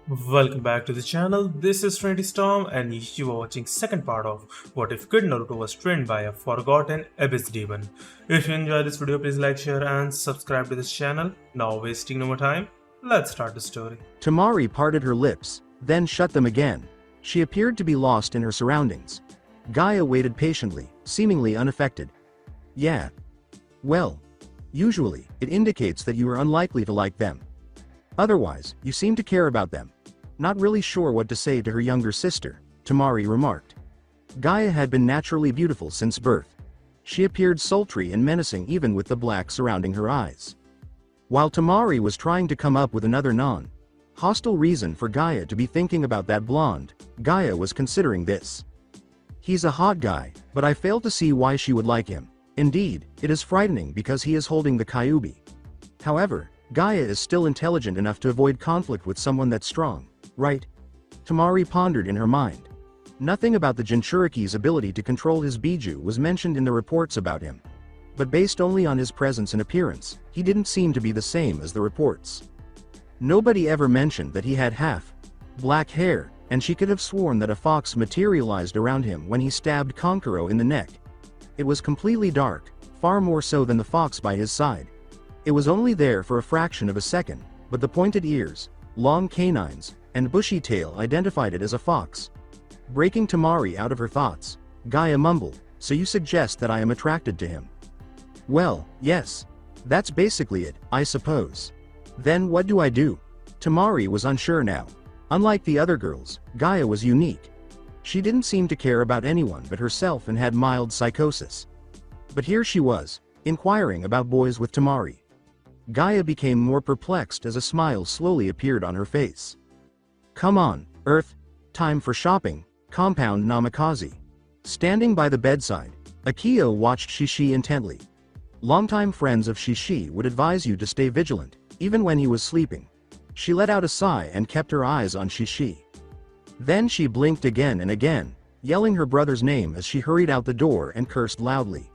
Welcome back to the channel. This is Trinity Storm and you are watching second part of What If Kid Naruto was trained by a forgotten abyss demon. If you enjoy this video, please like, share and subscribe to this channel. Now wasting no more time, let's start the story. Tamari parted her lips, then shut them again. She appeared to be lost in her surroundings. Gaia waited patiently, seemingly unaffected. Yeah. Well. Usually, it indicates that you are unlikely to like them. Otherwise, you seem to care about them. Not really sure what to say to her younger sister, Tamari remarked. Gaia had been naturally beautiful since birth. She appeared sultry and menacing even with the black surrounding her eyes. While Tamari was trying to come up with another hostile reason for Gaia to be thinking about that blonde, Gaia was considering this. He's a hot guy, but I fail to see why she would like him. Indeed, it is frightening because he is holding the Kyuubi. However, Gaia is still intelligent enough to avoid conflict with someone that's strong, right? Tamari pondered in her mind. Nothing about the Jinchuriki's ability to control his Biju was mentioned in the reports about him. But based only on his presence and appearance, he didn't seem to be the same as the reports. Nobody ever mentioned that he had black hair, and she could have sworn that a fox materialized around him when he stabbed Konkuro in the neck. It was completely dark, far more so than the fox by his side. It was only there for a fraction of a second, but the pointed ears, long canines, and bushy tail identified it as a fox. Breaking Tamari out of her thoughts, Gaia mumbled, "So you suggest that I am attracted to him?" "Well, yes. That's basically it, I suppose. Then what do I do?" Tamari was unsure now. Unlike the other girls, Gaia was unique. She didn't seem to care about anyone but herself and had mild psychosis. But here she was, inquiring about boys with Tamari. Gaia became more perplexed as a smile slowly appeared on her face. "Come on, Earth. Time for shopping, compound Namikaze." Standing by the bedside, Akio watched Shishi intently. Longtime friends of Shishi would advise you to stay vigilant, even when he was sleeping. She let out a sigh and kept her eyes on Shishi. Then she blinked again and again, yelling her brother's name as she hurried out the door and cursed loudly.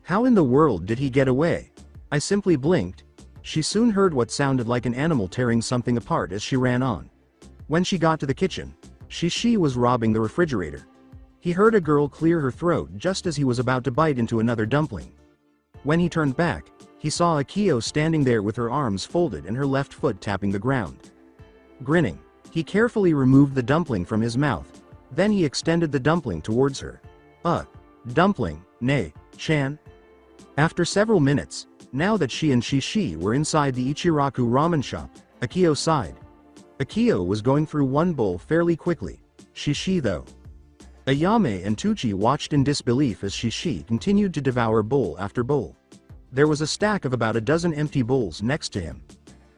How in the world did he get away? I simply blinked. She soon heard what sounded like an animal tearing something apart as she ran on. When she got to the kitchen, Shishi was robbing the refrigerator. He heard a girl clear her throat just as he was about to bite into another dumpling. When he turned back, he saw Akio standing there with her arms folded and her left foot tapping the ground. Grinning, he carefully removed the dumpling from his mouth. Then he extended the dumpling towards her. Dumpling, nay, Chan?" After several minutes, now that she and Shishi were inside the Ichiraku ramen shop, Akio sighed. Akio was going through one bowl fairly quickly. Shishi though. Ayame and Tucci watched in disbelief as Shishi continued to devour bowl after bowl. There was a stack of about a dozen empty bowls next to him.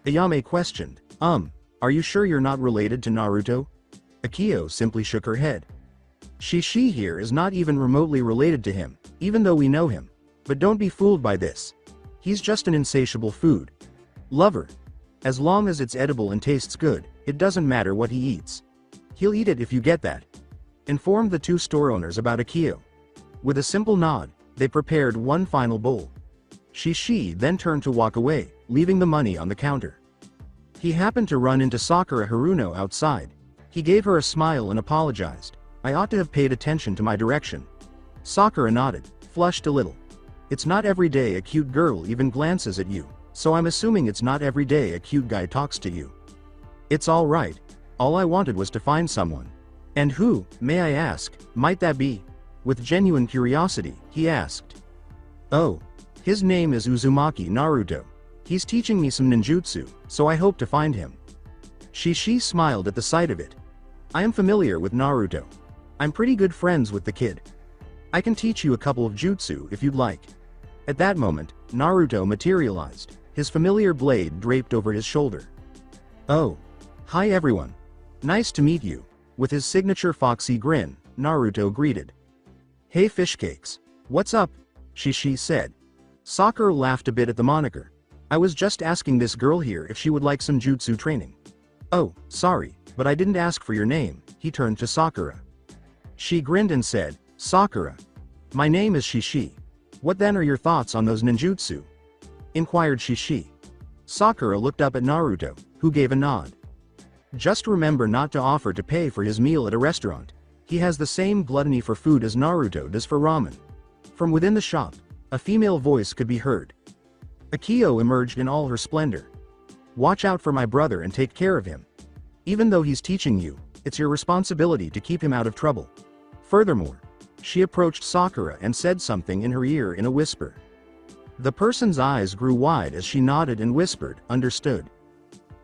Ayame questioned, "Are you sure you're not related to Naruto?" Akio simply shook her head. "Shishi here is not even remotely related to him, even though we know him. But don't be fooled by this. He's just an insatiable food lover. As long as it's edible and tastes good, it doesn't matter what he eats. He'll eat it if you get that," informed the two store owners about Akio. With a simple nod, they prepared one final bowl. Shishi then turned to walk away, leaving the money on the counter. He happened to run into Sakura Haruno outside. He gave her a smile and apologized. "I ought to have paid attention to my direction." Sakura nodded, flushed a little. "It's not every day a cute girl even glances at you, so I'm assuming it's not every day a cute guy talks to you." "It's all right. All I wanted was to find someone." "And who, may I ask, might that be?" With genuine curiosity, he asked. "Oh. His name is Uzumaki Naruto. He's teaching me some ninjutsu, so I hope to find him." Shishi smiled at the sight of it. "I am familiar with Naruto. I'm pretty good friends with the kid. I can teach you a couple of jutsu if you'd like." At that moment, Naruto materialized, his familiar blade draped over his shoulder. "Oh. Hi everyone. Nice to meet you." With his signature foxy grin, Naruto greeted. "Hey fishcakes. What's up?" Shishi said. Sakura laughed a bit at the moniker. "I was just asking this girl here if she would like some jutsu training." "Oh, sorry, but I didn't ask for your name," he turned to Sakura. She grinned and said, "Sakura. My name is Shishi. What then are your thoughts on those ninjutsu?" inquired Shishi. Sakura looked up at Naruto, who gave a nod. Just remember not to offer to pay for his meal at a restaurant. He has the same gluttony for food as Naruto does for ramen. From within the shop, a female voice could be heard. Akio emerged in all her splendor. Watch out for my brother and take care of him. Even though he's teaching you, it's your responsibility to keep him out of trouble. Furthermore, she approached Sakura and said something in her ear in a whisper. The person's eyes grew wide as she nodded and whispered, understood.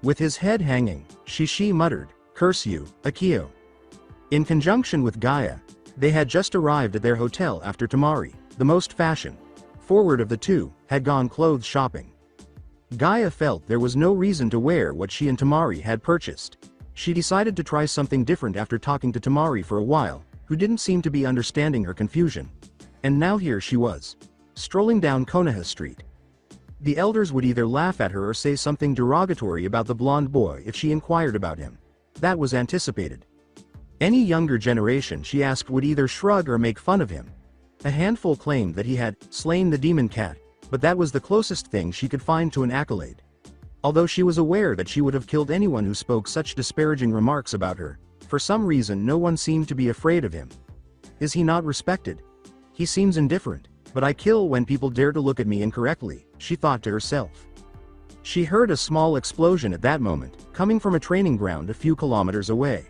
With his head hanging, she muttered, curse you, Akio. In conjunction with Gaia, they had just arrived at their hotel after Tamari, the most fashion-forward of the two, had gone clothes shopping. Gaia felt there was no reason to wear what she and Tamari had purchased. She decided to try something different after talking to Tamari for a while, who didn't seem to be understanding her confusion. And now here she was, strolling down Konoha Street. The elders would either laugh at her or say something derogatory about the blonde boy if she inquired about him. That was anticipated. Any younger generation she asked would either shrug or make fun of him. A handful claimed that he had slain the demon cat, but that was the closest thing she could find to an accolade. Although she was aware that she would have killed anyone who spoke such disparaging remarks about her, for some reason no one seemed to be afraid of him. Is he not respected? He seems indifferent, but I kill when people dare to look at me incorrectly, she thought to herself. She heard a small explosion at that moment, coming from a training ground a few kilometers away.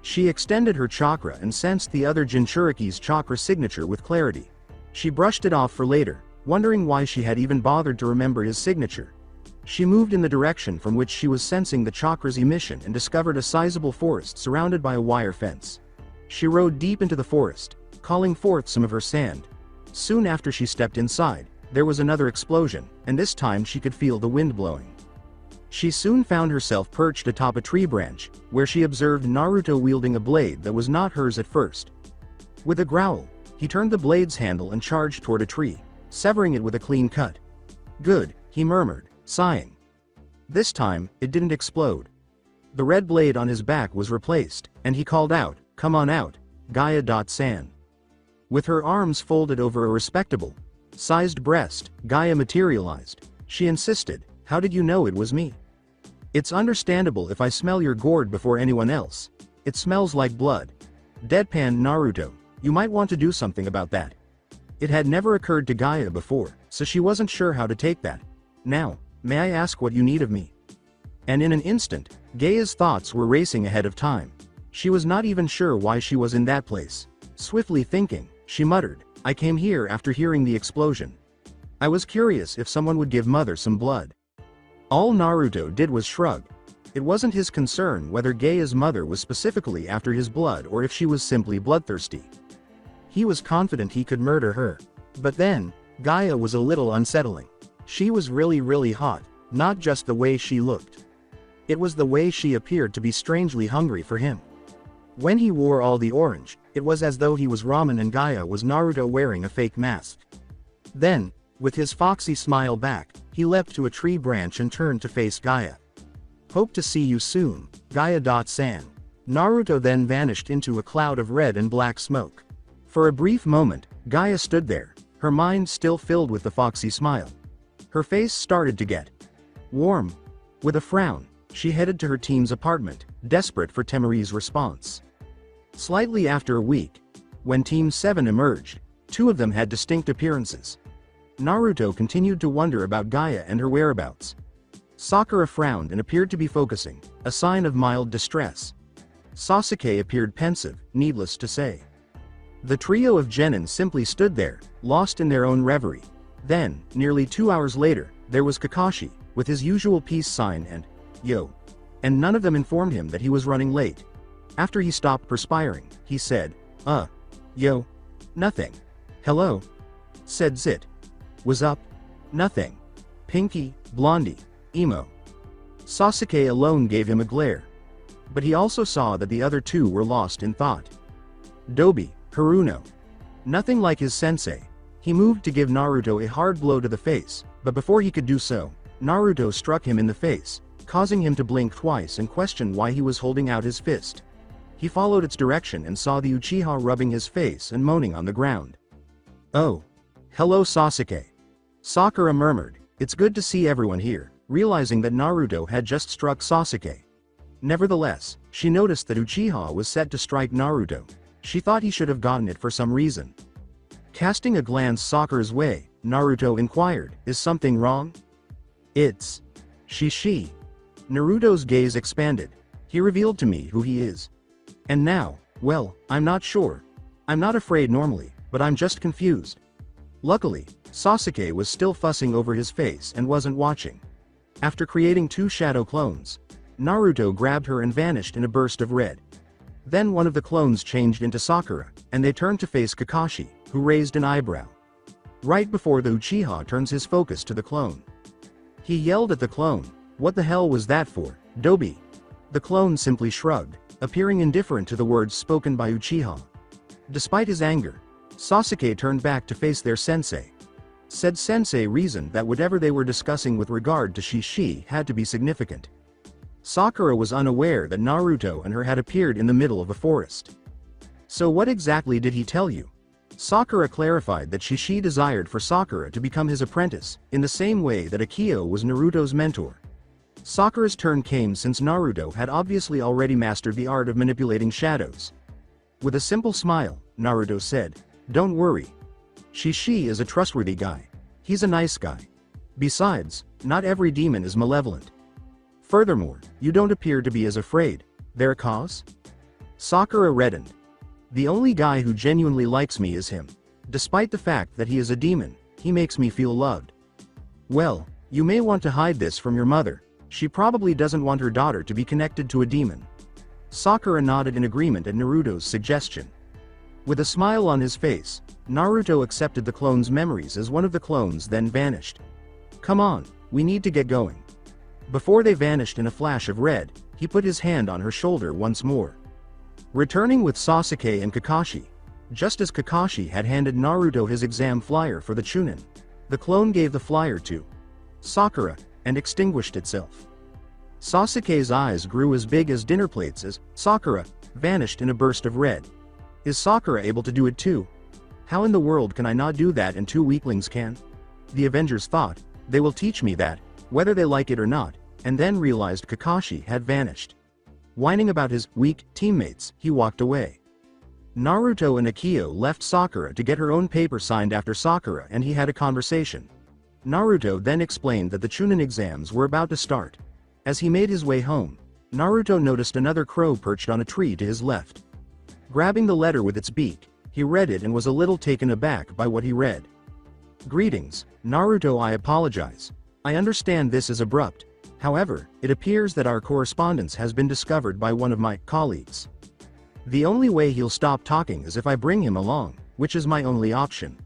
She extended her chakra and sensed the other Jinchuriki's chakra signature with clarity. She brushed it off for later, wondering why she had even bothered to remember his signature. She moved in the direction from which she was sensing the chakra's emission and discovered a sizable forest surrounded by a wire fence. She rode deep into the forest, calling forth some of her sand. Soon after she stepped inside, there was another explosion, and this time she could feel the wind blowing. She soon found herself perched atop a tree branch, where she observed Naruto wielding a blade that was not hers at first. With a growl, he turned the blade's handle and charged toward a tree, severing it with a clean cut. Good, he murmured, sighing. This time, it didn't explode. The red blade on his back was replaced, and he called out, come on out, Gaia.san. With her arms folded over a respectable-sized breast, Gaia materialized. She insisted, how did you know it was me? It's understandable if I smell your gourd before anyone else. It smells like blood. Deadpan Naruto, you might want to do something about that. It had never occurred to Gaia before, so she wasn't sure how to take that. Now, may I ask what you need of me? And in an instant, Gaia's thoughts were racing ahead of time. She was not even sure why she was in that place. Swiftly thinking, she muttered, I came here after hearing the explosion. I was curious if someone would give mother some blood. All Naruto did was shrug. It wasn't his concern whether Gaia's mother was specifically after his blood or if she was simply bloodthirsty. He was confident he could murder her. But then, Gaia was a little unsettling. She was really hot, not just the way she looked. It was the way she appeared to be strangely hungry for him. When he wore all the orange, it was as though he was ramen and Gaia was Naruto wearing a fake mask. Then, with his foxy smile back, he leapt to a tree branch and turned to face Gaia. Hope to see you soon, Gaia.san. Naruto then vanished into a cloud of red and black smoke. For a brief moment, Gaia stood there, her mind still filled with the foxy smile. Her face started to get warm. With a frown, she headed to her team's apartment, desperate for Temari's response. Slightly after a week, when Team 7 emerged, two of them had distinct appearances. Naruto continued to wonder about Gaia and her whereabouts. Sakura frowned and appeared to be focusing, a sign of mild distress. Sasuke appeared pensive, needless to say. The trio of genin simply stood there, lost in their own reverie. Then, nearly 2 hours later, there was Kakashi, with his usual peace sign and, yo. And none of them informed him that he was running late. After he stopped perspiring, he said, yo. Nothing. Hello? Said Zit. Was up? Nothing. Pinky, Blondie, Emo. Sasuke alone gave him a glare. But he also saw that the other two were lost in thought. Dobi, Haruno. Nothing like his sensei. He moved to give Naruto a hard blow to the face, but before he could do so, Naruto struck him in the face, causing him to blink twice and question why he was holding out his fist. He followed its direction and saw the Uchiha rubbing his face and moaning on the ground. Oh. Hello Sasuke. Sakura murmured, it's good to see everyone here, realizing that Naruto had just struck Sasuke. Nevertheless, she noticed that Uchiha was set to strike Naruto. She thought he should have gotten it for some reason. Casting a glance Sakura's way, Naruto inquired, "Is something wrong?" "It's Shishi." Naruto's gaze expanded. "He revealed to me who he is. And now, well, I'm not sure. I'm not afraid normally, but I'm just confused." Luckily, Sasuke was still fussing over his face and wasn't watching. After creating 2 shadow clones, Naruto grabbed her and vanished in a burst of red. Then one of the clones changed into Sakura, and they turned to face Kakashi, who raised an eyebrow. Right before the Uchiha turns his focus to the clone. He yelled at the clone, "What the hell was that for, Dobi?" The clone simply shrugged, appearing indifferent to the words spoken by Uchiha. Despite his anger, Sasuke turned back to face their sensei. Said sensei reasoned that whatever they were discussing with regard to Shishi had to be significant. Sakura was unaware that Naruto and her had appeared in the middle of a forest. "So what exactly did he tell you?" Sakura clarified that Shishi desired for Sakura to become his apprentice, in the same way that Akio was Naruto's mentor. Sakura's turn came since Naruto had obviously already mastered the art of manipulating shadows. With a simple smile, Naruto said, "Don't worry. Shishi is a trustworthy guy. He's a nice guy. Besides, not every demon is malevolent. Furthermore, you don't appear to be as afraid. There cause?" Sakura reddened. "The only guy who genuinely likes me is him. Despite the fact that he is a demon, he makes me feel loved." "Well, you may want to hide this from your mother. She probably doesn't want her daughter to be connected to a demon." Sakura nodded in agreement at Naruto's suggestion. With a smile on his face, Naruto accepted the clone's memories as one of the clones then vanished. "Come on, we need to get going." Before they vanished in a flash of red, he put his hand on her shoulder once more. Returning with Sasuke and Kakashi, just as Kakashi had handed Naruto his exam flyer for the Chunin, the clone gave the flyer to Sakura, and extinguished itself. Sasuke's eyes grew as big as dinner plates as Sakura vanished in a burst of red. Is Sakura able to do it too? How in the world can I not do that and 2 weaklings can? The Avengers thought, they will teach me that, whether they like it or not, and then realized Kakashi had vanished. Whining about his weak teammates, he walked away. Naruto and Akio left Sakura to get her own paper signed after Sakura and he had a conversation. Naruto then explained that the Chunin exams were about to start. As he made his way home, Naruto noticed another crow perched on a tree to his left. Grabbing the letter with its beak, he read it and was a little taken aback by what he read. "Greetings, Naruto. I apologize. I understand this is abrupt. However, it appears that our correspondence has been discovered by one of my colleagues. The only way he'll stop talking is if I bring him along, which is my only option.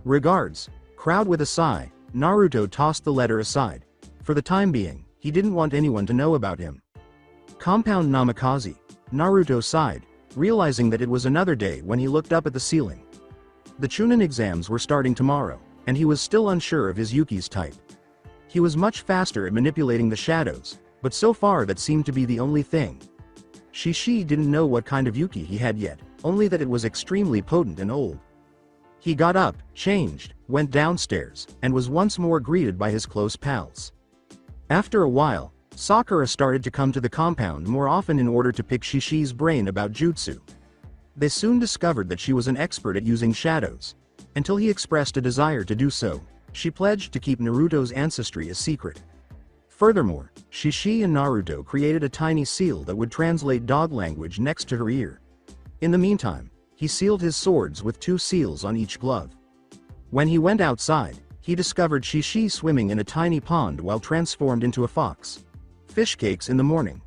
Regards." Crowd. With a sigh, Naruto tossed the letter aside. For the time being, he didn't want anyone to know about him. Compound Namikaze. Naruto sighed, realizing that it was another day when he looked up at the ceiling. The Chunin exams were starting tomorrow, and he was still unsure of his Yuki's type. He was much faster at manipulating the shadows, but so far that seemed to be the only thing. Shishi didn't know what kind of Yuki he had yet, only that it was extremely potent and old. He got up, changed, went downstairs, and was once more greeted by his close pals. After a while, Sakura started to come to the compound more often in order to pick Shishi's brain about jutsu. They soon discovered that she was an expert at using shadows. Until he expressed a desire to do so, she pledged to keep Naruto's ancestry a secret. Furthermore, Shishi and Naruto created a tiny seal that would translate dog language next to her ear. In the meantime, he sealed his swords with 2 seals on each glove. When he went outside, he discovered Shishi swimming in a tiny pond while transformed into a fox. Fish cakes in the morning.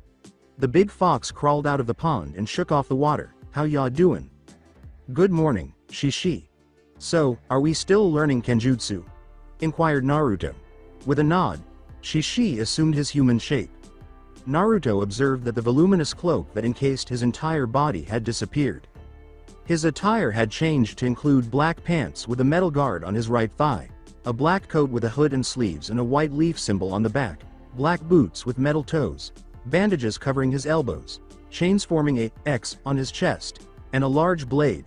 The big fox crawled out of the pond and shook off the water. "How ya doin'?" "Good morning, Shishi." "So, are we still learning Kenjutsu?" inquired Naruto. With a nod, Shishi assumed his human shape. Naruto observed that the voluminous cloak that encased his entire body had disappeared. His attire had changed to include black pants with a metal guard on his right thigh, a black coat with a hood and sleeves and a white leaf symbol on the back, black boots with metal toes, bandages covering his elbows, chains forming a X on his chest, and a large blade,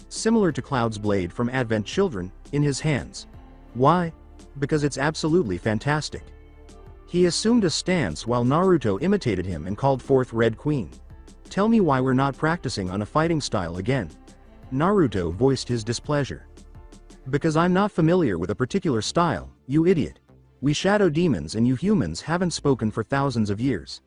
similar to Cloud's blade from Advent Children, in his hands. Why? Because it's absolutely fantastic. He assumed a stance while Naruto imitated him and called forth Red Queen. Tell me why we're not practicing on a fighting style again. Naruto voiced his displeasure. Because I'm not familiar with a particular style, you idiot. We shadow demons and you humans haven't spoken for thousands of years.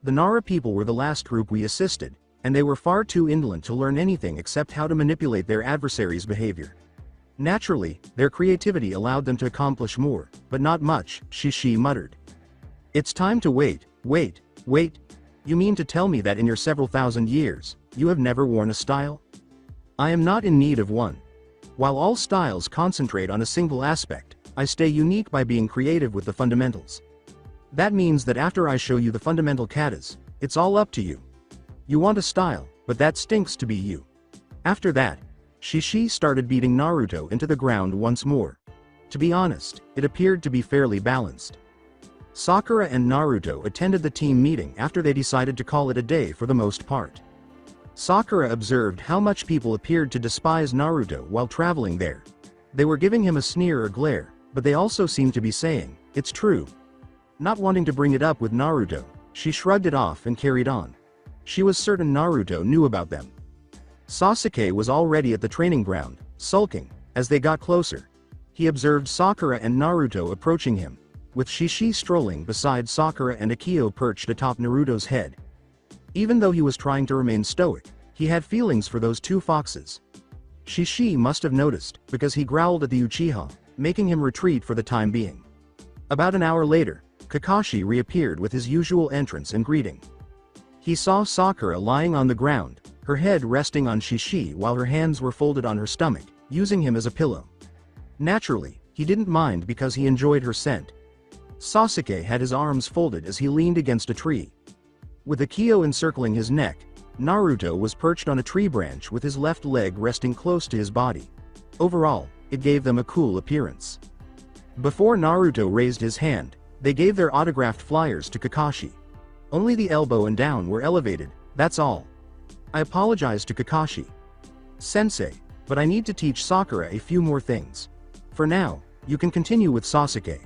The Nara people were the last group we assisted, and they were far too indolent to learn anything except how to manipulate their adversaries' behavior. Naturally, their creativity allowed them to accomplish more, but not much, Shishi muttered. It's time to wait. You mean to tell me that in your several thousand years, you have never worn a style? I am not in need of one. While all styles concentrate on a single aspect, I stay unique by being creative with the fundamentals. That means that after I show you the fundamental katas, it's all up to you. You want a style, but that stinks to be you. After that, Shishi started beating Naruto into the ground once more. To be honest, it appeared to be fairly balanced. Sakura and Naruto attended the team meeting after they decided to call it a day for the most part. Sakura observed how much people appeared to despise Naruto while traveling there. They were giving him a sneer or glare, but they also seemed to be saying, "It's true." Not wanting to bring it up with Naruto, she shrugged it off and carried on. She was certain Naruto knew about them. Sasuke was already at the training ground, sulking. As they got closer, he observed Sakura and Naruto approaching him, with Shishi strolling beside Sakura and Akio perched atop Naruto's head. Even though he was trying to remain stoic, he had feelings for those two foxes. Shishi must have noticed, because he growled at the Uchiha, making him retreat for the time being. About an hour later, Kakashi reappeared with his usual entrance and greeting. He saw Sakura lying on the ground, her head resting on Shishi while her hands were folded on her stomach, using him as a pillow. Naturally, he didn't mind because he enjoyed her scent. Sasuke had his arms folded as he leaned against a tree. With Akio encircling his neck, Naruto was perched on a tree branch with his left leg resting close to his body. Overall, it gave them a cool appearance. Before Naruto raised his hand, they gave their autographed flyers to Kakashi. Only the elbow and down were elevated, that's all. I apologized to Kakashi. Sensei, but I need to teach Sakura a few more things. For now, you can continue with Sasuke.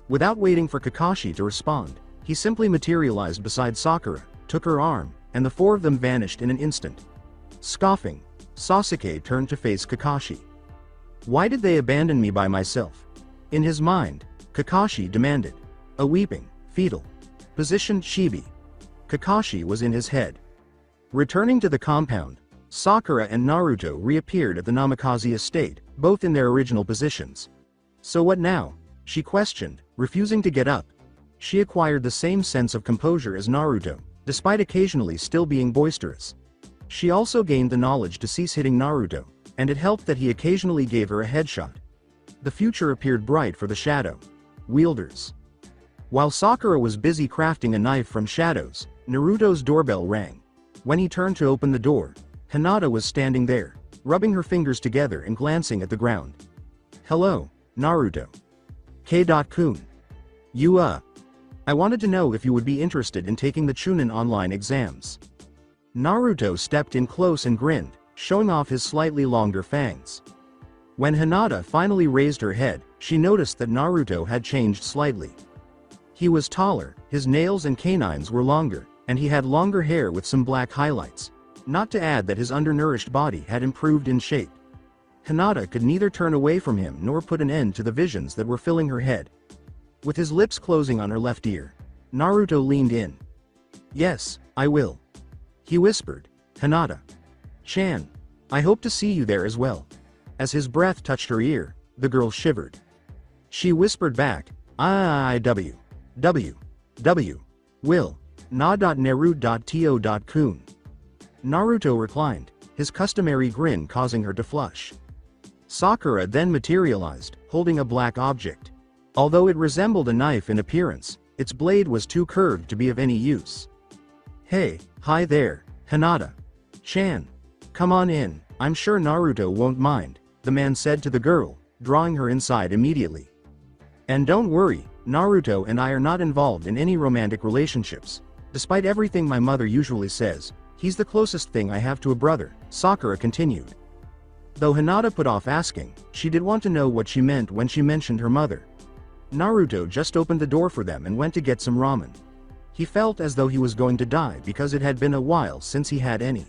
Without waiting for Kakashi to respond, he simply materialized beside Sakura, took her arm, and the four of them vanished in an instant. Scoffing, Sasuke turned to face Kakashi. Why did they abandon me by myself? In his mind, Kakashi demanded. A weeping, fetal, positioned chibi. Kakashi was in his head. Returning to the compound, Sakura and Naruto reappeared at the Namikaze estate, both in their original positions. So what now? She questioned, refusing to get up. She acquired the same sense of composure as Naruto, despite occasionally still being boisterous. She also gained the knowledge to cease hitting Naruto, and it helped that he occasionally gave her a headshot. The future appeared bright for the shadow wielders. While Sakura was busy crafting a knife from shadows, Naruto's doorbell rang. When he turned to open the door, Hinata was standing there, rubbing her fingers together and glancing at the ground. Hello, Naruto. K.Kun. I wanted to know if you would be interested in taking the Chunin online exams. Naruto stepped in close and grinned, showing off his slightly longer fangs. When Hinata finally raised her head, she noticed that Naruto had changed slightly. He was taller, his nails and canines were longer, and he had longer hair with some black highlights. Not to add that his undernourished body had improved in shape. Hinata could neither turn away from him nor put an end to the visions that were filling her head. With his lips closing on her left ear, Naruto leaned in. Yes, I will. He whispered, Hinata-chan, I hope to see you there as well. As his breath touched her ear, the girl shivered. She whispered back, will. Na.Neru.to.kun. Naruto reclined, his customary grin causing her to flush. Sakura then materialized, holding a black object. Although it resembled a knife in appearance, its blade was too curved to be of any use. Hey, hi there, Hinata-chan. Come on in, I'm sure Naruto won't mind, the man said to the girl, drawing her inside immediately. And don't worry, Naruto and I are not involved in any romantic relationships. Despite everything my mother usually says, he's the closest thing I have to a brother, Sakura continued. Though Hinata put off asking, she did want to know what she meant when she mentioned her mother. Naruto just opened the door for them and went to get some ramen. He felt as though he was going to die because it had been a while since he had any.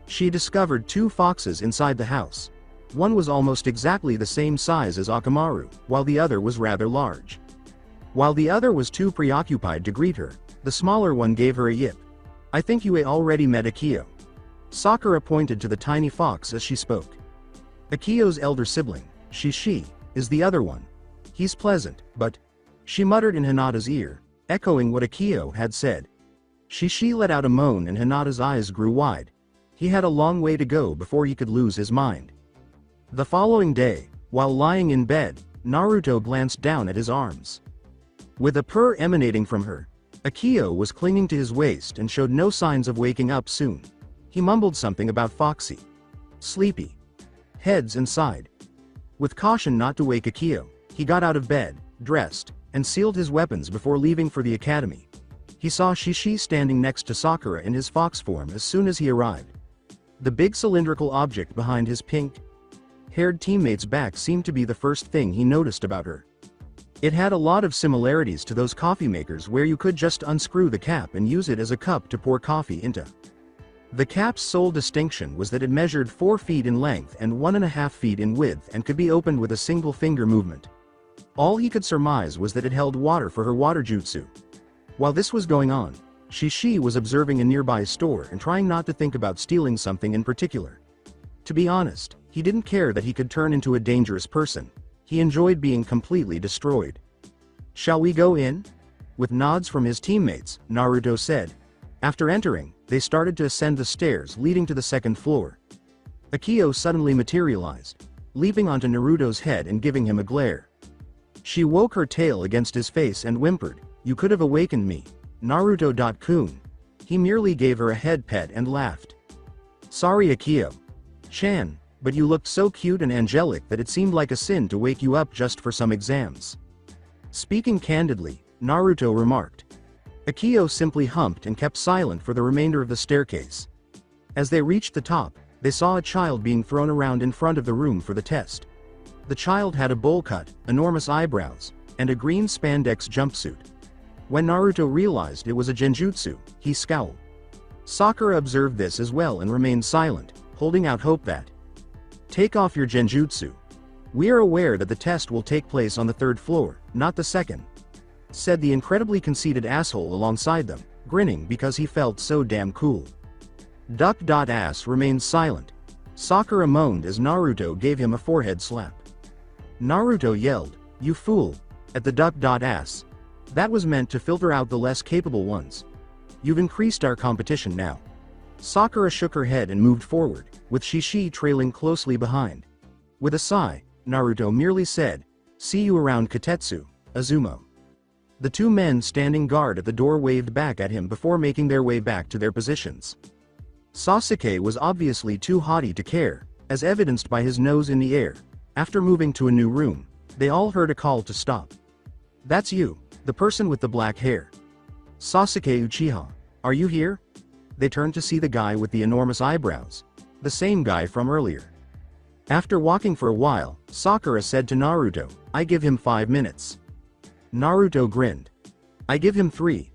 She discovered 2 foxes inside the house. One was almost exactly the same size as Orochimaru, while the other was rather large. While the other was too preoccupied to greet her, the smaller one gave her a yip. "I think you already met Akio." Sakura pointed to the tiny fox as she spoke. Akio's elder sibling, Shishi, is the other one. "He's pleasant, but..." she muttered in Hinata's ear, echoing what Akio had said. Shishi let out a moan and Hinata's eyes grew wide. He had a long way to go before he could lose his mind. The following day, while lying in bed, Naruto glanced down at his arms. With a purr emanating from her, Akio was clinging to his waist and showed no signs of waking up soon. He mumbled something about foxy, sleepy heads and sighed. With caution not to wake Akio, he got out of bed, dressed, and sealed his weapons before leaving for the academy. He saw Shishi standing next to Sakura in his fox form as soon as he arrived. The big cylindrical object behind his pink-haired teammate's back seemed to be the first thing he noticed about her. It had a lot of similarities to those coffee makers where you could just unscrew the cap and use it as a cup to pour coffee into. The cap's sole distinction was that it measured 4 feet in length and 1.5 feet in width and could be opened with a single finger movement. All he could surmise was that it held water for her water jutsu. While this was going on, Shishi was observing a nearby store and trying not to think about stealing something in particular. To be honest, he didn't care that he could turn into a dangerous person. He enjoyed being completely destroyed. "Shall we go in?" With nods from his teammates, Naruto said. After entering, they started to ascend the stairs leading to the 2nd floor. Akio suddenly materialized, leaping onto Naruto's head and giving him a glare. She woke her tail against his face and whimpered, "You could have awakened me, Naruto-kun." He merely gave her a head pet and laughed. "Sorry Akio-chan, but you looked so cute and angelic that it seemed like a sin to wake you up just for some exams." Speaking candidly, Naruto remarked. Akio simply humped and kept silent for the remainder of the staircase. As they reached the top, they saw a child being thrown around in front of the room for the test. The child had a bowl cut, enormous eyebrows, and a green spandex jumpsuit. When Naruto realized it was a genjutsu, he scowled. Sakura observed this as well and remained silent, holding out hope that, "Take off your genjutsu. We are aware that the test will take place on the 3rd floor, not the 2nd, said the incredibly conceited asshole alongside them, grinning because he felt so damn cool. Ass remained silent. Sakura moaned as Naruto gave him a forehead slap. Naruto yelled, "You fool," at the ass. That was meant to filter out the less capable ones. "You've increased our competition now." Sakura shook her head and moved forward, with Shishi trailing closely behind. With a sigh, Naruto merely said, "See you around Katetsu, Azumo." The 2 men standing guard at the door waved back at him before making their way back to their positions. Sasuke was obviously too haughty to care, as evidenced by his nose in the air. After moving to a new room, they all heard a call to stop. "That's you, the person with the black hair. Sasuke Uchiha, are you here?" They turned to see the guy with the enormous eyebrows. The same guy from earlier. After walking for a while, Sakura said to Naruto, "I give him 5 minutes." Naruto grinned. "I give him 3.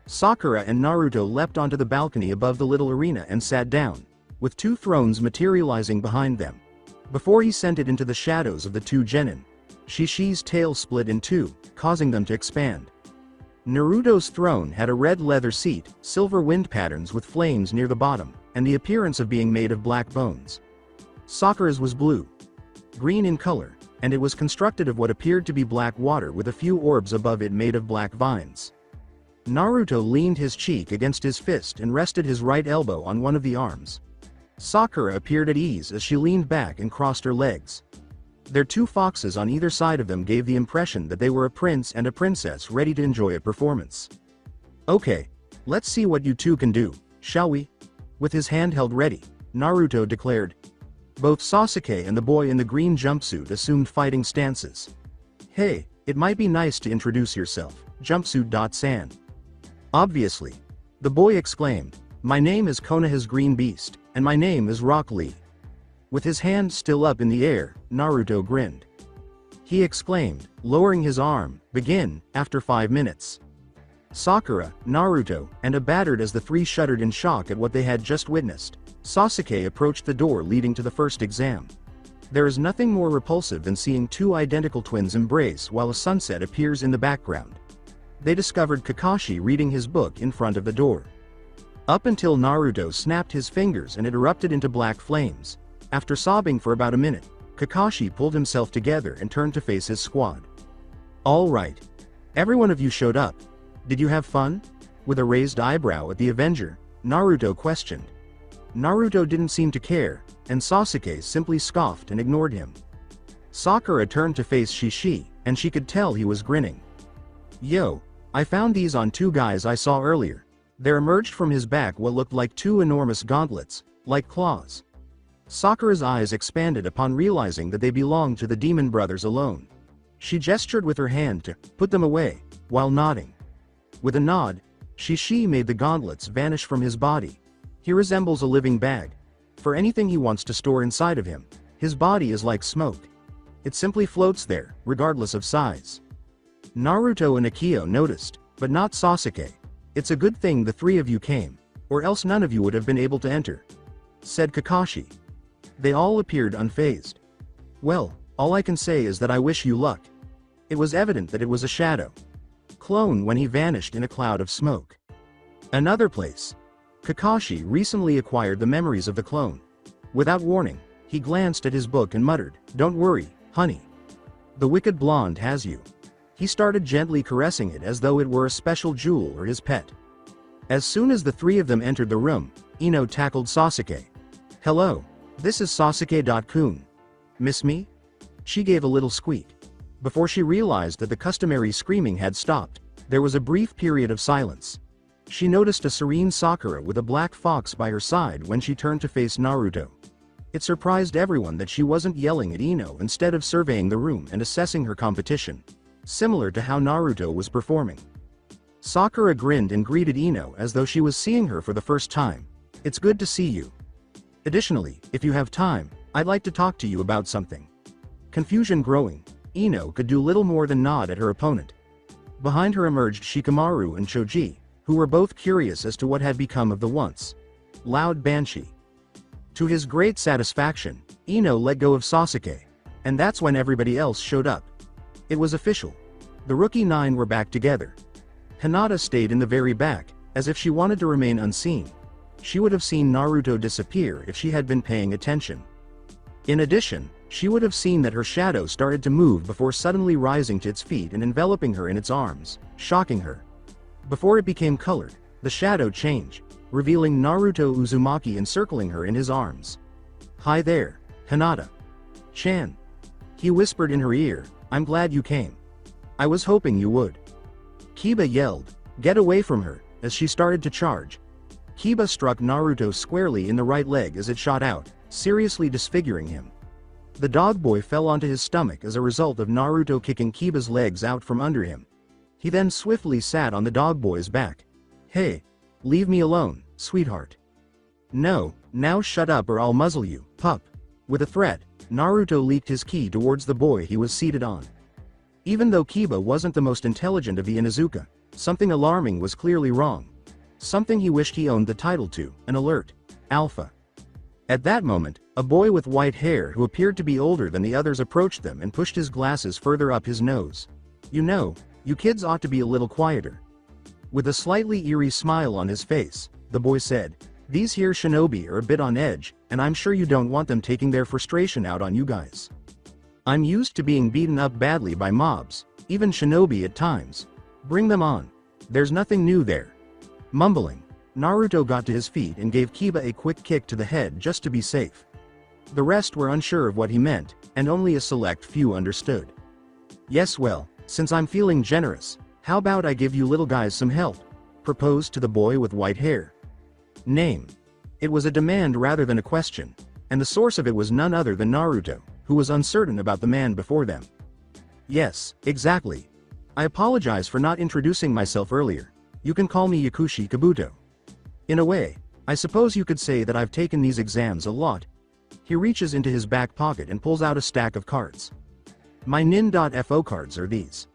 Sakura and Naruto leapt onto the balcony above the little arena and sat down, with 2 thrones materializing behind them. Before he sent it into the shadows of the 2 genin, Shishi's tail split in 2, causing them to expand. Naruto's throne had a red leather seat, silver wind patterns with flames near the bottom, and the appearance of being made of black bones. Sakura's was blue-green in color, and it was constructed of what appeared to be black water with a few orbs above it made of black vines. Naruto leaned his cheek against his fist and rested his right elbow on one of the arms. Sakura appeared at ease as she leaned back and crossed her legs. Their 2 foxes on either side of them gave the impression that they were a prince and a princess ready to enjoy a performance. "Okay, let's see what you 2 can do, shall we?" With his hand held ready, Naruto declared. Both Sasuke and the boy in the green jumpsuit assumed fighting stances. "Hey, it might be nice to introduce yourself, Jumpsuit.san." "Obviously," the boy exclaimed, "my name is Konoha's Green Beast, and my name is Rock Lee." With his hand still up in the air, Naruto grinned. he exclaimed, lowering his arm. Begin, after 5 minutes. Sakura, Naruto, and Abattered as the three shuddered in shock at what they had just witnessed, Sasuke approached the door leading to the first exam. There is nothing more repulsive than seeing two identical twins embrace while a sunset appears in the background. They discovered Kakashi reading his book in front of the door. Up until Naruto snapped his fingers and it erupted into black flames. After sobbing for about a minute, Kakashi pulled himself together and turned to face his squad. All right. Every one of you showed up. Did you have fun? With a raised eyebrow at the Avenger, Naruto questioned. Naruto didn't seem to care, and Sasuke simply scoffed and ignored him. Sakura turned to face Shishi, and she could tell he was grinning. Yo, I found these on two guys I saw earlier. There emerged from his back what looked like two enormous gauntlets, like claws. Sakura's eyes expanded upon realizing that they belonged to the demon brothers alone. She gestured with her hand to put them away, while nodding. With a nod, Shishi made the gauntlets vanish from his body. He resembles a living bag. For anything he wants to store inside of him, his body is like smoke. It simply floats there, regardless of size. Naruto and Akio noticed, but not Sasuke. It's a good thing the three of you came, or else none of you would have been able to enter, said Kakashi. They all appeared unfazed. Well, all I can say is that I wish you luck. It was evident that it was a shadow. Clone when he vanished in a cloud of smoke. Another place. Kakashi recently acquired the memories of the clone. Without warning, he glanced at his book and muttered, "Don't worry, honey. The wicked blonde has you." He started gently caressing it as though it were a special jewel or his pet. As soon as the three of them entered the room, Ino tackled Sasuke. "Hello, this is Sasuke-kun. Miss me?" She gave a little squeak. Before she realized that the customary screaming had stopped, there was a brief period of silence. She noticed a serene Sakura with a black fox by her side when she turned to face Naruto. It surprised everyone that she wasn't yelling at Ino instead of surveying the room and assessing her competition, similar to how Naruto was performing. Sakura grinned and greeted Ino as though she was seeing her for the first time. "It's good to see you. Additionally, if you have time, I'd like to talk to you about something." Confusion growing, Ino could do little more than nod at her opponent. Behind her emerged Shikamaru and Choji, who were both curious as to what had become of the once loud Banshee. To his great satisfaction, Ino let go of Sasuke, and that's when everybody else showed up. It was official. The rookie nine were back together. Hinata stayed in the very back, as if she wanted to remain unseen. She would have seen Naruto disappear if she had been paying attention. In addition, she would have seen that her shadow started to move before suddenly rising to its feet and enveloping her in its arms, shocking her. Before it became colored, the shadow changed, revealing Naruto Uzumaki encircling her in his arms. "Hi there, Hinata. Chan." He whispered in her ear, "I'm glad you came. I was hoping you would." Kiba yelled, "Get away from her," as she started to charge. Kiba struck Naruto squarely in the right leg as it shot out, seriously disfiguring him. The dog boy fell onto his stomach as a result of Naruto kicking Kiba's legs out from under him. He then swiftly sat on the dog boy's back. "Hey, leave me alone, sweetheart." "No, now shut up or I'll muzzle you, pup." With a threat, Naruto leaked his ki towards the boy he was seated on. Even though Kiba wasn't the most intelligent of the Inuzuka, something alarming was clearly wrong. Something he wished he owned the title to, an alert, alpha. At that moment, a boy with white hair who appeared to be older than the others approached them and pushed his glasses further up his nose. "You know, you kids ought to be a little quieter." With a slightly eerie smile on his face, the boy said, "These here shinobi are a bit on edge, and I'm sure you don't want them taking their frustration out on you guys. I'm used to being beaten up badly by mobs, even shinobi at times. Bring them on. There's nothing new there." Mumbling, Naruto got to his feet and gave Kiba a quick kick to the head just to be safe. The rest were unsure of what he meant, and only a select few understood. "Yes, well, since I'm feeling generous, how about I give you little guys some help?" proposed to the boy with white hair. Name. It was a demand rather than a question, and the source of it was none other than Naruto, who was uncertain about the man before them. "Yes, exactly. I apologize for not introducing myself earlier. You can call me Yakushi Kabuto. In a way, I suppose you could say that I've taken these exams a lot." He reaches into his back pocket and pulls out a stack of cards. My nin.fo cards are these.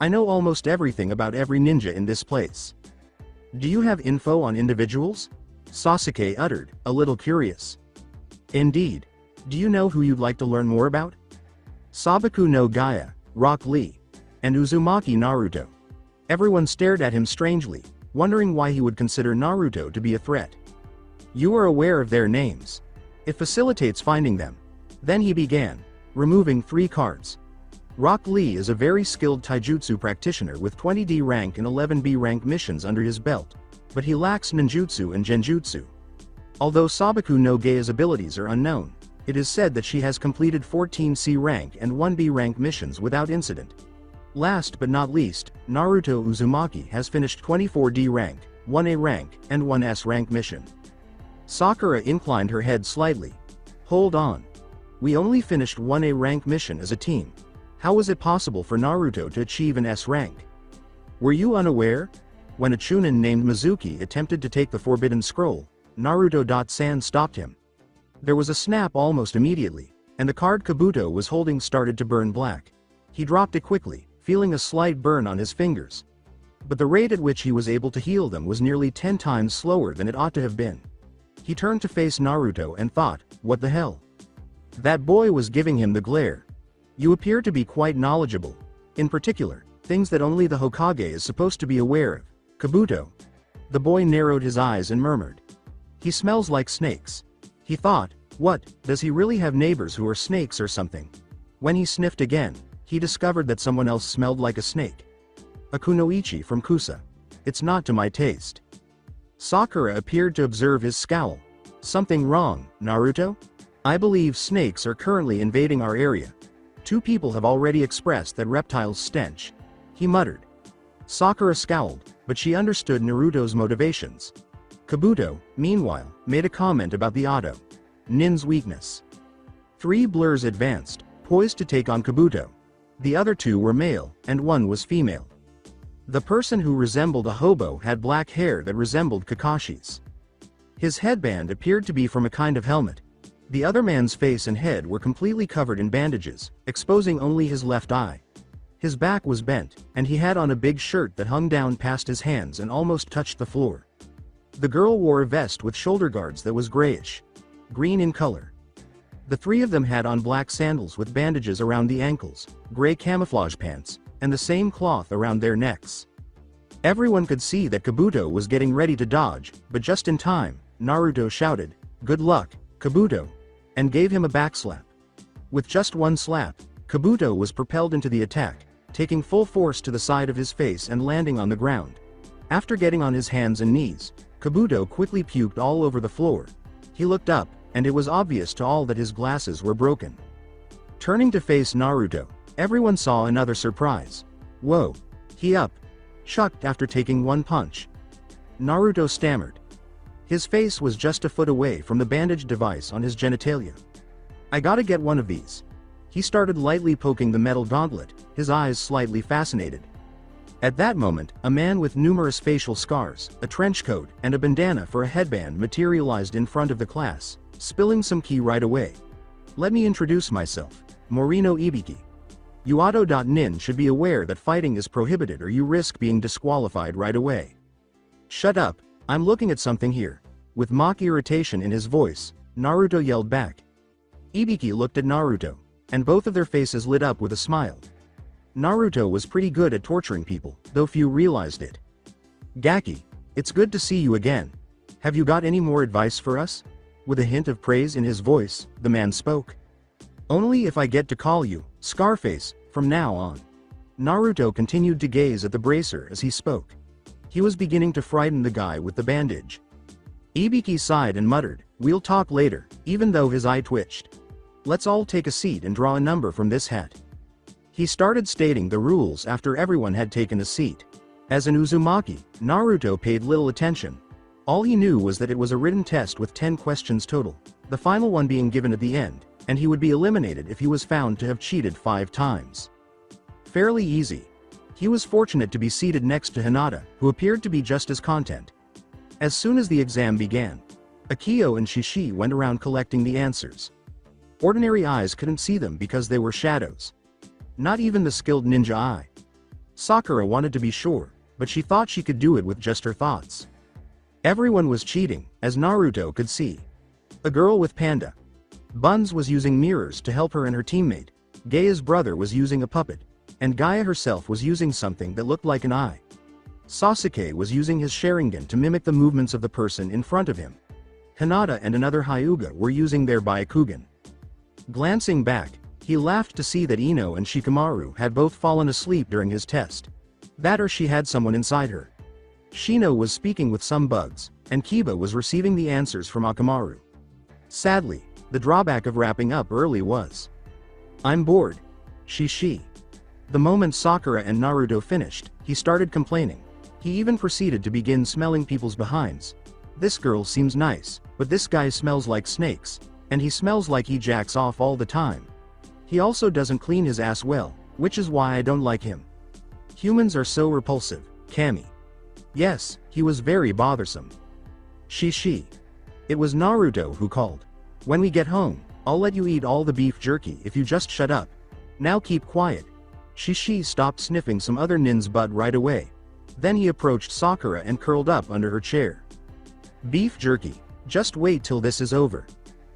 I know almost everything about every ninja in this place. Do you have info on individuals? Sasuke uttered, a little curious. Indeed. Do you know who you'd like to learn more about? Sabaku no Gaia, Rock Lee, and Uzumaki Naruto. Everyone stared at him strangely, wondering why he would consider Naruto to be a threat. You are aware of their names. It facilitates finding them. Then he began, removing 3 cards. Rock Lee is a very skilled taijutsu practitioner with 20D rank and 11B rank missions under his belt, but he lacks ninjutsu and genjutsu. Although Sabaku no Gaia's abilities are unknown, it is said that she has completed 14C rank and 1B rank missions without incident. Last but not least, Naruto Uzumaki has finished 24D rank, 1A rank, and 1S rank mission. Sakura inclined her head slightly. Hold on. We only finished 1A rank mission as a team. How was it possible for Naruto to achieve an S rank? Were you unaware? When a Chunin named Mizuki attempted to take the Forbidden Scroll, Naruto.san stopped him. There was a snap almost immediately, and the card Kabuto was holding started to burn black. He dropped it quickly, feeling a slight burn on his fingers. But the rate at which he was able to heal them was nearly 10 times slower than it ought to have been. He turned to face Naruto and thought, what the hell? That boy was giving him the glare. You appear to be quite knowledgeable. In particular, things that only the Hokage is supposed to be aware of. Kabuto. The boy narrowed his eyes and murmured. He smells like snakes. He thought, what, does he really have neighbors who are snakes or something? When he sniffed again, he discovered that someone else smelled like a snake. A kunoichi from Kusa. It's not to my taste. Sakura appeared to observe his scowl. Something wrong, Naruto? I believe snakes are currently invading our area. 2 people have already expressed that reptile's stench. He muttered. Sakura scowled, but she understood Naruto's motivations. Kabuto, meanwhile, made a comment about the Auto. Nin's weakness. 3 blurs advanced, poised to take on Kabuto. The other 2 were male, and 1 was female. The person who resembled a hobo had black hair that resembled Kakashi's. His headband appeared to be from a kind of helmet. The other man's face and head were completely covered in bandages, exposing only his left eye. His back was bent, and he had on a big shirt that hung down past his hands and almost touched the floor. The girl wore a vest with shoulder guards that was grayish, green in color. The 3 of them had on black sandals with bandages around the ankles, gray camouflage pants, and the same cloth around their necks. Everyone could see that Kabuto was getting ready to dodge, but just in time, Naruto shouted, "Good luck, Kabuto," and gave him a backslap. With just one slap, Kabuto was propelled into the attack, taking full force to the side of his face and landing on the ground. After getting on his hands and knees, Kabuto quickly puked all over the floor. He looked up, and it was obvious to all that his glasses were broken. Turning to face Naruto, everyone saw another surprise. Whoa! He up! Chucked after taking one punch. Naruto stammered. His face was just a foot away from the bandage device on his genitalia. I gotta get one of these. He started lightly poking the metal gauntlet, his eyes slightly fascinated. At that moment, a man with numerous facial scars, a trench coat, and a bandana for a headband materialized in front of the class, spilling some ki right away. Let me introduce myself, Morino Ibiki. Uado.nin should be aware that fighting is prohibited or you risk being disqualified right away. Shut up, I'm looking at something here. With mock irritation in his voice, Naruto yelled back. Ibiki looked at Naruto, and both of their faces lit up with a smile. Naruto was pretty good at torturing people, though few realized it. Gaki, it's good to see you again. Have you got any more advice for us? With a hint of praise in his voice, the man spoke. Only if I get to call you Scarface from now on. Naruto continued to gaze at the bracer as he spoke. He was beginning to frighten the guy with the bandage. Ibiki sighed and muttered, "We'll talk later," even though his eye twitched. Let's all take a seat and draw a number from this hat. He started stating the rules after everyone had taken a seat. As an Uzumaki, Naruto paid little attention. All he knew was that it was a written test with 10 questions total, the final one being given at the end, and he would be eliminated if he was found to have cheated 5 times. Fairly easy. He was fortunate to be seated next to Hinata, who appeared to be just as content. As soon as the exam began, Akio and Shiki went around collecting the answers. Ordinary eyes couldn't see them because they were shadows. Not even the skilled ninja eye. Sakura wanted to be sure, but she thought she could do it with just her thoughts. Everyone was cheating, as Naruto could see. A girl with panda buns was using mirrors to help her and her teammate. Gaia's brother was using a puppet, and Gaia herself was using something that looked like an eye. Sasuke was using his Sharingan to mimic the movements of the person in front of him. Hinata and another Hyuga were using their Byakugan. Glancing back, he laughed to see that Ino and Shikamaru had both fallen asleep during his test. That or she had someone inside her. Shino was speaking with some bugs, and Kiba was receiving the answers from Akamaru. Sadly, the drawback of wrapping up early was, "I'm bored. She. The moment Sakura and Naruto finished, he started complaining. He even proceeded to begin smelling people's behinds. This girl seems nice, but this guy smells like snakes, and he smells like he jacks off all the time. He also doesn't clean his ass well, which is why I don't like him. Humans are so repulsive, Kami." Yes, he was very bothersome. She. It was Naruto who called. "When we get home, I'll let you eat all the beef jerky if you just shut up. Now keep quiet." She stopped sniffing some other nin's butt right away. Then he approached Sakura and curled up under her chair. "Beef jerky, just wait till this is over."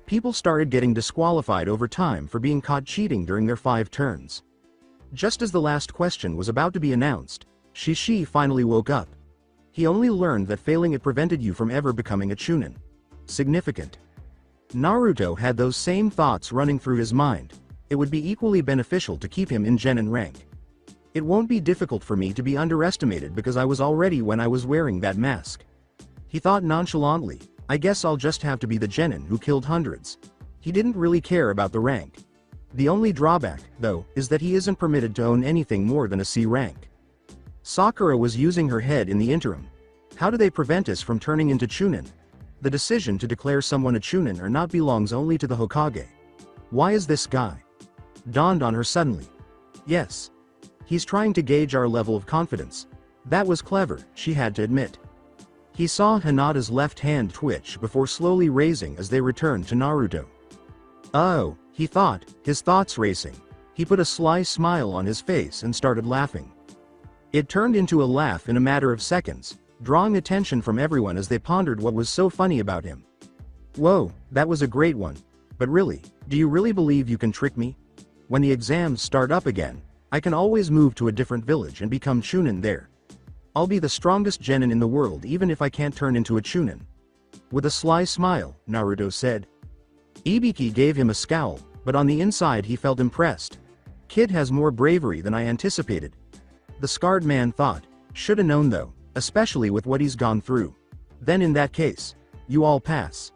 People started getting disqualified over time for being caught cheating during their 5 turns. Just as the last question was about to be announced, She finally woke up. He only learned that failing it prevented you from ever becoming a Chunin. Significant. Naruto had those same thoughts running through his mind. It would be equally beneficial to keep him in genin rank. It won't be difficult for me to be underestimated because I was already when I was wearing that mask. He thought nonchalantly, I guess I'll just have to be the genin who killed hundreds. He didn't really care about the rank. The only drawback, though, is that he isn't permitted to own anything more than a C rank. Sakura was using her head in the interim. How do they prevent us from turning into Chunin? The decision to declare someone a Chunin or not belongs only to the Hokage. Why is this guy? Dawned on her suddenly. Yes. He's trying to gauge our level of confidence. That was clever, she had to admit. He saw Hinata's left hand twitch before slowly raising as they returned to Naruto. Oh, he thought, his thoughts racing. He put a sly smile on his face and started laughing. It turned into a laugh in a matter of seconds, drawing attention from everyone as they pondered what was so funny about him. Whoa, that was a great one. But really, do you really believe you can trick me? When the exams start up again, I can always move to a different village and become Chunin there. I'll be the strongest genin in the world even if I can't turn into a Chunin. With a sly smile, Naruto said. Ibiki gave him a scowl, but on the inside he felt impressed. Kid has more bravery than I anticipated. The scarred man thought, shoulda known though, especially with what he's gone through. Then in that case, you all pass.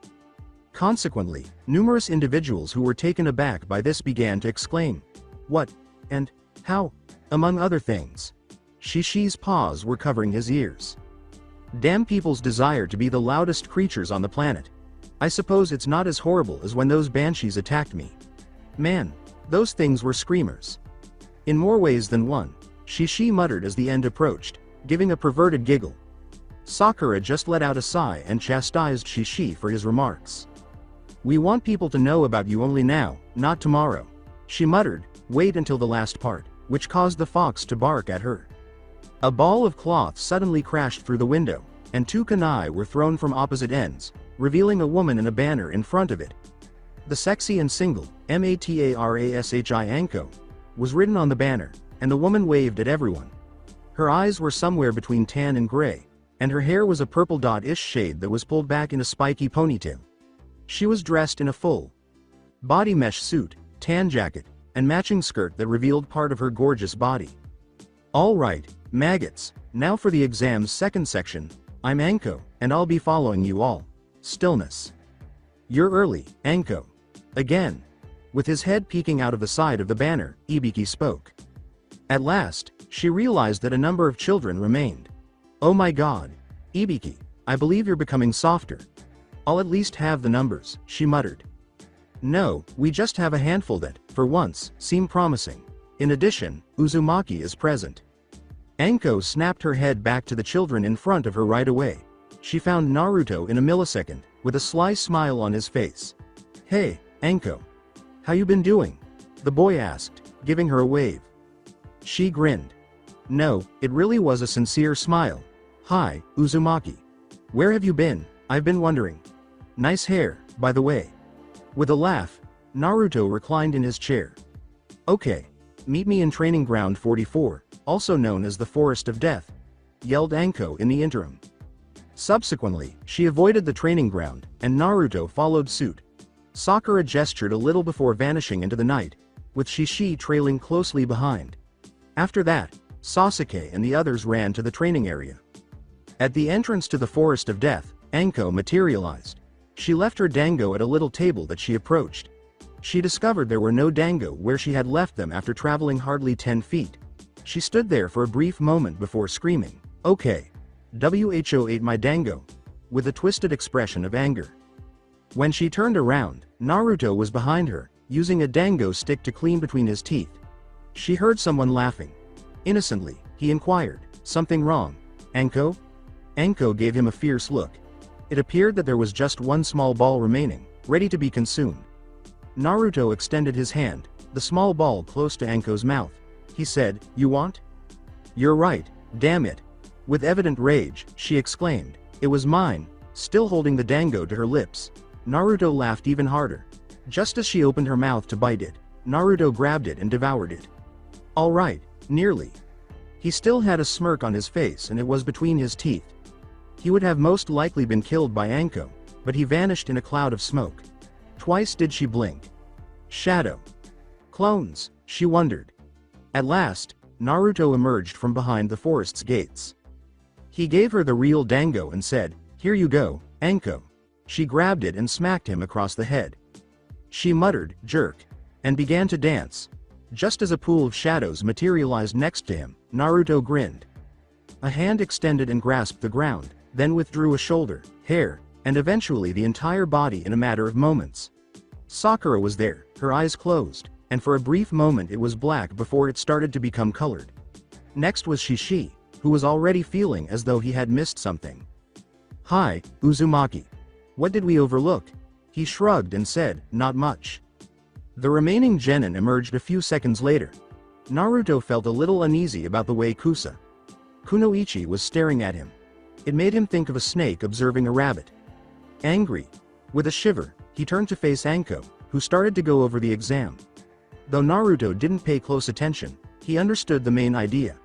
Consequently, numerous individuals who were taken aback by this began to exclaim, what, and, how, among other things. Shishi's paws were covering his ears. Damn people's desire to be the loudest creatures on the planet. I suppose it's not as horrible as when those banshees attacked me. Man, those things were screamers. In more ways than one, Shishi muttered as the end approached, giving a perverted giggle. Sakura just let out a sigh and chastised Shishi for his remarks. We want people to know about you only now, not tomorrow. She muttered, wait until the last part, which caused the fox to bark at her. A ball of cloth suddenly crashed through the window, and 2 kunai were thrown from opposite ends, revealing a woman and a banner in front of it. The sexy and single, Matarashi Anko, was written on the banner, and the woman waved at everyone. Her eyes were somewhere between tan and gray, and her hair was a purple dot-ish shade that was pulled back in a spiky ponytail. She was dressed in a full body mesh suit, tan jacket, and matching skirt that revealed part of her gorgeous body. All right, maggots, now for the exam's second section. I'm Anko, and I'll be following you all. Stillness. You're early, Anko. Again. With his head peeking out of the side of the banner, Ibiki spoke. At last, she realized that a number of children remained. Oh my god. Ibiki, I believe you're becoming softer. I'll at least have the numbers, she muttered. No, we just have a handful that, for once, seem promising. In addition, Uzumaki is present. Anko snapped her head back to the children in front of her right away. She found Naruto in a millisecond, with a sly smile on his face. Hey, Anko. How you been doing? The boy asked, giving her a wave. She grinned. No, it really was a sincere smile. Hi, Uzumaki. Where have you been? I've been wondering. Nice hair, by the way. With a laugh, Naruto reclined in his chair. Okay. Meet me in Training Ground 44, also known as the Forest of Death, yelled Anko in the interim. Subsequently, she avoided the training ground, and Naruto followed suit. Sakura gestured a little before vanishing into the night, with Shishi trailing closely behind. After that, Sasuke and the others ran to the training area. At the entrance to the Forest of Death, Anko materialized. She left her dango at a little table that she approached. She discovered there were no dango where she had left them after traveling hardly 10 feet. She stood there for a brief moment before screaming, "Okay. WHO ate my dango," with a twisted expression of anger. When she turned around, Naruto was behind her, using a dango stick to clean between his teeth. She heard someone laughing. Innocently, he inquired, "Something wrong, Anko?" Anko gave him a fierce look. It appeared that there was just one small ball remaining, ready to be consumed. Naruto extended his hand, the small ball close to Anko's mouth. He said, "You want?" "You're right, damn it." With evident rage, she exclaimed, "It was mine," still holding the dango to her lips. Naruto laughed even harder. Just as she opened her mouth to bite it, Naruto grabbed it and devoured it. All right, nearly. He still had a smirk on his face and it was between his teeth. He would have most likely been killed by Anko, but he vanished in a cloud of smoke. Twice did she blink. Shadow. Clones, she wondered. At last, Naruto emerged from behind the forest's gates. He gave her the real dango and said, "Here you go, Anko." She grabbed it and smacked him across the head. She muttered, "Jerk," and began to dance. Just as a pool of shadows materialized next to him, Naruto grinned. A hand extended and grasped the ground, then withdrew a shoulder, hair, and eventually the entire body in a matter of moments. Sakura was there, her eyes closed, and for a brief moment it was black before it started to become colored. Next was Shishi, who was already feeling as though he had missed something. "Hi, Uzumaki. What did we overlook?" He shrugged and said, "Not much." The remaining genin emerged a few seconds later. Naruto felt a little uneasy about the way Kunoichi was staring at him. It made him think of a snake observing a rabbit. Angry. With a shiver, he turned to face Anko, who started to go over the exam. Though Naruto didn't pay close attention, he understood the main idea.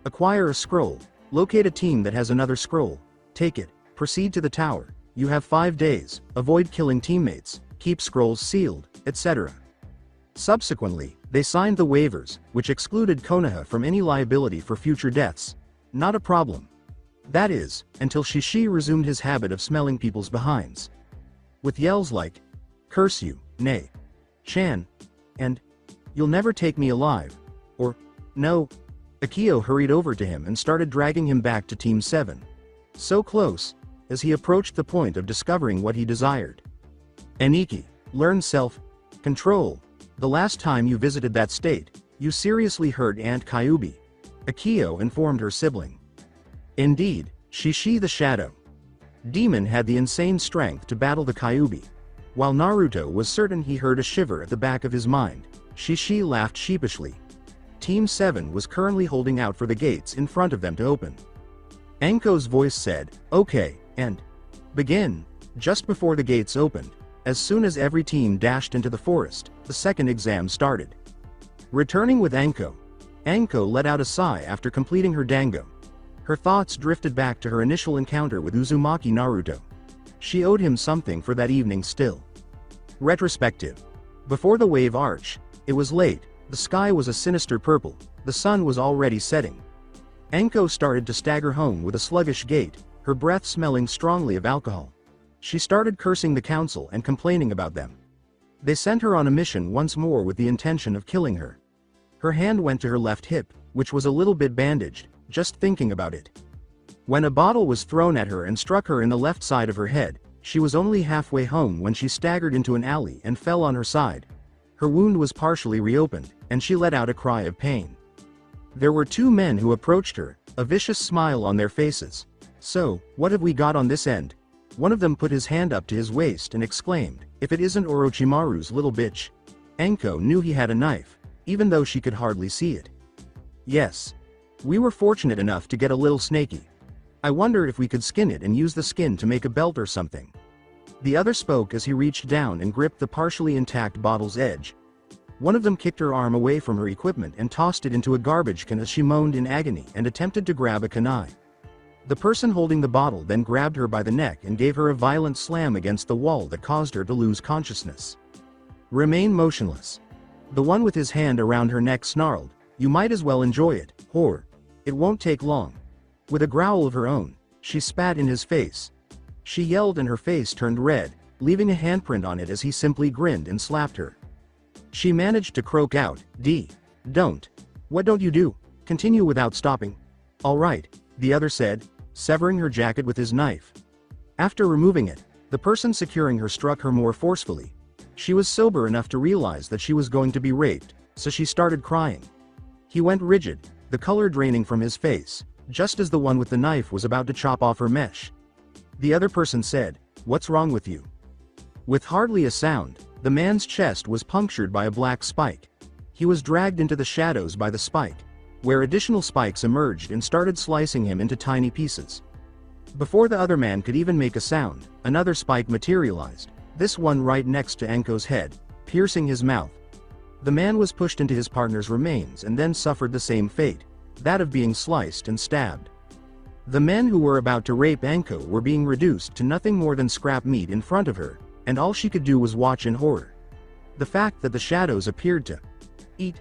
Acquire a scroll, locate a team that has another scroll, take it, proceed to the tower, you have 5 days, avoid killing teammates, keep scrolls sealed, etc. Subsequently, they signed the waivers, which excluded Konoha from any liability for future deaths. Not a problem. That is, until Shishi resumed his habit of smelling people's behinds. With yells like, "Curse you, nay, Chan," and "You'll never take me alive," or "No," Akio hurried over to him and started dragging him back to Team 7. So close, as he approached the point of discovering what he desired. "Aniki, learn self-control. The last time you visited that state, you seriously hurt Aunt Kyubi," Akio informed her sibling. Indeed, Shishi the Shadow Demon had the insane strength to battle the Kyubi. While Naruto was certain he heard a shiver at the back of his mind, Shishi laughed sheepishly. Team 7 was currently holding out for the gates in front of them to open. Anko's voice said, "Okay, and begin." Just before the gates opened, as soon as every team dashed into the forest, the second exam started. Returning with Anko let out a sigh after completing her dango. Her thoughts drifted back to her initial encounter with Uzumaki Naruto. She owed him something for that evening still. Retrospective. Before the wave arch, it was late, the sky was a sinister purple, the sun was already setting. Anko started to stagger home with a sluggish gait, her breath smelling strongly of alcohol. She started cursing the council and complaining about them. They sent her on a mission once more with the intention of killing her. Her hand went to her left hip, which was a little bit bandaged, just thinking about it. When a bottle was thrown at her and struck her in the left side of her head, she was only halfway home when she staggered into an alley and fell on her side. Her wound was partially reopened, and she let out a cry of pain. There were 2 men who approached her, a vicious smile on their faces. "So, what have we got on this end?" One of them put his hand up to his waist and exclaimed, "If it isn't Orochimaru's little bitch." Anko knew he had a knife, even though she could hardly see it. Yes. We were fortunate enough to get a little snaky. I wonder if we could skin it and use the skin to make a belt or something. The other spoke as he reached down and gripped the partially intact bottle's edge. One of them kicked her arm away from her equipment and tossed it into a garbage can as she moaned in agony and attempted to grab a kunai. The person holding the bottle then grabbed her by the neck and gave her a violent slam against the wall that caused her to lose consciousness. Remain motionless. The one with his hand around her neck snarled, "You might as well enjoy it, whore. It won't take long." With a growl of her own, she spat in his face. She yelled and her face turned red, leaving a handprint on it as he simply grinned and slapped her. She managed to croak out, Don't. What don't you do? Continue without stopping." "All right," the other said, severing her jacket with his knife. After removing it, the person securing her struck her more forcefully. She was sober enough to realize that she was going to be raped, so she started crying. He went rigid, the color draining from his face, just as the one with the knife was about to chop off her mesh. The other person said, "What's wrong with you?" With hardly a sound, the man's chest was punctured by a black spike. He was dragged into the shadows by the spike, where additional spikes emerged and started slicing him into tiny pieces. Before the other man could even make a sound, another spike materialized, this one right next to Anko's head, piercing his mouth. The man was pushed into his partner's remains and then suffered the same fate, that of being sliced and stabbed. The men who were about to rape Anko were being reduced to nothing more than scrap meat in front of her, and all she could do was watch in horror. The fact that the shadows appeared to eat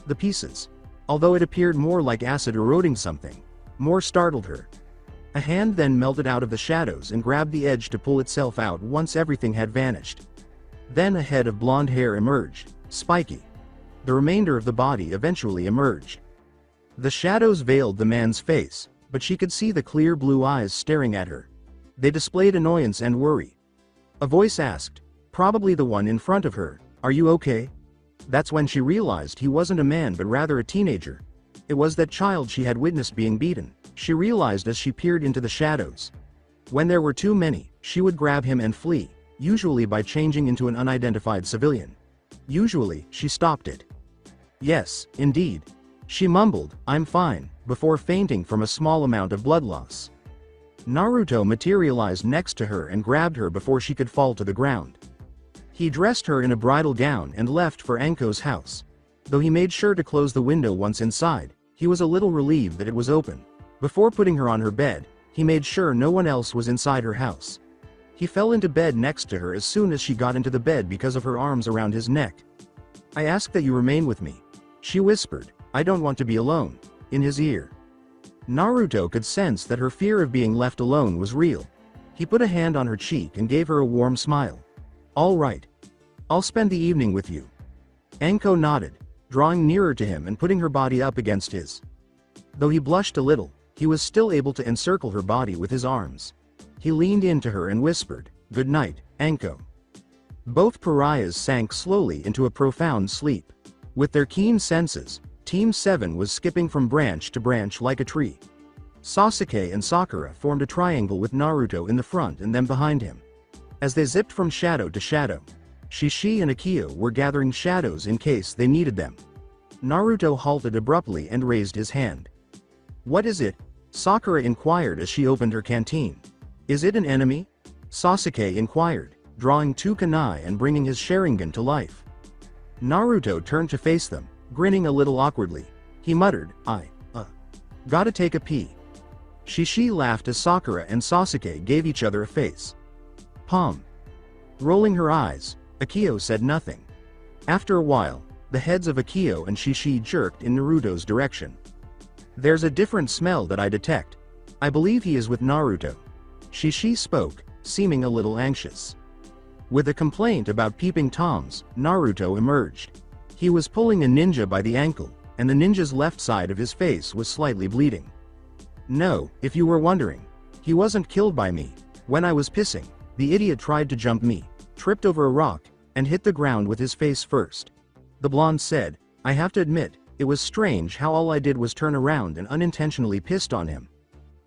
the pieces, although it appeared more like acid eroding something, more startled her. A hand then melted out of the shadows and grabbed the edge to pull itself out once everything had vanished. Then a head of blonde hair emerged, spiky. The remainder of the body eventually emerged. The shadows veiled the man's face, but she could see the clear blue eyes staring at her. They displayed annoyance and worry. A voice asked, probably the one in front of her, "Are you okay?" That's when she realized he wasn't a man but rather a teenager. It was that child she had witnessed being beaten, she realized as she peered into the shadows. When there were too many, she would grab him and flee, usually by changing into an unidentified civilian. Usually, she stopped it. "Yes, indeed." She mumbled, "I'm fine," before fainting from a small amount of blood loss. Naruto materialized next to her and grabbed her before she could fall to the ground. He dressed her in a bridal gown and left for Anko's house. Though he made sure to close the window once inside, he was a little relieved that it was open. Before putting her on her bed, he made sure no one else was inside her house. He fell into bed next to her as soon as she got into the bed because of her arms around his neck. "I ask that you remain with me," she whispered, "I don't want to be alone," in his ear. Naruto could sense that her fear of being left alone was real. He put a hand on her cheek and gave her a warm smile. "All right. I'll spend the evening with you." Anko nodded, drawing nearer to him and putting her body up against his. Though he blushed a little, he was still able to encircle her body with his arms. He leaned into her and whispered, "Good night, Anko." Both pariahs sank slowly into a profound sleep. With their keen senses, Team 7 was skipping from branch to branch like a tree. Sasuke and Sakura formed a triangle with Naruto in the front and them behind him. As they zipped from shadow to shadow, Shishi and Akio were gathering shadows in case they needed them. Naruto halted abruptly and raised his hand. "What is it?" Sakura inquired as she opened her canteen. "Is it an enemy?" Sasuke inquired, drawing two kunai and bringing his Sharingan to life. Naruto turned to face them, grinning a little awkwardly. He muttered, Gotta take a pee." Shishi laughed as Sakura and Sasuke gave each other a face palm. Rolling her eyes, Akio said nothing. After a while, the heads of Akio and Shishi jerked in Naruto's direction. "There's a different smell that I detect. I believe he is with Naruto." Shishi spoke, seeming a little anxious. With a complaint about peeping toms, Naruto emerged. He was pulling a ninja by the ankle, and the ninja's left side of his face was slightly bleeding. "No, if you were wondering. He wasn't killed by me. When I was pissing, the idiot tried to jump me, tripped over a rock, and hit the ground with his face first." The blonde said, "I have to admit, it was strange how all I did was turn around and unintentionally pissed on him."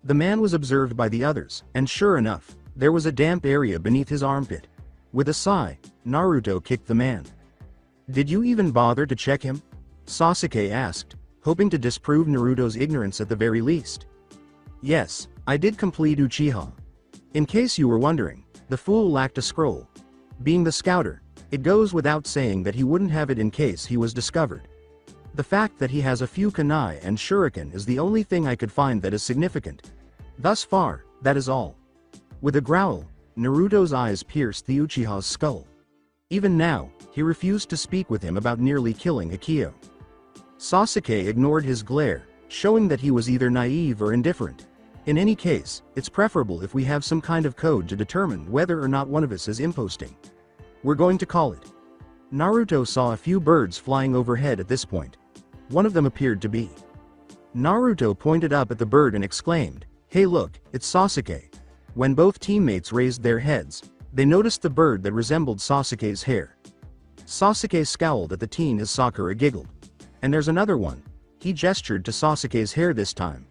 The man was observed by the others, and sure enough, there was a damp area beneath his armpit. With a sigh, Naruto kicked the man. "Did you even bother to check him?" Sasuke asked, hoping to disprove Naruto's ignorance at the very least. Yes, I did complete Uchiha. In case you were wondering, the fool lacked a scroll. Being the scouter, it goes without saying that he wouldn't have it in case he was discovered. The fact that he has a few kunai and shuriken is the only thing I could find that is significant. Thus far, that is all. With a growl, Naruto's eyes pierced the Uchiha's skull. Even now, he refused to speak with him about nearly killing Akio. Sasuke ignored his glare, showing that he was either naive or indifferent. In any case, it's preferable if we have some kind of code to determine whether or not one of us is imposting. We're going to call it. Naruto saw a few birds flying overhead at this point. One of them appeared to be. Naruto pointed up at the bird and exclaimed, "Hey look, it's Sasuke." When both teammates raised their heads, they noticed the bird that resembled Sasuke's hair. Sasuke scowled at the teen as Sakura giggled. "And there's another one." He gestured to Sasuke's hair this time.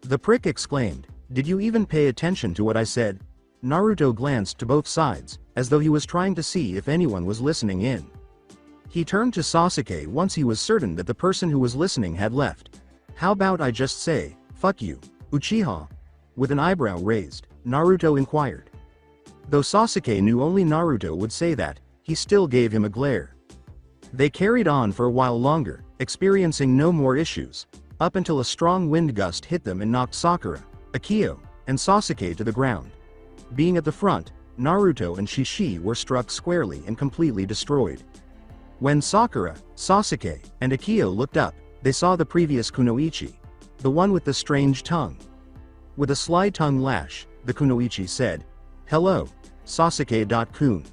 The prick exclaimed, "Did you even pay attention to what I said?" Naruto glanced to both sides, as though he was trying to see if anyone was listening in. He turned to Sasuke once he was certain that the person who was listening had left. "How about I just say, fuck you, Uchiha?" With an eyebrow raised, Naruto inquired. Though Sasuke knew only Naruto would say that, he still gave him a glare. They carried on for a while longer, experiencing no more issues, up until a strong wind gust hit them and knocked Sakura, Akio, and Sasuke to the ground. Being at the front, Naruto and Shishi were struck squarely and completely destroyed. When Sakura, Sasuke, and Akio looked up, they saw the previous kunoichi, the one with the strange tongue. With a sly tongue lash, the kunoichi said, "Hello, Sasuke-kun."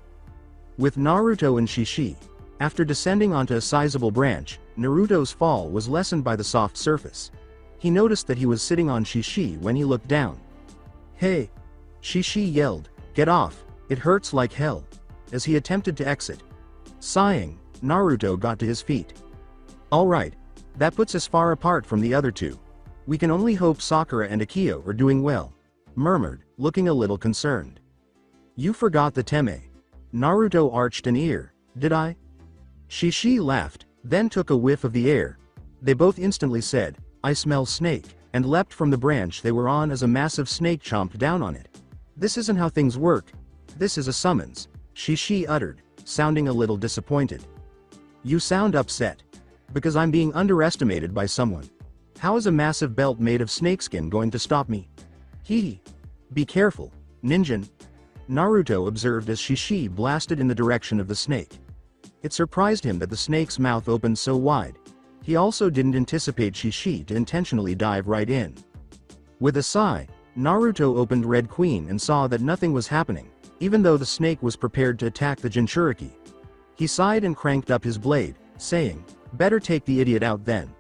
With Naruto and Shishi, after descending onto a sizable branch, Naruto's fall was lessened by the soft surface. He noticed that he was sitting on Shishi when he looked down. "Hey!" Shishi yelled, "Get off, it hurts like hell," as he attempted to exit. Sighing, Naruto got to his feet. "Alright, that puts us far apart from the other two. We can only hope Sakura and Akio are doing well," murmured, looking a little concerned. "You forgot the teme." Naruto arched an ear. "Did I?" Shishi laughed, then took a whiff of the air. They both instantly said, "I smell snake," and leapt from the branch they were on as a massive snake chomped down on it. "This isn't how things work. This is a summons," Shishi uttered, sounding a little disappointed. "You sound upset. Because I'm being underestimated by someone. How is a massive belt made of snakeskin going to stop me? Hee. Be careful, ninjin," Naruto observed as Shishi blasted in the direction of the snake. It surprised him that the snake's mouth opened so wide. He also didn't anticipate Shishi to intentionally dive right in. With a sigh, Naruto opened Red Queen and saw that nothing was happening, even though the snake was prepared to attack the Jinchuriki. He sighed and cranked up his blade, saying, "Better take the idiot out then."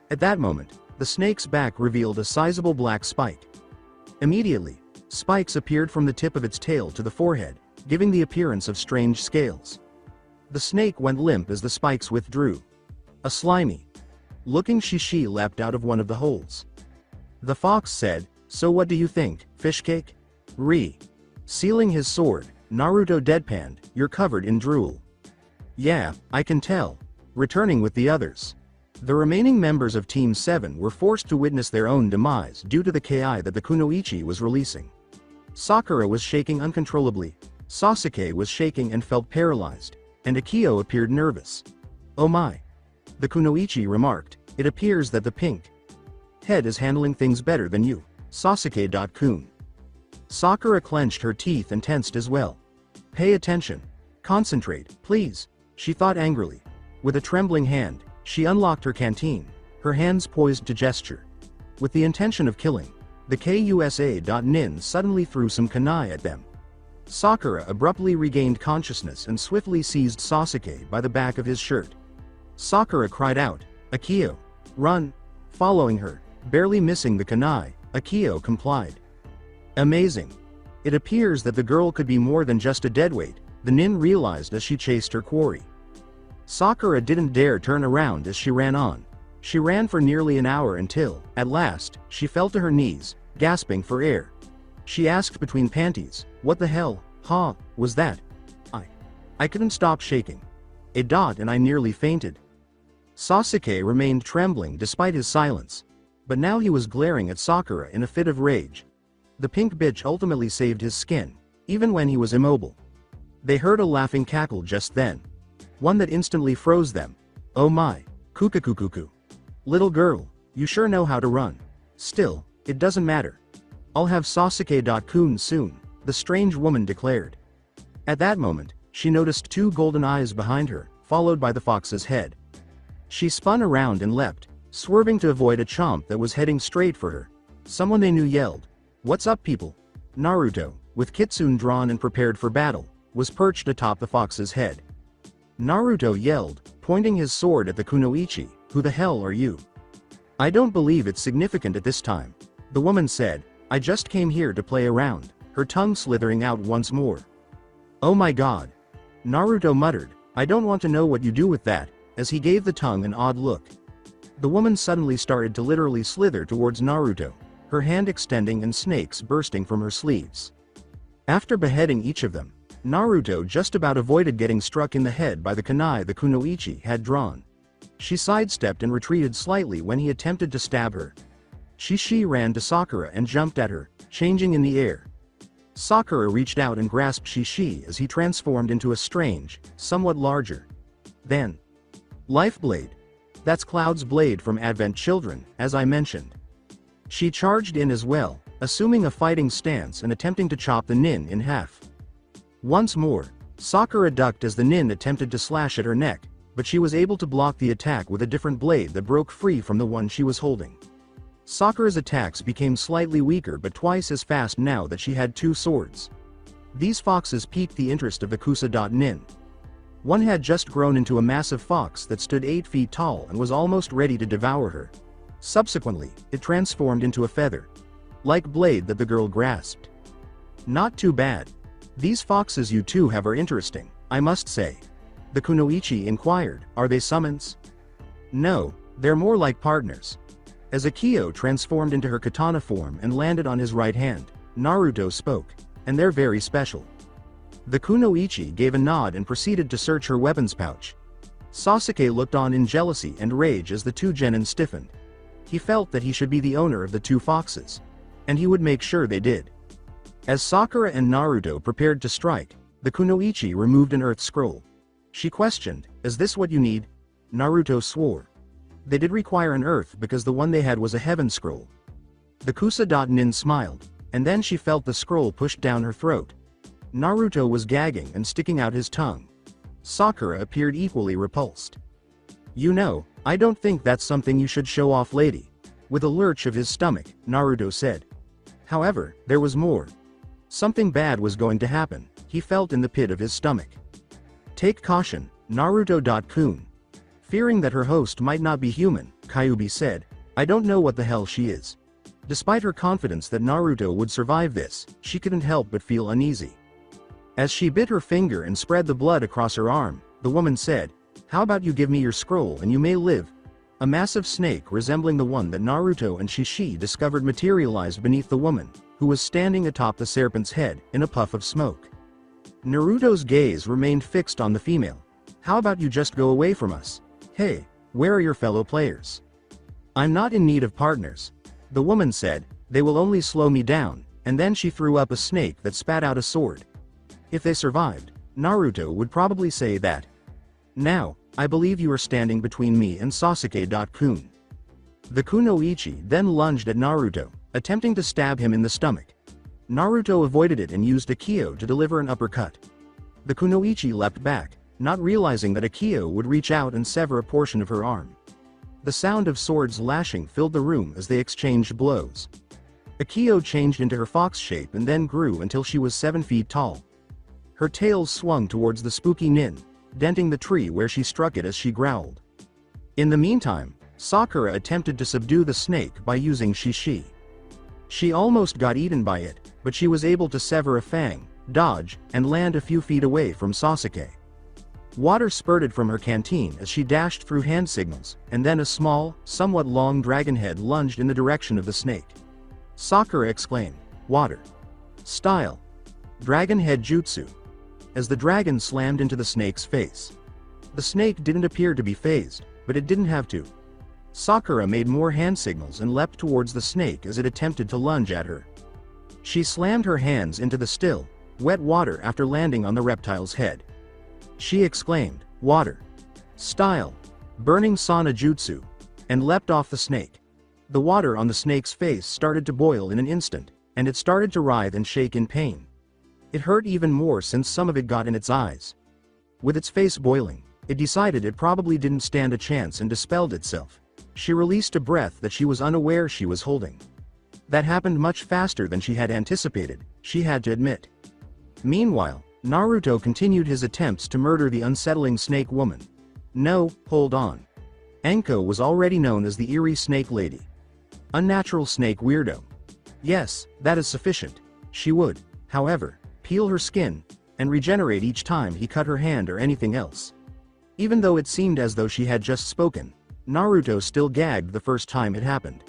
At that moment, the snake's back revealed a sizable black spike. Immediately, spikes appeared from the tip of its tail to the forehead, giving the appearance of strange scales. The snake went limp as the spikes withdrew. A slimy looking Shishi leapt out of one of the holes. The fox said, "So what do you think, fishcake?" Sealing his sword, Naruto deadpanned, "You're covered in drool." "Yeah, I can tell." Returning with the others. The remaining members of Team 7 were forced to witness their own demise due to the Ki that the kunoichi was releasing. Sakura was shaking uncontrollably, Sasuke was shaking and felt paralyzed, and Akio appeared nervous. "Oh my." The kunoichi remarked, "It appears that the pink head is handling things better than you, Sasuke-kun." Sakura clenched her teeth and tensed as well. "Pay attention. Concentrate, please," she thought angrily. With a trembling hand, she unlocked her canteen, her hands poised to gesture. With the intention of killing, the KUSA.nin suddenly threw some kunai at them. Sakura abruptly regained consciousness and swiftly seized Sasuke by the back of his shirt. Sakura cried out, "Akio, run!" Following her, barely missing the kunai, Akio complied. Amazing. It appears that the girl could be more than just a deadweight, the nin realized as she chased her quarry. Sakura didn't dare turn around as she ran on. She ran for nearly an hour until, at last, she fell to her knees, gasping for air. She asked between panties, "What the hell, was that?" I couldn't stop shaking. A dot and I nearly fainted. Sasuke remained trembling despite his silence. But now he was glaring at Sakura in a fit of rage. The pink bitch ultimately saved his skin, even when he was immobile. They heard a laughing cackle just then. One that instantly froze them. Oh my, kukakukuku. Little girl, you sure know how to run. Still, it doesn't matter. I'll have Sasuke-kun soon, the strange woman declared. At that moment, she noticed two golden eyes behind her, followed by the fox's head. She spun around and leapt, swerving to avoid a chomp that was heading straight for her. Someone they knew yelled, "What's up, people?" Naruto, with kitsune drawn and prepared for battle, was perched atop the fox's head. Naruto yelled, pointing his sword at the kunoichi, "Who the hell are you?" "I don't believe it's significant at this time," the woman said. "I just came here to play around," her tongue slithering out once more. "Oh my god," Naruto muttered, "I don't want to know what you do with that," as he gave the tongue an odd look. The woman suddenly started to literally slither towards Naruto, her hand extending and snakes bursting from her sleeves. After beheading each of them, Naruto just about avoided getting struck in the head by the kunai the kunoichi had drawn. She sidestepped and retreated slightly when he attempted to stab her. Shishi ran to Sakura and jumped at her, changing in the air. Sakura reached out and grasped Shishi as he transformed into a strange, somewhat larger than life blade. That's Cloud's blade from Advent Children, as I mentioned. She charged in as well, assuming a fighting stance and attempting to chop the nin in half. Once more, Sakura ducked as the nin attempted to slash at her neck, but she was able to block the attack with a different blade that broke free from the one she was holding. Sakura's attacks became slightly weaker but twice as fast now that she had two swords. These foxes piqued the interest of the Kusa.nin. One had just grown into a massive fox that stood 8 feet tall and was almost ready to devour her. Subsequently, it transformed into a feather-like blade that the girl grasped. "Not too bad. These foxes you two have are interesting, I must say." The kunoichi inquired, "Are they summons?" "No, they're more like partners." As Akio transformed into her katana form and landed on his right hand, Naruto spoke, "And they're very special." The kunoichi gave a nod and proceeded to search her weapons pouch. Sasuke looked on in jealousy and rage as the two genin stiffened. He felt that he should be the owner of the two foxes. And he would make sure they did. As Sakura and Naruto prepared to strike, the kunoichi removed an earth scroll. She questioned, "Is this what you need?" Naruto swore. They did require an earth because the one they had was a heaven scroll. The Kusa.nin smiled, and then she felt the scroll pushed down her throat. Naruto was gagging and sticking out his tongue. Sakura appeared equally repulsed. "You know, I don't think that's something you should show off, lady." With a lurch of his stomach, Naruto said. However, there was more. Something bad was going to happen, he felt in the pit of his stomach. "Take caution, Naruto.kun." Fearing that her host might not be human, Kyuubi said, "I don't know what the hell she is." Despite her confidence that Naruto would survive this, she couldn't help but feel uneasy. As she bit her finger and spread the blood across her arm, the woman said, "How about you give me your scroll and you may live?" A massive snake resembling the one that Naruto and Shishi discovered materialized beneath the woman, who was standing atop the serpent's head, in a puff of smoke. Naruto's gaze remained fixed on the female. "How about you just go away from us? Hey, where are your fellow players?" "I'm not in need of partners," the woman said, "they will only slow me down," and then she threw up a snake that spat out a sword. If they survived, Naruto would probably say that. "Now, I believe you are standing between me and Sasuke.kun." The kunoichi then lunged at Naruto, attempting to stab him in the stomach. Naruto avoided it and used Akio to deliver an uppercut. The kunoichi leapt back, not realizing that Akio would reach out and sever a portion of her arm. The sound of swords lashing filled the room as they exchanged blows. Akio changed into her fox shape and then grew until she was 7 feet tall. Her tail swung towards the spooky nin, denting the tree where she struck it as she growled. In the meantime, Sakura attempted to subdue the snake by using Shishi. She almost got eaten by it, but she was able to sever a fang, dodge, and land a few feet away from Sasuke. Water spurted from her canteen as she dashed through hand signals, and then a small, somewhat long dragon head lunged in the direction of the snake. Sakura exclaimed, "Water! Style! Dragon head jutsu!" as the dragon slammed into the snake's face. The snake didn't appear to be fazed, but it didn't have to. Sakura made more hand signals and leapt towards the snake as it attempted to lunge at her. She slammed her hands into the still, wet water after landing on the reptile's head. She exclaimed, "Water! Style! Burning sauna jutsu!" and leapt off the snake. The water on the snake's face started to boil in an instant, and it started to writhe and shake in pain. It hurt even more since some of it got in its eyes. With its face boiling, it decided it probably didn't stand a chance and dispelled itself. She released a breath that she was unaware she was holding. That happened much faster than she had anticipated, she had to admit. Meanwhile, Naruto continued his attempts to murder the unsettling snake woman. No, hold on. Anko was already known as the eerie snake lady. Unnatural snake weirdo. Yes, that is sufficient. She would, however, peel her skin and regenerate each time he cut her hand or anything else. Even though it seemed as though she had just spoken, Naruto still gagged the first time it happened.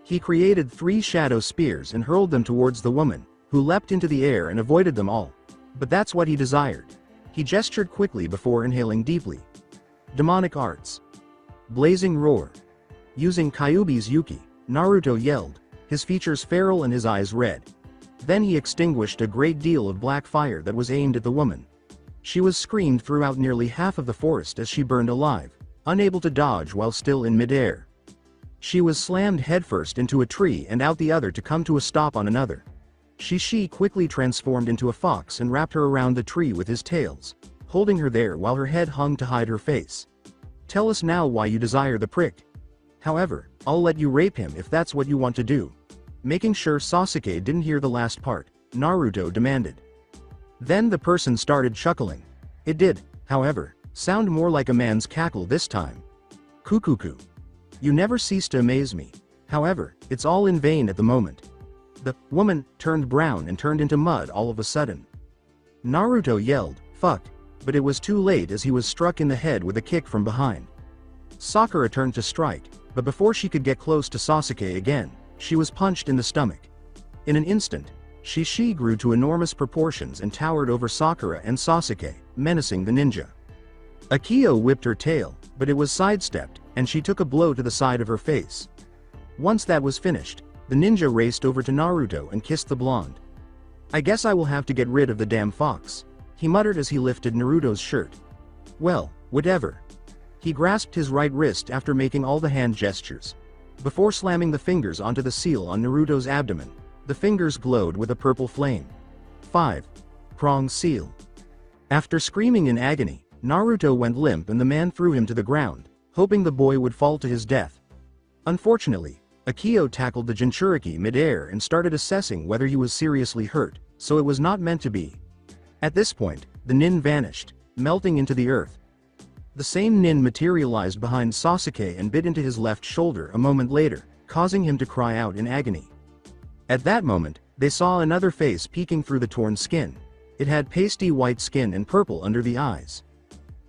He created 3 shadow spears and hurled them towards the woman, who leapt into the air and avoided them all. But that's what he desired. He gestured quickly before inhaling deeply. Demonic arts. Blazing roar. Using Kyuubi's Yuki, Naruto yelled, his features feral and his eyes red. Then he extinguished a great deal of black fire that was aimed at the woman. She was screamed throughout nearly half of the forest as she burned alive, unable to dodge while still in midair. She was slammed headfirst into a tree and out the other to come to a stop on another. Shishi quickly transformed into a fox and wrapped her around the tree with his tails, holding her there while her head hung to hide her face. Tell us now why you desire the prick. However, I'll let you rape him if that's what you want to do. Making sure Sasuke didn't hear the last part, Naruto demanded. Then the person started chuckling. It did, however, sound more like a man's cackle this time. Kukuku. You never cease to amaze me. However, it's all in vain at the moment. The woman turned brown and turned into mud all of a sudden. Naruto yelled, "Fuck," but it was too late as he was struck in the head with a kick from behind. Sakura turned to strike, but before she could get close to Sasuke again, she was punched in the stomach. In an instant, Shishi grew to enormous proportions and towered over Sakura and Sasuke, menacing the ninja. Akio whipped her tail, but it was sidestepped, and she took a blow to the side of her face. Once that was finished, the ninja raced over to Naruto and kissed the blonde. "I guess I will have to get rid of the damn fox," he muttered as he lifted Naruto's shirt. "Well, whatever." He grasped his right wrist after making all the hand gestures. Before slamming the fingers onto the seal on Naruto's abdomen, the fingers glowed with a purple flame. 5. Prong seal. After screaming in agony, Naruto went limp and the man threw him to the ground, hoping the boy would fall to his death. Unfortunately, Akio tackled the Jinchuriki mid-air and started assessing whether he was seriously hurt, so it was not meant to be. At this point, the nin vanished, melting into the earth. The same nin materialized behind Sasuke and bit into his left shoulder a moment later, causing him to cry out in agony. At that moment, they saw another face peeking through the torn skin. It had pasty white skin and purple under the eyes.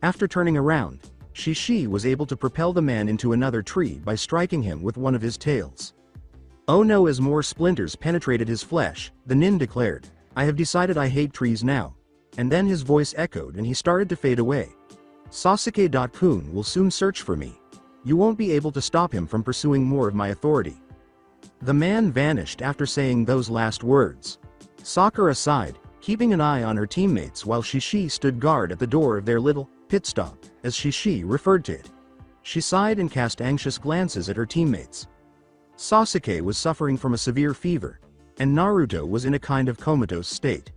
After turning around, Shishi was able to propel the man into another tree by striking him with one of his tails. "Oh no," as more splinters penetrated his flesh, the nin declared, "I have decided I hate trees now." And then his voice echoed and he started to fade away. Sasuke-kun will soon search for me. You won't be able to stop him from pursuing more of my authority. The man vanished after saying those last words. Sakura sighed, keeping an eye on her teammates while Shishi stood guard at the door of their little pit stop, as Shishi referred to it. She sighed and cast anxious glances at her teammates. Sasuke was suffering from a severe fever, and Naruto was in a kind of comatose state.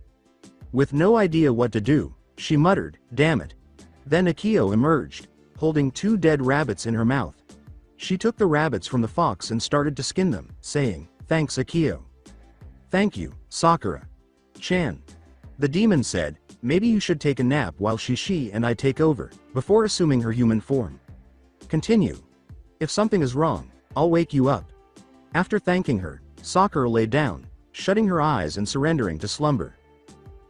With no idea what to do, she muttered, "Damn it." Then Akio emerged, holding 2 dead rabbits in her mouth. She took the rabbits from the fox and started to skin them, saying, "Thanks, Akio." "Thank you, Sakura-chan." The demon said, "Maybe you should take a nap while Shishi and I take over," before assuming her human form. "Continue. If something is wrong, I'll wake you up." After thanking her, Sakura lay down, shutting her eyes and surrendering to slumber.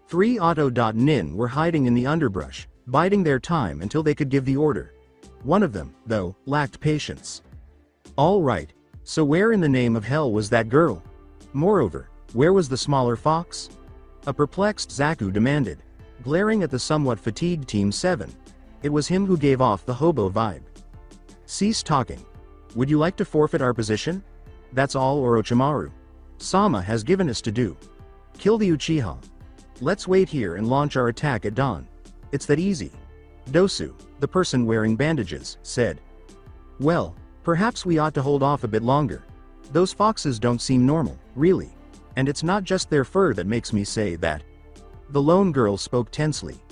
3 Auto-nin were hiding in the underbrush, biding their time until they could give the order. One of them, though, lacked patience. "All right, so where in the name of hell was that girl? Moreover, where was the smaller fox?" A perplexed Zaku demanded, glaring at the somewhat fatigued Team 7. It was him who gave off the hobo vibe. Cease talking. Would you like to forfeit our position? That's all Orochimaru Sama has given us to do. Kill the Uchiha. Let's wait here and launch our attack at dawn. It's that easy. Dosu, the person wearing bandages, said. Well, perhaps we ought to hold off a bit longer. Those foxes don't seem normal, really. And it's not just their fur that makes me say that. The lone girl spoke tensely.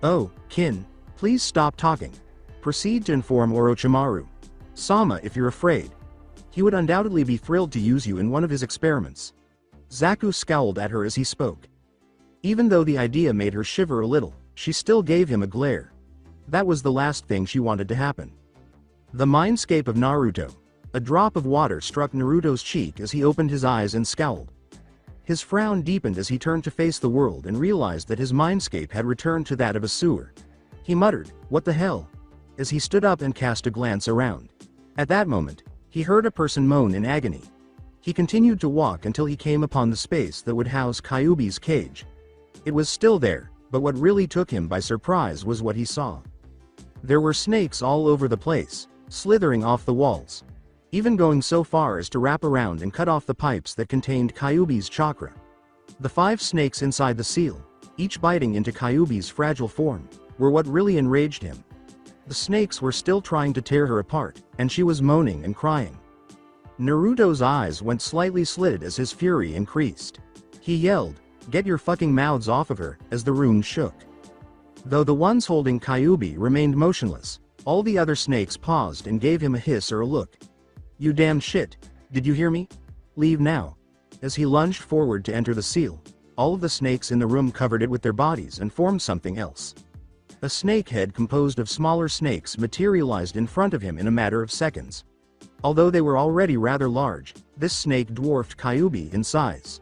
Oh, Kin, please stop talking. Proceed to inform Orochimaru Sama if you're afraid. He would undoubtedly be thrilled to use you in one of his experiments. Zaku scowled at her as he spoke. Even though the idea made her shiver a little, she still gave him a glare. That was the last thing she wanted to happen. The mindscape of Naruto. A drop of water struck Naruto's cheek as he opened his eyes and scowled. His frown deepened as he turned to face the world and realized that his mindscape had returned to that of a sewer. He muttered, "What the hell?" as he stood up and cast a glance around. At that moment, he heard a person moan in agony. He continued to walk until he came upon the space that would house Kyuubi's cage. It was still there, but what really took him by surprise was what he saw. There were snakes all over the place, slithering off the walls, even going so far as to wrap around and cut off the pipes that contained Kyuubi's chakra. The 5 snakes inside the seal, each biting into Kyuubi's fragile form, were what really enraged him. The snakes were still trying to tear her apart, and she was moaning and crying. Naruto's eyes went slightly slitted as his fury increased. He yelled, "Get your fucking mouths off of her," as the rune shook. Though the ones holding Kyuubi remained motionless, all the other snakes paused and gave him a hiss or a look. "You damn shit, did you hear me? Leave now." As he lunged forward to enter the seal, all of the snakes in the room covered it with their bodies and formed something else. A snake head composed of smaller snakes materialized in front of him in a matter of seconds. Although they were already rather large, this snake dwarfed Kyuubi in size.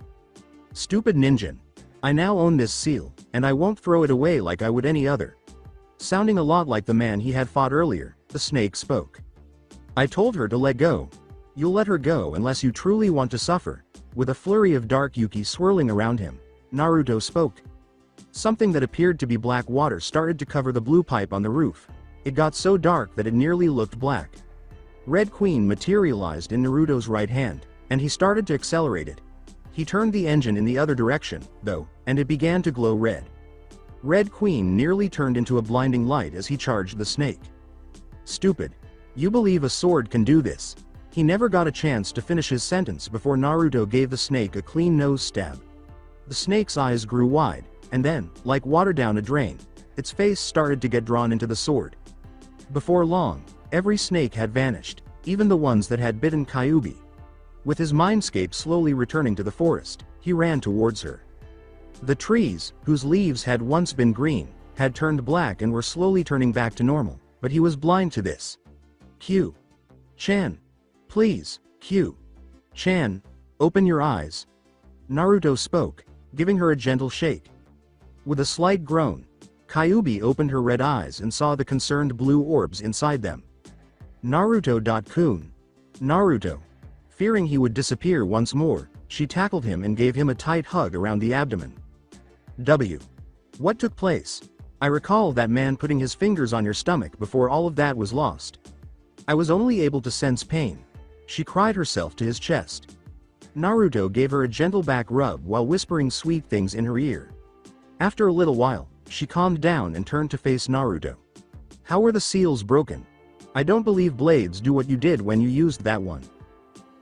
"Stupid ninja. I now own this seal, and I won't throw it away like I would any other." Sounding a lot like the man he had fought earlier, the snake spoke. "I told her to let go. You'll let her go unless you truly want to suffer." With a flurry of dark yuki swirling around him, Naruto spoke. Something that appeared to be black water started to cover the blue pipe on the roof. It got so dark that it nearly looked black. Red Queen materialized in Naruto's right hand, and he started to accelerate it. He turned the engine in the other direction, though, and it began to glow red. Red Queen nearly turned into a blinding light as he charged the snake. "Stupid. You believe a sword can do this?" He never got a chance to finish his sentence before Naruto gave the snake a clean nose stab. The snake's eyes grew wide, and then, like water down a drain, its face started to get drawn into the sword. Before long, every snake had vanished, even the ones that had bitten Kyuubi. With his mindscape slowly returning to the forest, he ran towards her. The trees, whose leaves had once been green, had turned black and were slowly turning back to normal, but he was blind to this. "Q-chan. Please, Q-chan, open your eyes." Naruto spoke, giving her a gentle shake. With a slight groan, Kyuubi opened her red eyes and saw the concerned blue orbs inside them. Naruto.kun. Naruto. Fearing he would disappear once more, she tackled him and gave him a tight hug around the abdomen. W. What took place? I recall that man putting his fingers on your stomach before all of that was lost. I was only able to sense pain. She cried herself to his chest. Naruto gave her a gentle back rub while whispering sweet things in her ear. After a little while, she calmed down and turned to face Naruto. "How were the seals broken? I don't believe blades do what you did when you used that one."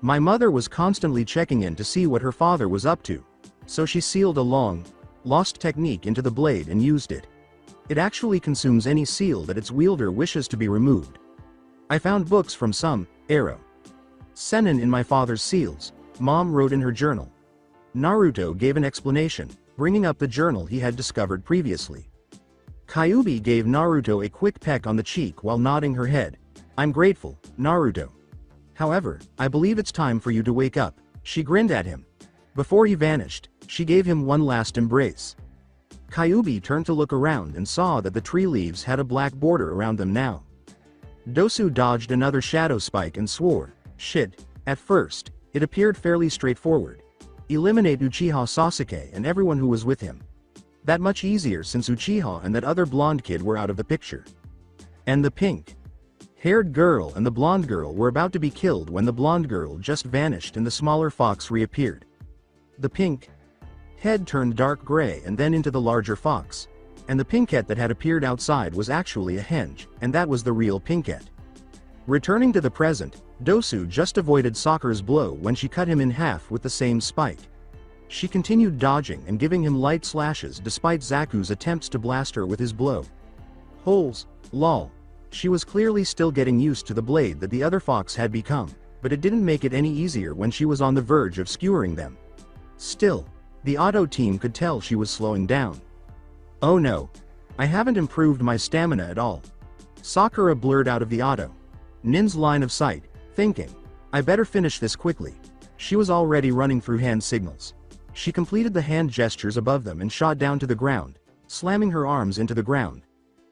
"My mother was constantly checking in to see what her father was up to, so she sealed a long, lost technique into the blade and used it. It actually consumes any seal that its wielder wishes to be removed. I found books from some arrow senin in my father's seals," Mom wrote in her journal. Naruto gave an explanation, bringing up the journal he had discovered previously. Kyuubi gave Naruto a quick peck on the cheek while nodding her head. "I'm grateful, Naruto. However, I believe it's time for you to wake up," she grinned at him. Before he vanished, she gave him one last embrace. Kyuubi turned to look around and saw that the tree leaves had a black border around them now. Dosu dodged another shadow spike and swore, "Shit." At first, it appeared fairly straightforward. Eliminate Uchiha Sasuke and everyone who was with him. That much easier since Uchiha and that other blonde kid were out of the picture. And the pink haired girl and the blonde girl were about to be killed when the blonde girl just vanished and the smaller fox reappeared. The pink head turned dark gray and then into the larger fox. And the pinkette that had appeared outside was actually a henge, and that was the real pinkette. Returning to the present, Dosu just avoided Sakura's blow when she cut him in half with the same spike. She continued dodging and giving him light slashes despite Zaku's attempts to blast her with his blow. Holes, lol. She was clearly still getting used to the blade that the other fox had become, but it didn't make it any easier when she was on the verge of skewering them. Still, the auto team could tell she was slowing down. Oh no. I haven't improved my stamina at all. Sakura blurred out of the auto. Nin's line of sight, thinking, I better finish this quickly. She was already running through hand signals. She completed the hand gestures above them and shot down to the ground, slamming her arms into the ground.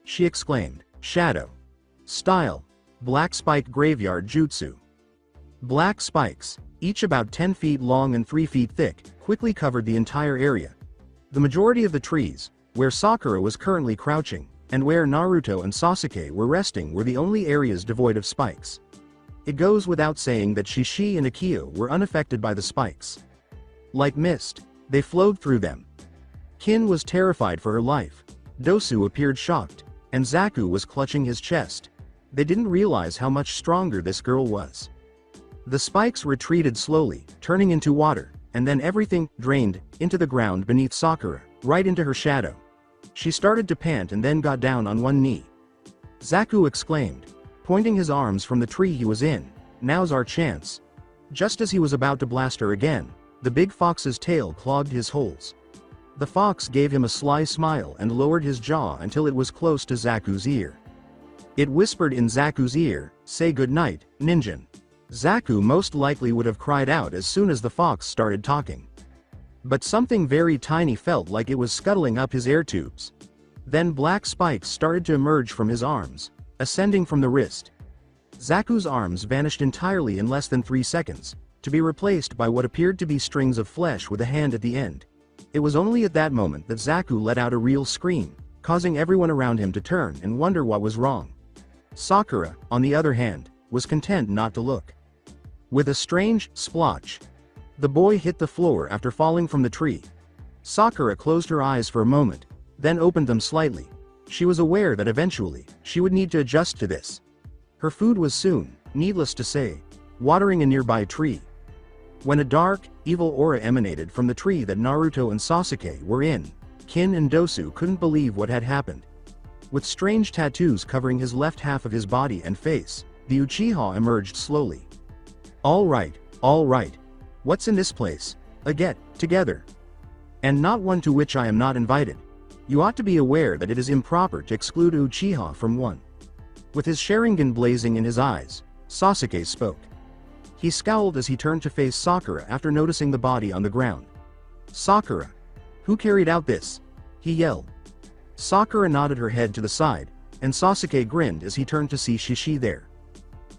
She exclaimed, Shadow. Style. Black Spike Graveyard Jutsu. Black spikes, each about 10 feet long and 3 feet thick, quickly covered the entire area. The majority of the trees, where Sakura was currently crouching, and where Naruto and Sasuke were resting were the only areas devoid of spikes. It goes without saying that Shishi and Akio were unaffected by the spikes. Like mist, they flowed through them. Kin was terrified for her life. Dosu appeared shocked, and Zaku was clutching his chest. They didn't realize how much stronger this girl was. The spikes retreated slowly, turning into water, and then everything drained into the ground beneath Sakura, right into her shadow. She started to pant and then got down on one knee. Zaku exclaimed, pointing his arms from the tree he was in, now's our chance. Just as he was about to blast her again, the big fox's tail clogged his holes. The fox gave him a sly smile and lowered his jaw until it was close to Zaku's ear. It whispered in Zaku's ear, say goodnight, Ninjin. Zaku most likely would have cried out as soon as the fox started talking. But something very tiny felt like it was scuttling up his air tubes. Then black spikes started to emerge from his arms, ascending from the wrist. Zaku's arms vanished entirely in less than 3 seconds, to be replaced by what appeared to be strings of flesh with a hand at the end. It was only at that moment that Zaku let out a real scream, causing everyone around him to turn and wonder what was wrong. Sakura, on the other hand, was content not to look. With a strange splotch, the boy hit the floor after falling from the tree. Sakura closed her eyes for a moment, then opened them slightly. She was aware that eventually, she would need to adjust to this. Her food was soon, needless to say, watering a nearby tree. When a dark, evil aura emanated from the tree that Naruto and Sasuke were in, Kin and Dosu couldn't believe what had happened. With strange tattoos covering his left half of his body and face, the Uchiha emerged slowly. All right. What's in this place? A get-together. And not one to which I am not invited. You ought to be aware that it is improper to exclude Uchiha from one. With his Sharingan blazing in his eyes, Sasuke spoke. He scowled as he turned to face Sakura after noticing the body on the ground. Sakura. Who carried out this? He yelled. Sakura nodded her head to the side, and Sasuke grinned as he turned to see Shishi there.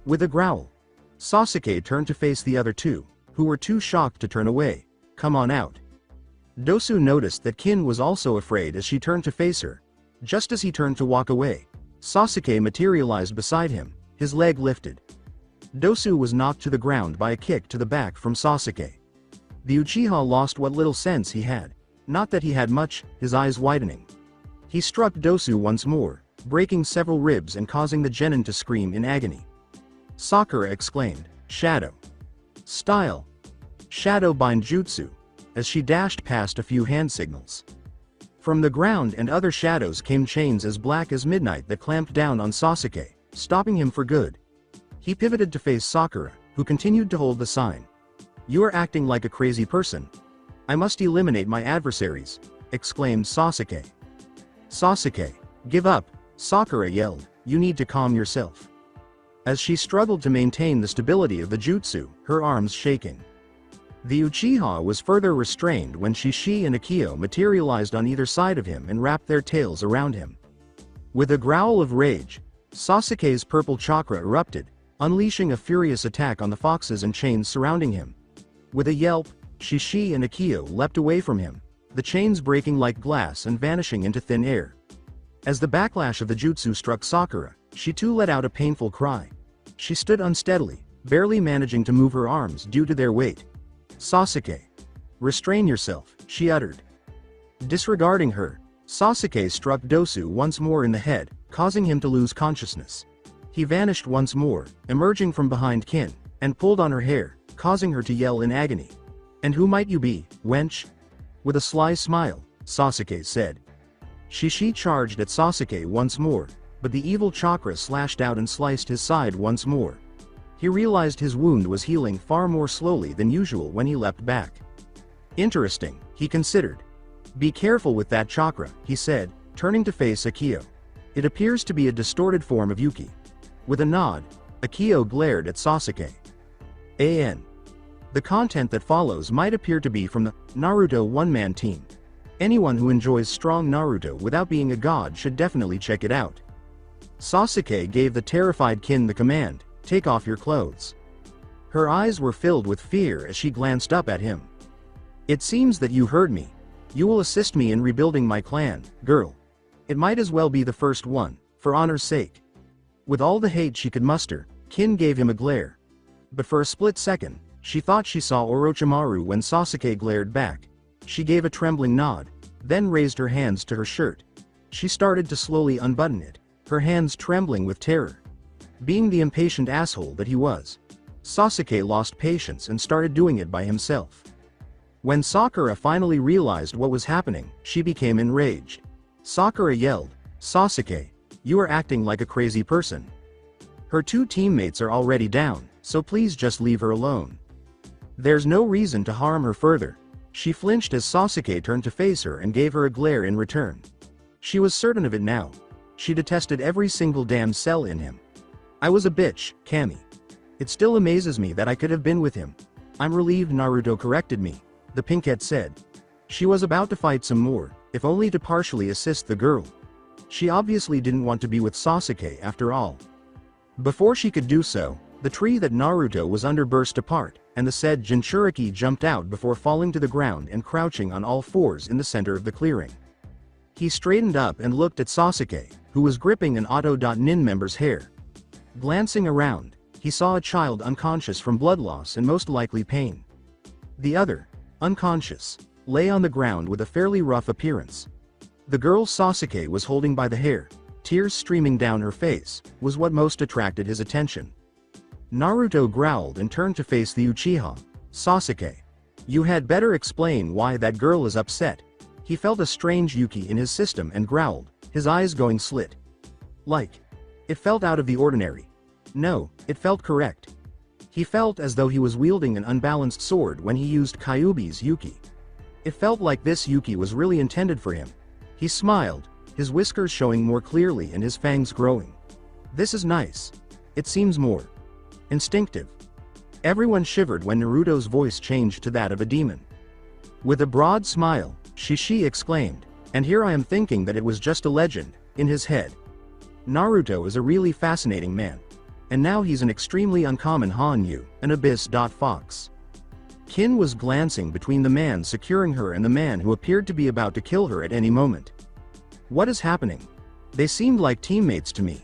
With a growl, Sasuke turned to face the other two, who were too shocked to turn away. Come on out. Dosu noticed that Kin was also afraid as she turned to face her. Just as he turned to walk away, Sasuke materialized beside him, his leg lifted. Dosu was knocked to the ground by a kick to the back from Sasuke. The Uchiha lost what little sense he had. Not that he had much, his eyes widening. He struck Dosu once more, breaking several ribs and causing the genin to scream in agony. Sakura exclaimed, Shadow. Style. Shadow Bind Jutsu, as she dashed past a few hand signals. From the ground and other shadows came chains as black as midnight that clamped down on Sasuke, stopping him for good. He pivoted to face Sakura, who continued to hold the sign. You are acting like a crazy person. I must eliminate my adversaries, exclaimed Sasuke. Sasuke, give up, Sakura yelled, you need to calm yourself. As she struggled to maintain the stability of the jutsu, her arms shaking. The Uchiha was further restrained when Shishi and Akio materialized on either side of him and wrapped their tails around him. With a growl of rage, Sasuke's purple chakra erupted, unleashing a furious attack on the foxes and chains surrounding him. With a yelp, Shishi and Akio leapt away from him, the chains breaking like glass and vanishing into thin air. As the backlash of the jutsu struck Sakura, She too let out a painful cry. She stood unsteadily, barely managing to move her arms due to their weight. Sasuke. Restrain yourself, she uttered. Disregarding her, Sasuke struck Dosu once more in the head, causing him to lose consciousness. He vanished once more, emerging from behind Kin, and pulled on her hair, causing her to yell in agony. And who might you be, wench? With a sly smile, Sasuke said. She charged at Sasuke once more, but the evil chakra slashed out and sliced his side once more. He realized his wound was healing far more slowly than usual when he leapt back. Interesting, he considered. Be careful with that chakra, he said, turning to face Akio. It appears to be a distorted form of Yuki. With a nod, Akio glared at Sasuke. The content that follows might appear to be from the Naruto one-man team. Anyone who enjoys strong Naruto without being a god should definitely check it out. Sasuke gave the terrified Kin the command, take off your clothes. Her eyes were filled with fear as she glanced up at him. It seems that you heard me. You will assist me in rebuilding my clan, girl. It might as well be the first one, for honor's sake. With all the hate she could muster, Kin gave him a glare. But for a split second, she thought she saw Orochimaru when Sasuke glared back. She gave a trembling nod, then raised her hands to her shirt. She started to slowly unbutton it, her hands trembling with terror. Being the impatient asshole that he was, Sasuke lost patience and started doing it by himself. When Sakura finally realized what was happening, she became enraged. Sakura yelled, Sasuke, you are acting like a crazy person. Her two teammates are already down, so please just leave her alone. There's no reason to harm her further. She flinched as Sasuke turned to face her and gave her a glare in return. She was certain of it now. She detested every single damn cell in him. I was a bitch, Kami. It still amazes me that I could have been with him. I'm relieved Naruto corrected me, the pinkette said. She was about to fight some more, if only to partially assist the girl. She obviously didn't want to be with Sasuke after all. Before she could do so, the tree that Naruto was under burst apart, and the said Jinchuriki jumped out before falling to the ground and crouching on all fours in the center of the clearing. He straightened up and looked at Sasuke, who was gripping an Auto.Nin member's hair. Glancing around, he saw a child unconscious from blood loss and most likely pain. The other, unconscious, lay on the ground with a fairly rough appearance. The girl Sasuke was holding by the hair, tears streaming down her face, was what most attracted his attention. Naruto growled and turned to face the Uchiha. Sasuke. You had better explain why that girl is upset. He felt a strange Yuki in his system and growled, his eyes going slit. Like. It felt out of the ordinary. No, it felt correct. He felt as though he was wielding an unbalanced sword when he used Kyuubi's Yuki. It felt like this Yuki was really intended for him. He smiled, his whiskers showing more clearly and his fangs growing. This is nice. It seems more instinctive. Everyone shivered when Naruto's voice changed to that of a demon. With a broad smile, Shishi exclaimed, and here I am thinking that it was just a legend, in his head. Naruto is a really fascinating man. And now he's an extremely uncommon Hanyu, an abyss.fox. Kin was glancing between the man securing her and the man who appeared to be about to kill her at any moment. What is happening? They seemed like teammates to me.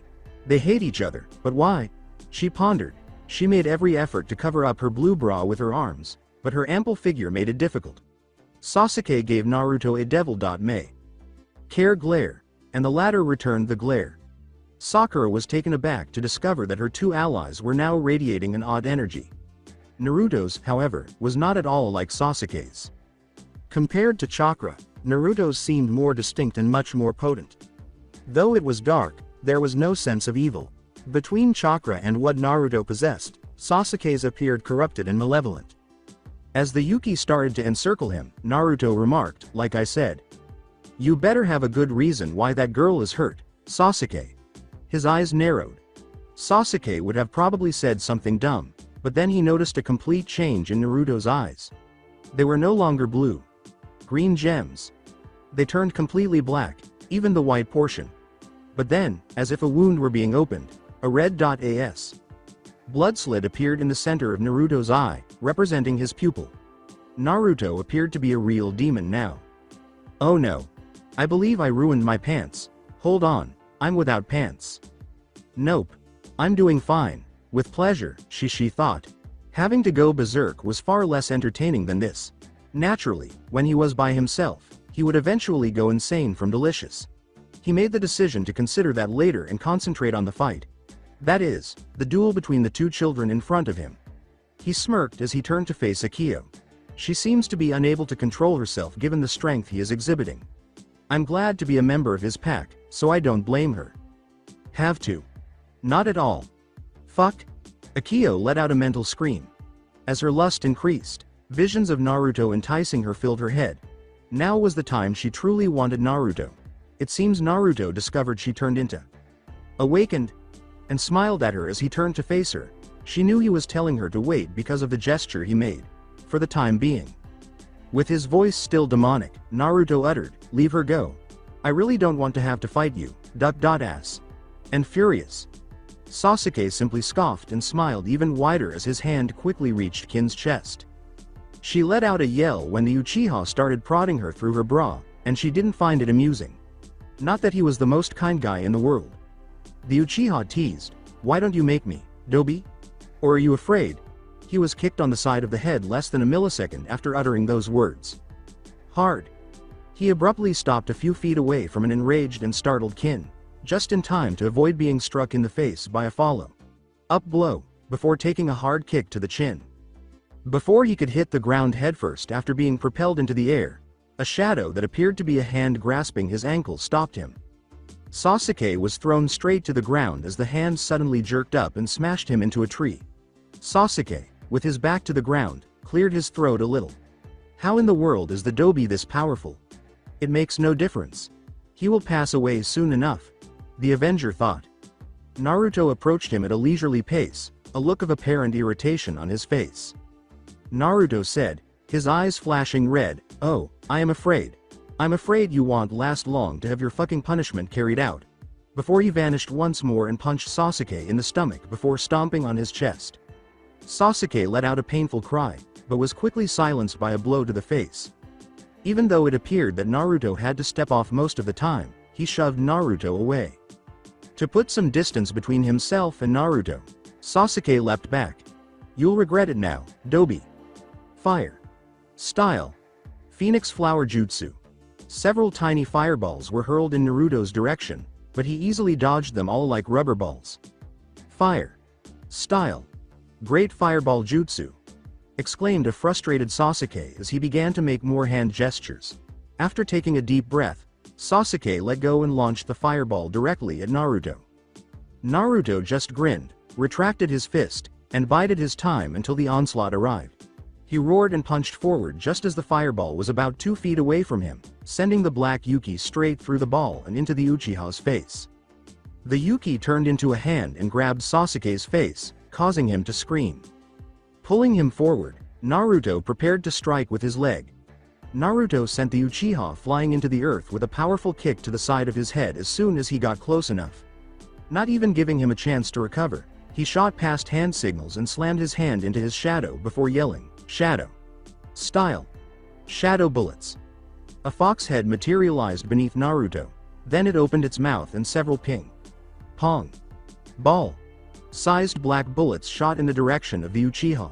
They hate each other, but why? She pondered. She made every effort to cover up her blue bra with her arms, but her ample figure made it difficult. Sasuke gave Naruto a devil.may care glare, and the latter returned the glare. Sakura was taken aback to discover that her two allies were now radiating an odd energy. Naruto's, however, was not at all like Sasuke's. Compared to chakra, Naruto's seemed more distinct and much more potent. Though it was dark, there was no sense of evil. Between chakra and what Naruto possessed, Sasuke's appeared corrupted and malevolent. As the Yuki started to encircle him, Naruto remarked, like I said. You better have a good reason why that girl is hurt, Sasuke. His eyes narrowed. Sasuke would have probably said something dumb, but then he noticed a complete change in Naruto's eyes. They were no longer blue. Green gems. They turned completely black, even the white portion. But then, as if a wound were being opened, a red.as blood slit appeared in the center of Naruto's eye, representing his pupil. Naruto appeared to be a real demon now. Oh no. I believe I ruined my pants. Hold on, I'm without pants. Nope. I'm doing fine. With pleasure, Shishi thought. Having to go berserk was far less entertaining than this. Naturally, when he was by himself, he would eventually go insane from delicious. He made the decision to consider that later and concentrate on the fight. That is, the duel between the two children in front of him. He smirked as he turned to face Akio. She seems to be unable to control herself given the strength he is exhibiting. I'm glad to be a member of his pack, so I don't blame her. Have to. Not at all. Fuck. Akio let out a mental scream. As her lust increased, visions of Naruto enticing her filled her head. Now was the time she truly wanted Naruto. It seems Naruto discovered she turned into. Awakened, and smiled at her as he turned to face her. She knew he was telling her to wait because of the gesture he made. For the time being. With his voice still demonic, Naruto uttered, "Leave her go. I really don't want to have to fight you, ass." And furious. Sasuke simply scoffed and smiled even wider as his hand quickly reached Kin's chest. She let out a yell when the Uchiha started prodding her through her bra, and she didn't find it amusing. Not that he was the most kind guy in the world. The Uchiha teased, "Why don't you make me, Dobi? Or are you afraid?" He was kicked on the side of the head less than a millisecond after uttering those words. Hard. He abruptly stopped a few feet away from an enraged and startled Kin, just in time to avoid being struck in the face by a follow-up blow, before taking a hard kick to the chin. Before he could hit the ground headfirst after being propelled into the air, a shadow that appeared to be a hand grasping his ankle stopped him. Sasuke was thrown straight to the ground as the hand suddenly jerked up and smashed him into a tree. Sasuke, with his back to the ground, cleared his throat a little. How in the world is the Dobi this powerful? It makes no difference. He will pass away soon enough. The Avenger thought. Naruto approached him at a leisurely pace, a look of apparent irritation on his face. Naruto said, his eyes flashing red, "Oh, I am afraid. I'm afraid you won't last long to have your fucking punishment carried out." Before he vanished once more and punched Sasuke in the stomach before stomping on his chest. Sasuke let out a painful cry, but was quickly silenced by a blow to the face. Even though it appeared that Naruto had to step off most of the time, he shoved Naruto away. To put some distance between himself and Naruto, Sasuke leapt back. "You'll regret it now, Dobi." Fire. Style. Phoenix Flower Jutsu. Several tiny fireballs were hurled in Naruto's direction, but he easily dodged them all like rubber balls. Fire. Style. Great Fireball Jutsu! Exclaimed a frustrated Sasuke as he began to make more hand gestures. After taking a deep breath, Sasuke let go and launched the fireball directly at Naruto. Naruto just grinned, retracted his fist, and bided his time until the onslaught arrived. He roared and punched forward just as the fireball was about 2 feet away from him, sending the black Yuki straight through the ball and into the Uchiha's face. The Yuki turned into a hand and grabbed Sasuke's face, causing him to scream. Pulling him forward, Naruto prepared to strike with his leg. Naruto sent the Uchiha flying into the earth with a powerful kick to the side of his head as soon as he got close enough. Not even giving him a chance to recover, he shot past hand signals and slammed his hand into his shadow before yelling, "Shadow! Style! Shadow bullets!" A fox head materialized beneath Naruto, then it opened its mouth and several pong ball sized black bullets shot in the direction of the Uchiha.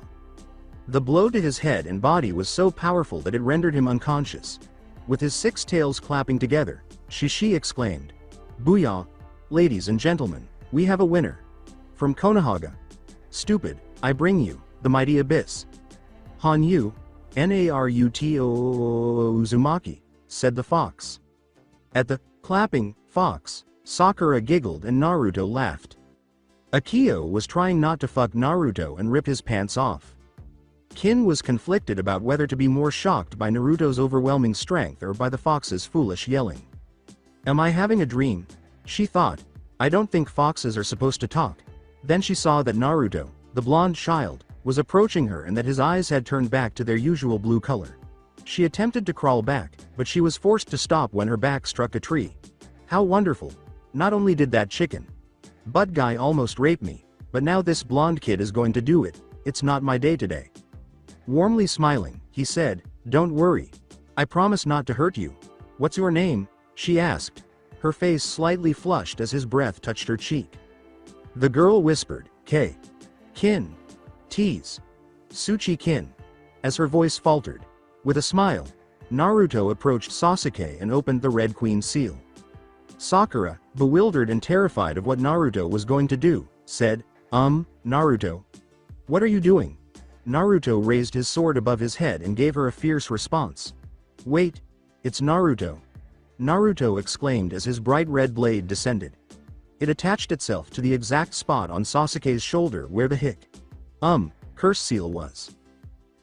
The blow to his head and body was so powerful that it rendered him unconscious. With his 6 tails clapping together, Shishi exclaimed, "Booyah! Ladies and gentlemen, we have a winner. From Konohanga. Stupid, I bring you, the mighty abyss." "Hanyu, Naruto Uzumaki," said the fox. At the clapping fox, Sakura giggled and Naruto laughed. Akio was trying not to fuck Naruto and rip his pants off. Kin was conflicted about whether to be more shocked by Naruto's overwhelming strength or by the fox's foolish yelling. "Am I having a dream?" she thought. "I don't think foxes are supposed to talk." Then she saw that Naruto, the blonde child, was approaching her and that his eyes had turned back to their usual blue color. She attempted to crawl back, but she was forced to stop when her back struck a tree. How wonderful! Not only did that chicken butt guy almost rape me, but now this blonde kid is going to do it. It's not my day today. Warmly smiling, he said, "Don't worry. I promise not to hurt you." "What's your name?" she asked, her face slightly flushed as his breath touched her cheek. The girl whispered, K. Kin. Tease. Tsuchi Kin. As her voice faltered. With a smile, Naruto approached Sasuke and opened the Red Queen seal. Sakura, bewildered and terrified of what Naruto was going to do, said, Naruto. What are you doing? Naruto raised his sword above his head and gave her a fierce response. Wait, it's Naruto. Naruto exclaimed as his bright red blade descended. It attached itself to the exact spot on Sasuke's shoulder where the curse seal was.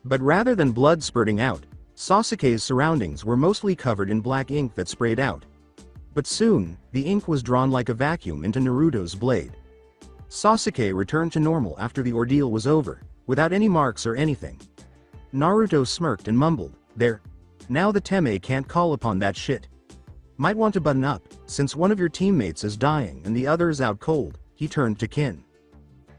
But rather than blood spurting out, Sasuke's surroundings were mostly covered in black ink that sprayed out. But soon, the ink was drawn like a vacuum into Naruto's blade. Sasuke returned to normal after the ordeal was over, without any marks or anything. Naruto smirked and mumbled, there. Now the Teme can't call upon that shit. Might want to button up, since one of your teammates is dying and the other is out cold. He turned to Kin.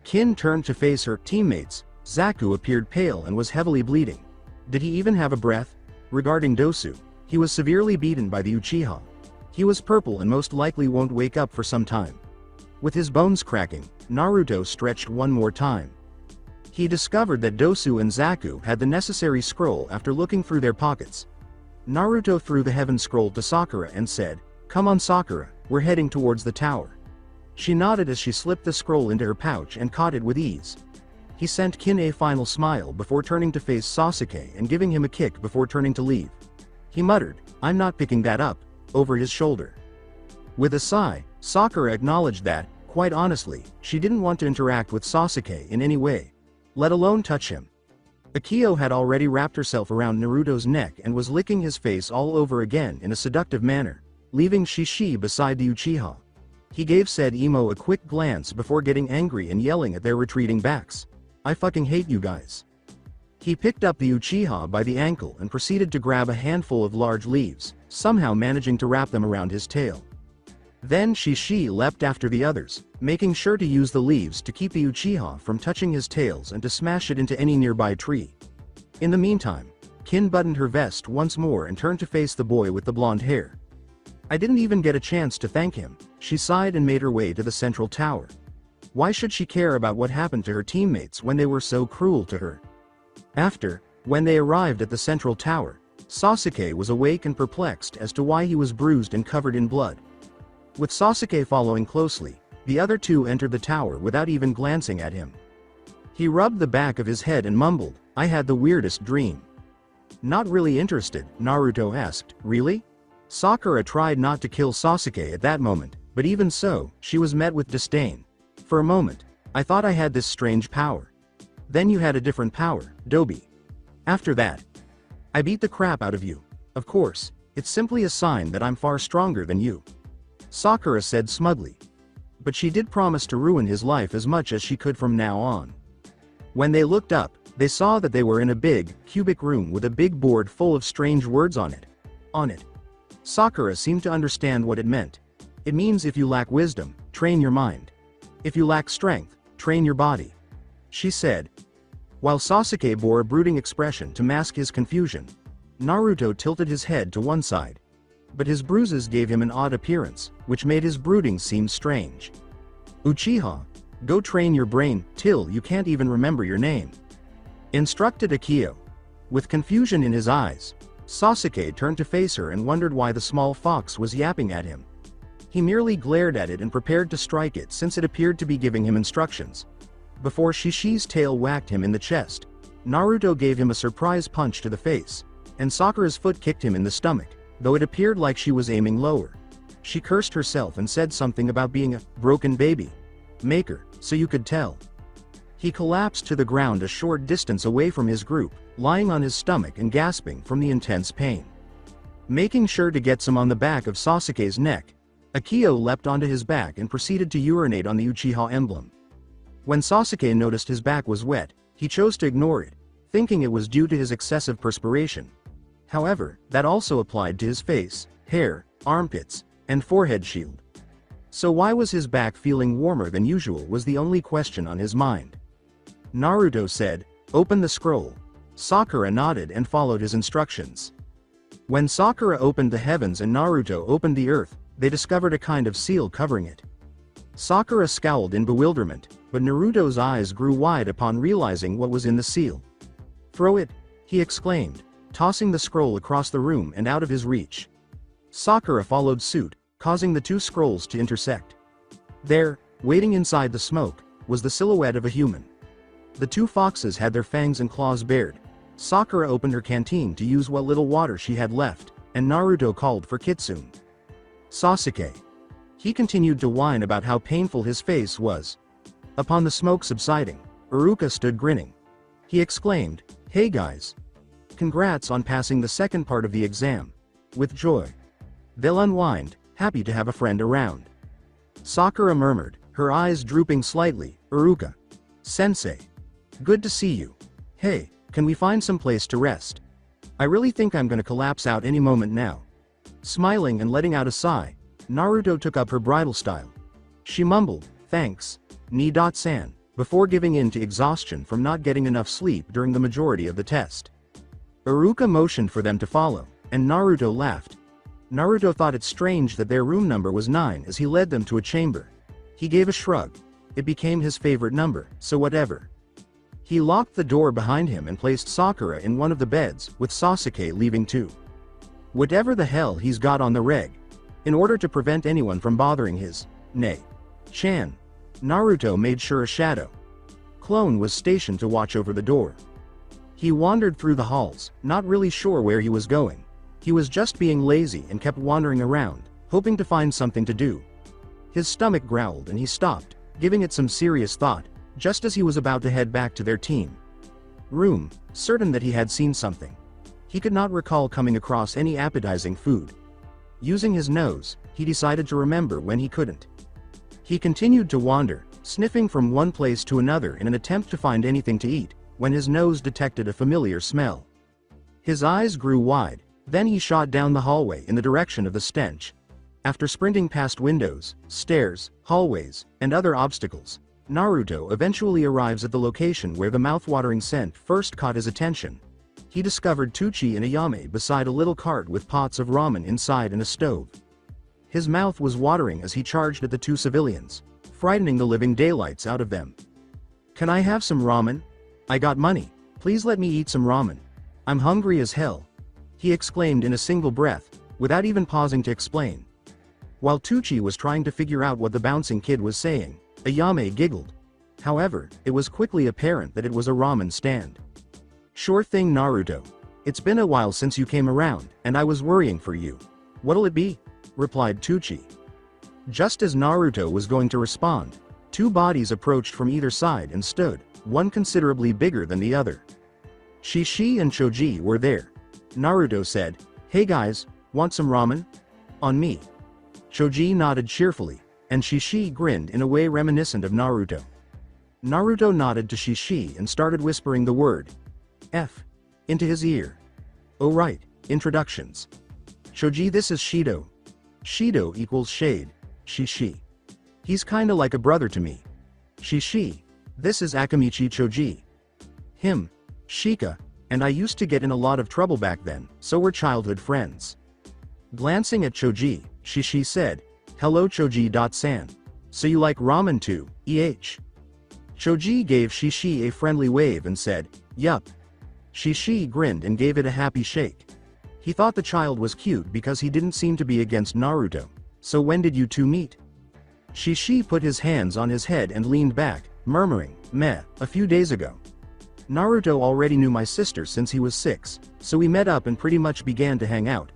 Kin turned to face her teammates. Zaku appeared pale and was heavily bleeding. Did he even have a breath? Regarding Dosu, he was severely beaten by the Uchiha. He was purple and most likely won't wake up for some time. With his bones cracking, Naruto stretched one more time. He discovered that Dosu and Zaku had the necessary scroll after looking through their pockets. Naruto threw the heaven scroll to Sakura and said, Come on Sakura, we're heading towards the tower. She nodded as she slipped the scroll into her pouch and caught it with ease. He sent Kin a final smile before turning to face Sasuke and giving him a kick before turning to leave. He muttered, I'm not picking that up, over his shoulder. With a sigh, Sakura acknowledged that, quite honestly, she didn't want to interact with Sasuke in any way, let alone touch him. Akio had already wrapped herself around Naruto's neck and was licking his face all over again in a seductive manner, leaving Shishi beside the Uchiha. He gave said emo a quick glance before getting angry and yelling at their retreating backs. I fucking hate you guys. He picked up the Uchiha by the ankle and proceeded to grab a handful of large leaves, somehow managing to wrap them around his tail. Then Shishi leapt after the others, making sure to use the leaves to keep the Uchiha from touching his tails and to smash it into any nearby tree. In the meantime, Kin buttoned her vest once more and turned to face the boy with the blonde hair. I didn't even get a chance to thank him, she sighed and made her way to the central tower. Why should she care about what happened to her teammates when they were so cruel to her? When they arrived at the central tower, Sasuke was awake and perplexed as to why he was bruised and covered in blood. With Sasuke following closely, the other two entered the tower without even glancing at him. He rubbed the back of his head and mumbled, I had the weirdest dream. Not really interested, Naruto asked, really? Sakura tried not to kill Sasuke at that moment, but even so, she was met with disdain. For a moment, I thought I had this strange power. Then you had a different power, Dobi. After that, I beat the crap out of you. Of course, it's simply a sign that I'm far stronger than you. Sakura said smugly. But she did promise to ruin his life as much as she could from now on. When they looked up, they saw that they were in a big, cubic room with a big board full of strange words on it. Sakura seemed to understand what it meant. It means if you lack wisdom, train your mind. If you lack strength, train your body. She said. While Sasuke bore a brooding expression to mask his confusion, Naruto tilted his head to one side. But his bruises gave him an odd appearance, which made his brooding seem strange. Uchiha, go train your brain, till you can't even remember your name. Instructed Akio. With confusion in his eyes, Sasuke turned to face her and wondered why the small fox was yapping at him. He merely glared at it and prepared to strike it since it appeared to be giving him instructions. Before Shishi's tail whacked him in the chest, Naruto gave him a surprise punch to the face, and Sakura's foot kicked him in the stomach, though it appeared like she was aiming lower. She cursed herself and said something about being a broken baby. Maker, so you could tell. He collapsed to the ground a short distance away from his group, lying on his stomach and gasping from the intense pain. Making sure to get some on the back of Sasuke's neck, Akio leapt onto his back and proceeded to urinate on the Uchiha emblem. When Sasuke noticed his back was wet, he chose to ignore it, thinking it was due to his excessive perspiration. However, that also applied to his face, hair, armpits, and forehead shield. So why was his back feeling warmer than usual was the only question on his mind. Naruto said, "Open the scroll." Sakura nodded and followed his instructions. When Sakura opened the heavens and Naruto opened the earth, they discovered a kind of seal covering it. Sakura scowled in bewilderment, but Naruto's eyes grew wide upon realizing what was in the seal. "Throw it," he exclaimed, tossing the scroll across the room and out of his reach. Sakura followed suit, causing the two scrolls to intersect. There, waiting inside the smoke, was the silhouette of a human. The two foxes had their fangs and claws bared. Sakura opened her canteen to use what little water she had left, and Naruto called for Kitsune. "Sasuke." He continued to whine about how painful his face was. Upon the smoke subsiding, Iruka stood grinning. He exclaimed, "Hey guys. Congrats on passing the second part of the exam. With joy." They'll unwind, happy to have a friend around. Sakura murmured, her eyes drooping slightly, "Iruka. Sensei. Good to see you. Hey, can we find some place to rest? I really think I'm gonna collapse out any moment now." Smiling and letting out a sigh, Naruto took up her bridal style. She mumbled, "Thanks, Ni-san," before giving in to exhaustion from not getting enough sleep during the majority of the test. Iruka motioned for them to follow, and Naruto laughed. Naruto thought it strange that their room number was 9 as he led them to a chamber. He gave a shrug. It became his favorite number, so whatever. He locked the door behind him and placed Sakura in one of the beds, with Sasuke leaving too. Whatever the hell he's got on the reg. In order to prevent anyone from bothering his Chan, Naruto made sure a shadow clone was stationed to watch over the door. He wandered through the halls, not really sure where he was going. He was just being lazy and kept wandering around, hoping to find something to do. His stomach growled and he stopped, giving it some serious thought, just as he was about to head back to their team room, certain that he had seen something. He could not recall coming across any appetizing food. Using his nose, he decided to remember when he couldn't. He continued to wander, sniffing from one place to another in an attempt to find anything to eat, when his nose detected a familiar smell. His eyes grew wide, then he shot down the hallway in the direction of the stench. After sprinting past windows, stairs, hallways, and other obstacles, Naruto eventually arrives at the location where the mouth-watering scent first caught his attention. He discovered Tucci and Ayame beside a little cart with pots of ramen inside and a stove. His mouth was watering as he charged at the two civilians, frightening the living daylights out of them. "Can I have some ramen? I got money. Please let me eat some ramen. I'm hungry as hell," he exclaimed in a single breath, without even pausing to explain. While Tucci was trying to figure out what the bouncing kid was saying, Ayame giggled. However, it was quickly apparent that it was a ramen stand. "Sure thing, Naruto. It's been a while since you came around, and I was worrying for you. What'll it be?" replied Tucci. Just as Naruto was going to respond, two bodies approached from either side and stood, one considerably bigger than the other. Shishi and Choji were there. Naruto said, "Hey guys, want some ramen?" "On me." Choji nodded cheerfully, and Shishi grinned in a way reminiscent of Naruto. Naruto nodded to Shishi and started whispering the word F into his ear. "Oh right, introductions. Choji, this is Shido. Shido equals shade. Shishi. He's kinda like a brother to me. Shishi. This is Akamichi Choji. Him, Shika, and I used to get in a lot of trouble back then, so we're childhood friends." Glancing at Choji, Shishi said, "Hello Choji-san. So you like ramen too, eh?" Choji gave Shishi a friendly wave and said, "Yup." Shishi grinned and gave it a happy shake. He thought the child was cute because he didn't seem to be against Naruto. "So when did you two meet?" Shishi put his hands on his head and leaned back, murmuring, "Meh, a few days ago. Naruto already knew my sister since he was 6, so we met up and pretty much began to hang out.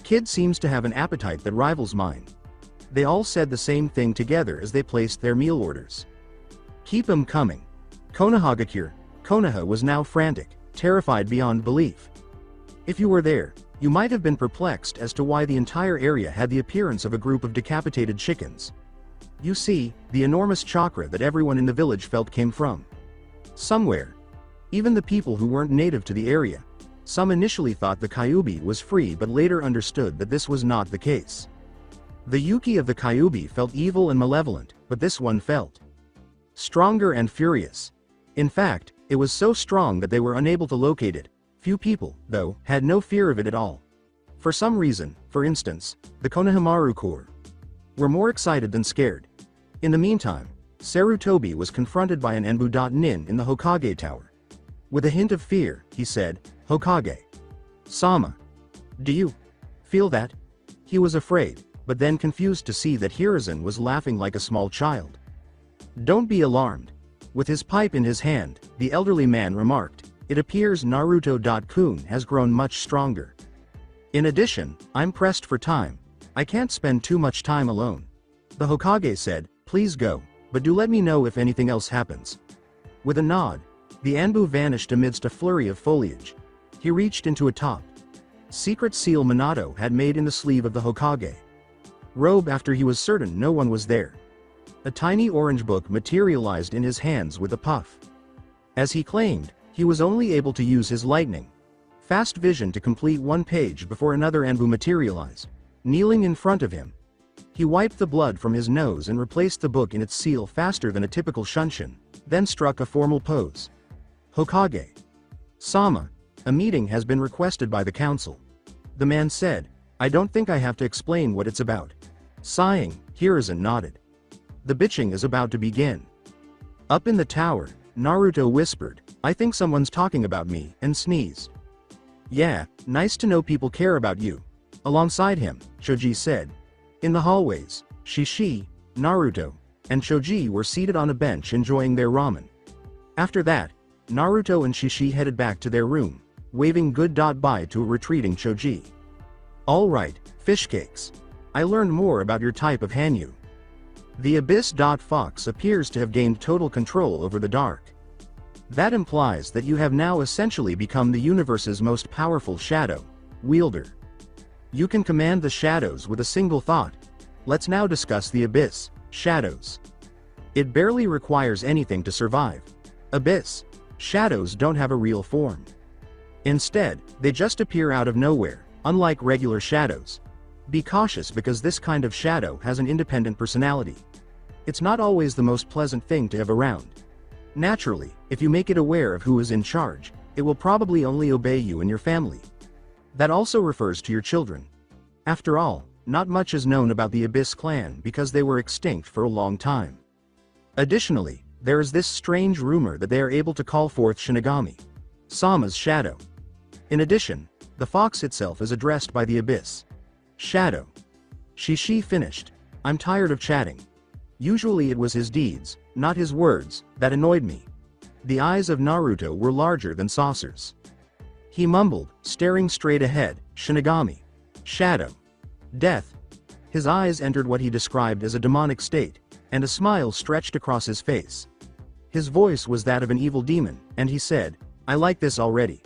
Kid seems to have an appetite that rivals mine." They all said the same thing together as they placed their meal orders. "Keep 'em coming." Konoha was now frantic, terrified beyond belief. If you were there, you might have been perplexed as to why the entire area had the appearance of a group of decapitated chickens. You see, the enormous chakra that everyone in the village felt came from somewhere. Even the people who weren't native to the area. Some initially thought the Kyuubi was free but later understood that this was not the case. The Yuki of the Kyuubi felt evil and malevolent, but this one felt stronger and furious. In fact, it was so strong that they were unable to locate it. Few people, though, had no fear of it at all. For some reason, for instance, the Konohamaru Corps were more excited than scared. In the meantime, Sarutobi was confronted by an Enbu.nin in the Hokage tower. With a hint of fear, he said, "Hokage Sama, do you feel that?" He was afraid, but then confused to see that Hiruzen was laughing like a small child. "Don't be alarmed." With his pipe in his hand, the elderly man remarked, "It appears Naruto.kun has grown much stronger. In addition, I'm pressed for time. I can't spend too much time alone." The Hokage said, "Please go, but do let me know if anything else happens." With a nod, the Anbu vanished amidst a flurry of foliage. He reached into a top secret seal Minato had made in the sleeve of the Hokage robe after he was certain no one was there. A tiny orange book materialized in his hands with a puff. As he claimed, he was only able to use his lightning fast vision to complete one page before another Anbu materialized, kneeling in front of him. He wiped the blood from his nose and replaced the book in its seal faster than a typical Shunshin, then struck a formal pose. "Hokage Sama, a meeting has been requested by the council." The man said, "I don't think I have to explain what it's about." Sighing, Hiruzen nodded. "The bitching is about to begin." Up in the tower, Naruto whispered, "I think someone's talking about me," and sneezed. "Yeah, nice to know people care about you." Alongside him, Choji said. In the hallways, Shishi, Naruto, and Choji were seated on a bench enjoying their ramen. After that, Naruto and Shishi headed back to their room, waving goodbye to a retreating Choji. "All right, fish cakes. I learned more about your type of Hanyu. The Abyss. Fox appears to have gained total control over the dark. That implies that you have now essentially become the universe's most powerful shadow wielder. You can command the shadows with a single thought. Let's now discuss the Abyss, shadows. It barely requires anything to survive. Abyss, shadows don't have a real form. Instead, they just appear out of nowhere, unlike regular shadows. Be cautious because this kind of shadow has an independent personality. It's not always the most pleasant thing to have around. Naturally, if you make it aware of who is in charge, it will probably only obey you and your family. That also refers to your children. After all, not much is known about the Abyss clan because they were extinct for a long time. Additionally, there is this strange rumor that they are able to call forth Shinigami, Sama's shadow. In addition, the fox itself is addressed by the Abyss shadow. Shishi finished. I'm tired of chatting. Usually it was his deeds, not his words, that annoyed me. The eyes of Naruto were larger than saucers. He mumbled, staring straight ahead, Shinigami. Shadow. Death. His eyes entered what he described as a demonic state, and a smile stretched across his face. His voice was that of an evil demon, and he said, I like this already.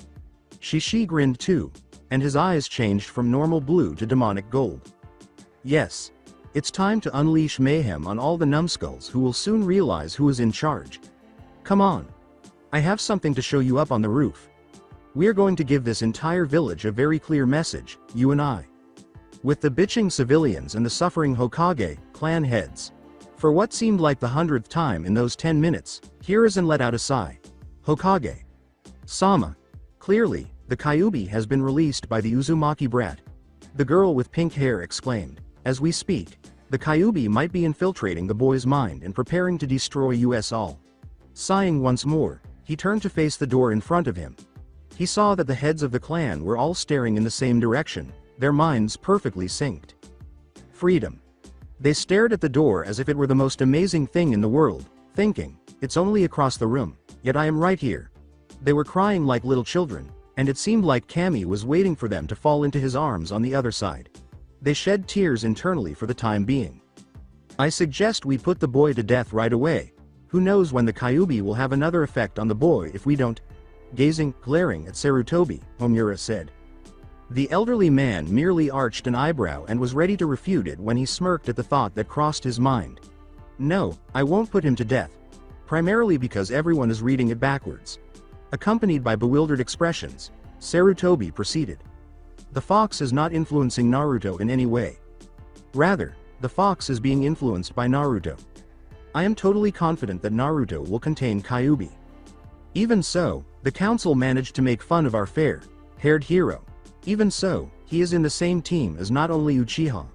Shishi grinned too, and his eyes changed from normal blue to demonic gold. Yes. It's time to unleash mayhem on all the numbskulls who will soon realize who is in charge. Come on. I have something to show you up on the roof. We're going to give this entire village a very clear message, you and I. With the bitching civilians and the suffering Hokage, clan heads. For what seemed like the 100th time in those 10 minutes, Hiruzen let out a sigh. Hokage Sama. Clearly, the Kyuubi has been released by the Uzumaki brat. The girl with pink hair exclaimed. As we speak, the Kyuubi might be infiltrating the boy's mind and preparing to destroy us all. Sighing once more, he turned to face the door in front of him. He saw that the heads of the clan were all staring in the same direction, their minds perfectly synced. Freedom. They stared at the door as if it were the most amazing thing in the world, thinking, it's only across the room, yet I am right here. They were crying like little children, and it seemed like Kami was waiting for them to fall into his arms on the other side. They shed tears internally for the time being. I suggest we put the boy to death right away. Who knows when the Kyuubi will have another effect on the boy if we don't? Glaring at Sarutobi, Homura said. The elderly man merely arched an eyebrow and was ready to refute it when he smirked at the thought that crossed his mind. No, I won't put him to death. Primarily because everyone is reading it backwards. Accompanied by bewildered expressions, Sarutobi proceeded. The fox is not influencing Naruto in any way. Rather, the fox is being influenced by Naruto. I am totally confident that Naruto will contain Kyuubi. Even so, the council managed to make fun of our fair-haired hero. Even so, he is in the same team as not only Uchiha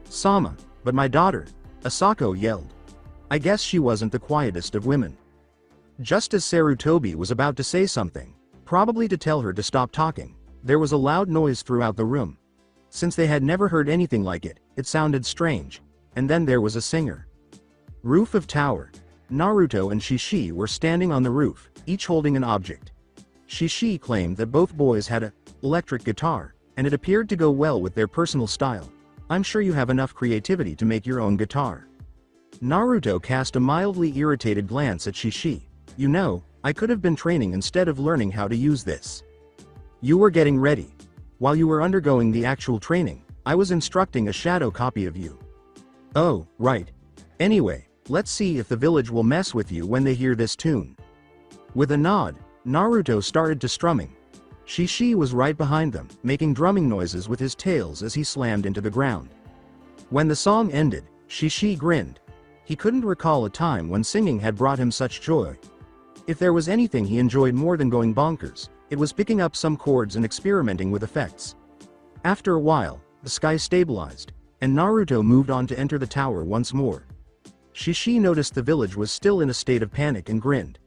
Sama, but my daughter, Asako yelled. I guess she wasn't the quietest of women. Just as Sarutobi was about to say something, probably to tell her to stop talking, there was a loud noise throughout the room. Since they had never heard anything like it, it sounded strange, and then there was a singer. Roof of tower. Naruto and Shishi were standing on the roof, each holding an object. Shishi claimed that both boys had a electric guitar, and it appeared to go well with their personal style. I'm sure you have enough creativity to make your own guitar. Naruto cast a mildly irritated glance at Shishi. You know, I could have been training instead of learning how to use this. You were getting ready. While you were undergoing the actual training, I was instructing a shadow copy of you. Oh, right. Anyway, let's see if the village will mess with you when they hear this tune. With a nod, Naruto started to strumming. Shishi was right behind them, making drumming noises with his tails as he slammed into the ground. When the song ended, Shishi grinned. He couldn't recall a time when singing had brought him such joy. If there was anything he enjoyed more than going bonkers, it was picking up some chords and experimenting with effects. After a while, the sky stabilized, and Naruto moved on to enter the tower once more. Shishi noticed the village was still in a state of panic and grinned.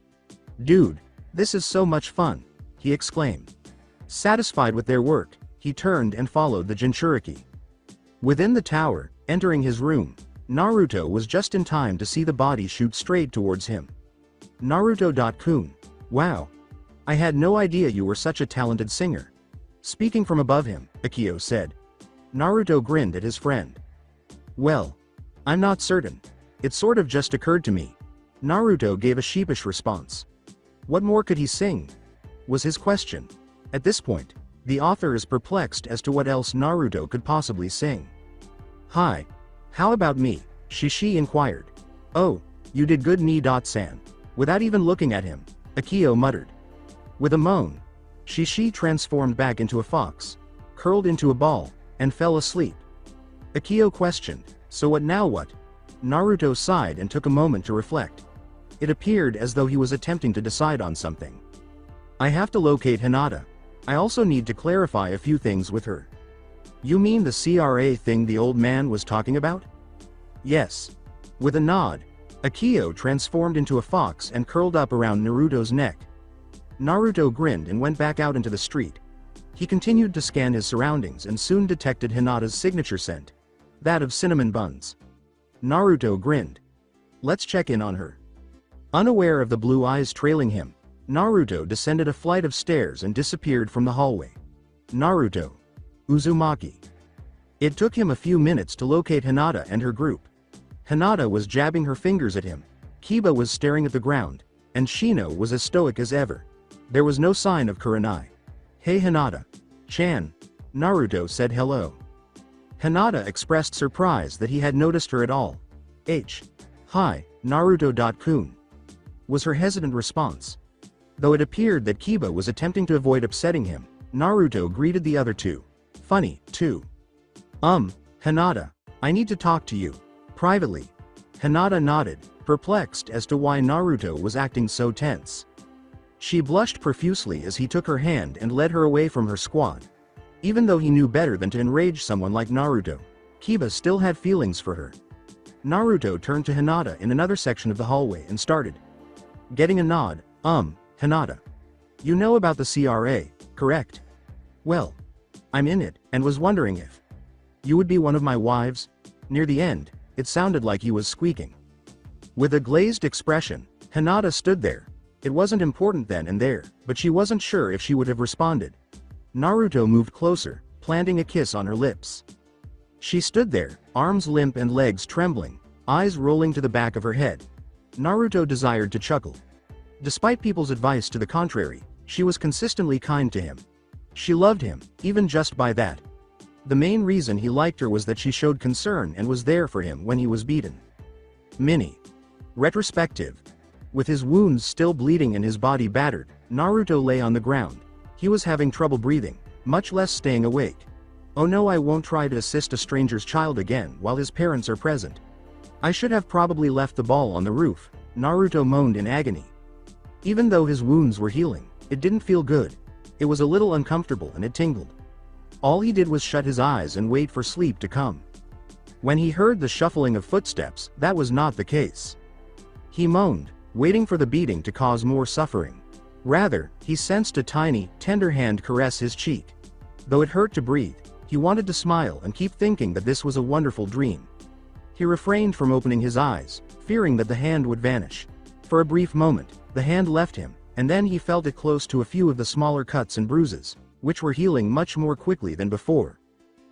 Dude, this is so much fun, he exclaimed. Satisfied with their work, he turned and followed the Jinchuriki. Within the tower, entering his room, Naruto was just in time to see the body shoot straight towards him. Naruto.kun. Wow. I had no idea you were such a talented singer. Speaking from above him, Akio said. Naruto grinned at his friend. Well, I'm not certain. It sort of just occurred to me. Naruto gave a sheepish response. What more could he sing? Was his question. At this point, the author is perplexed as to what else Naruto could possibly sing. Hi. How about me? Shishi inquired. Oh, you did good ni-san. Without even looking at him, Akio muttered. With a moan, Shishi transformed back into a fox, curled into a ball, and fell asleep. Akio questioned, so what now what? Naruto sighed and took a moment to reflect. It appeared as though he was attempting to decide on something. I have to locate Hinata. I also need to clarify a few things with her. You mean the CRA thing the old man was talking about? Yes. With a nod, Akio transformed into a fox and curled up around Naruto's neck. Naruto grinned and went back out into the street. He continued to scan his surroundings and soon detected Hinata's signature scent, that of cinnamon buns. Naruto grinned. Let's check in on her. Unaware of the blue eyes trailing him, Naruto descended a flight of stairs and disappeared from the hallway. Naruto. Uzumaki. It took him a few minutes to locate Hinata and her group. Hinata was jabbing her fingers at him, Kiba was staring at the ground, and Shino was as stoic as ever. There was no sign of Kurenai. Hey Hinata. Chan. Naruto said hello. Hinata expressed surprise that he had noticed her at all. Hi, Naruto.kun. Was her hesitant response. Though it appeared that Kiba was attempting to avoid upsetting him, Naruto greeted the other two. Funny, too. Hinata. I need to talk to you. Privately. Hinata nodded, perplexed as to why Naruto was acting so tense. She blushed profusely as he took her hand and led her away from her squad. Even though he knew better than to enrage someone like Naruto, Kiba still had feelings for her. Naruto turned to Hinata in another section of the hallway and started. Getting a nod, Hinata. You know about the CRA, correct? Well, I'm in it, and was wondering if you would be one of my wives? Near the end, it sounded like he was squeaking. With a glazed expression, Hinata stood there. It wasn't important then and there, but she wasn't sure if she would have responded. Naruto moved closer, planting a kiss on her lips. She stood there, arms limp and legs trembling, eyes rolling to the back of her head. Naruto desired to chuckle. Despite people's advice to the contrary, she was consistently kind to him. She loved him, even just by that. The main reason he liked her was that she showed concern and was there for him when he was beaten. Mini. Retrospective. With his wounds still bleeding and his body battered, Naruto lay on the ground. He was having trouble breathing, much less staying awake. Oh no, I won't try to assist a stranger's child again while his parents are present. I should have probably left the ball on the roof, Naruto moaned in agony. Even though his wounds were healing, it didn't feel good. It was a little uncomfortable and it tingled. All he did was shut his eyes and wait for sleep to come. When he heard the shuffling of footsteps, that was not the case. He moaned, waiting for the beating to cause more suffering. Rather, he sensed a tiny, tender hand caress his cheek. Though it hurt to breathe, he wanted to smile and keep thinking that this was a wonderful dream. He refrained from opening his eyes, fearing that the hand would vanish. For a brief moment, the hand left him, and then he felt it close to a few of the smaller cuts and bruises, which were healing much more quickly than before.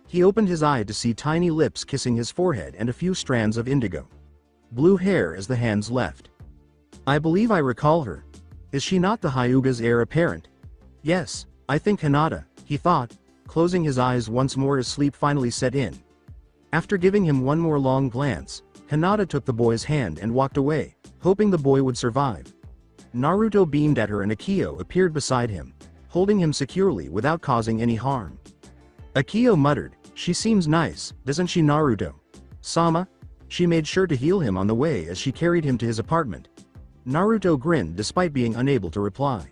He opened his eye to see tiny lips kissing his forehead and a few strands of indigo blue hair as the hands left. I believe I recall her. Is she not the Hyuga's heir apparent? Yes, I think Hinata, he thought, closing his eyes once more as sleep finally set in. After giving him one more long glance, Hinata took the boy's hand and walked away, hoping the boy would survive. Naruto beamed at her and Akio appeared beside him, holding him securely without causing any harm. Akio muttered, "She seems nice, doesn't she, Naruto? Sama?" She made sure to heal him on the way as she carried him to his apartment. Naruto grinned despite being unable to reply.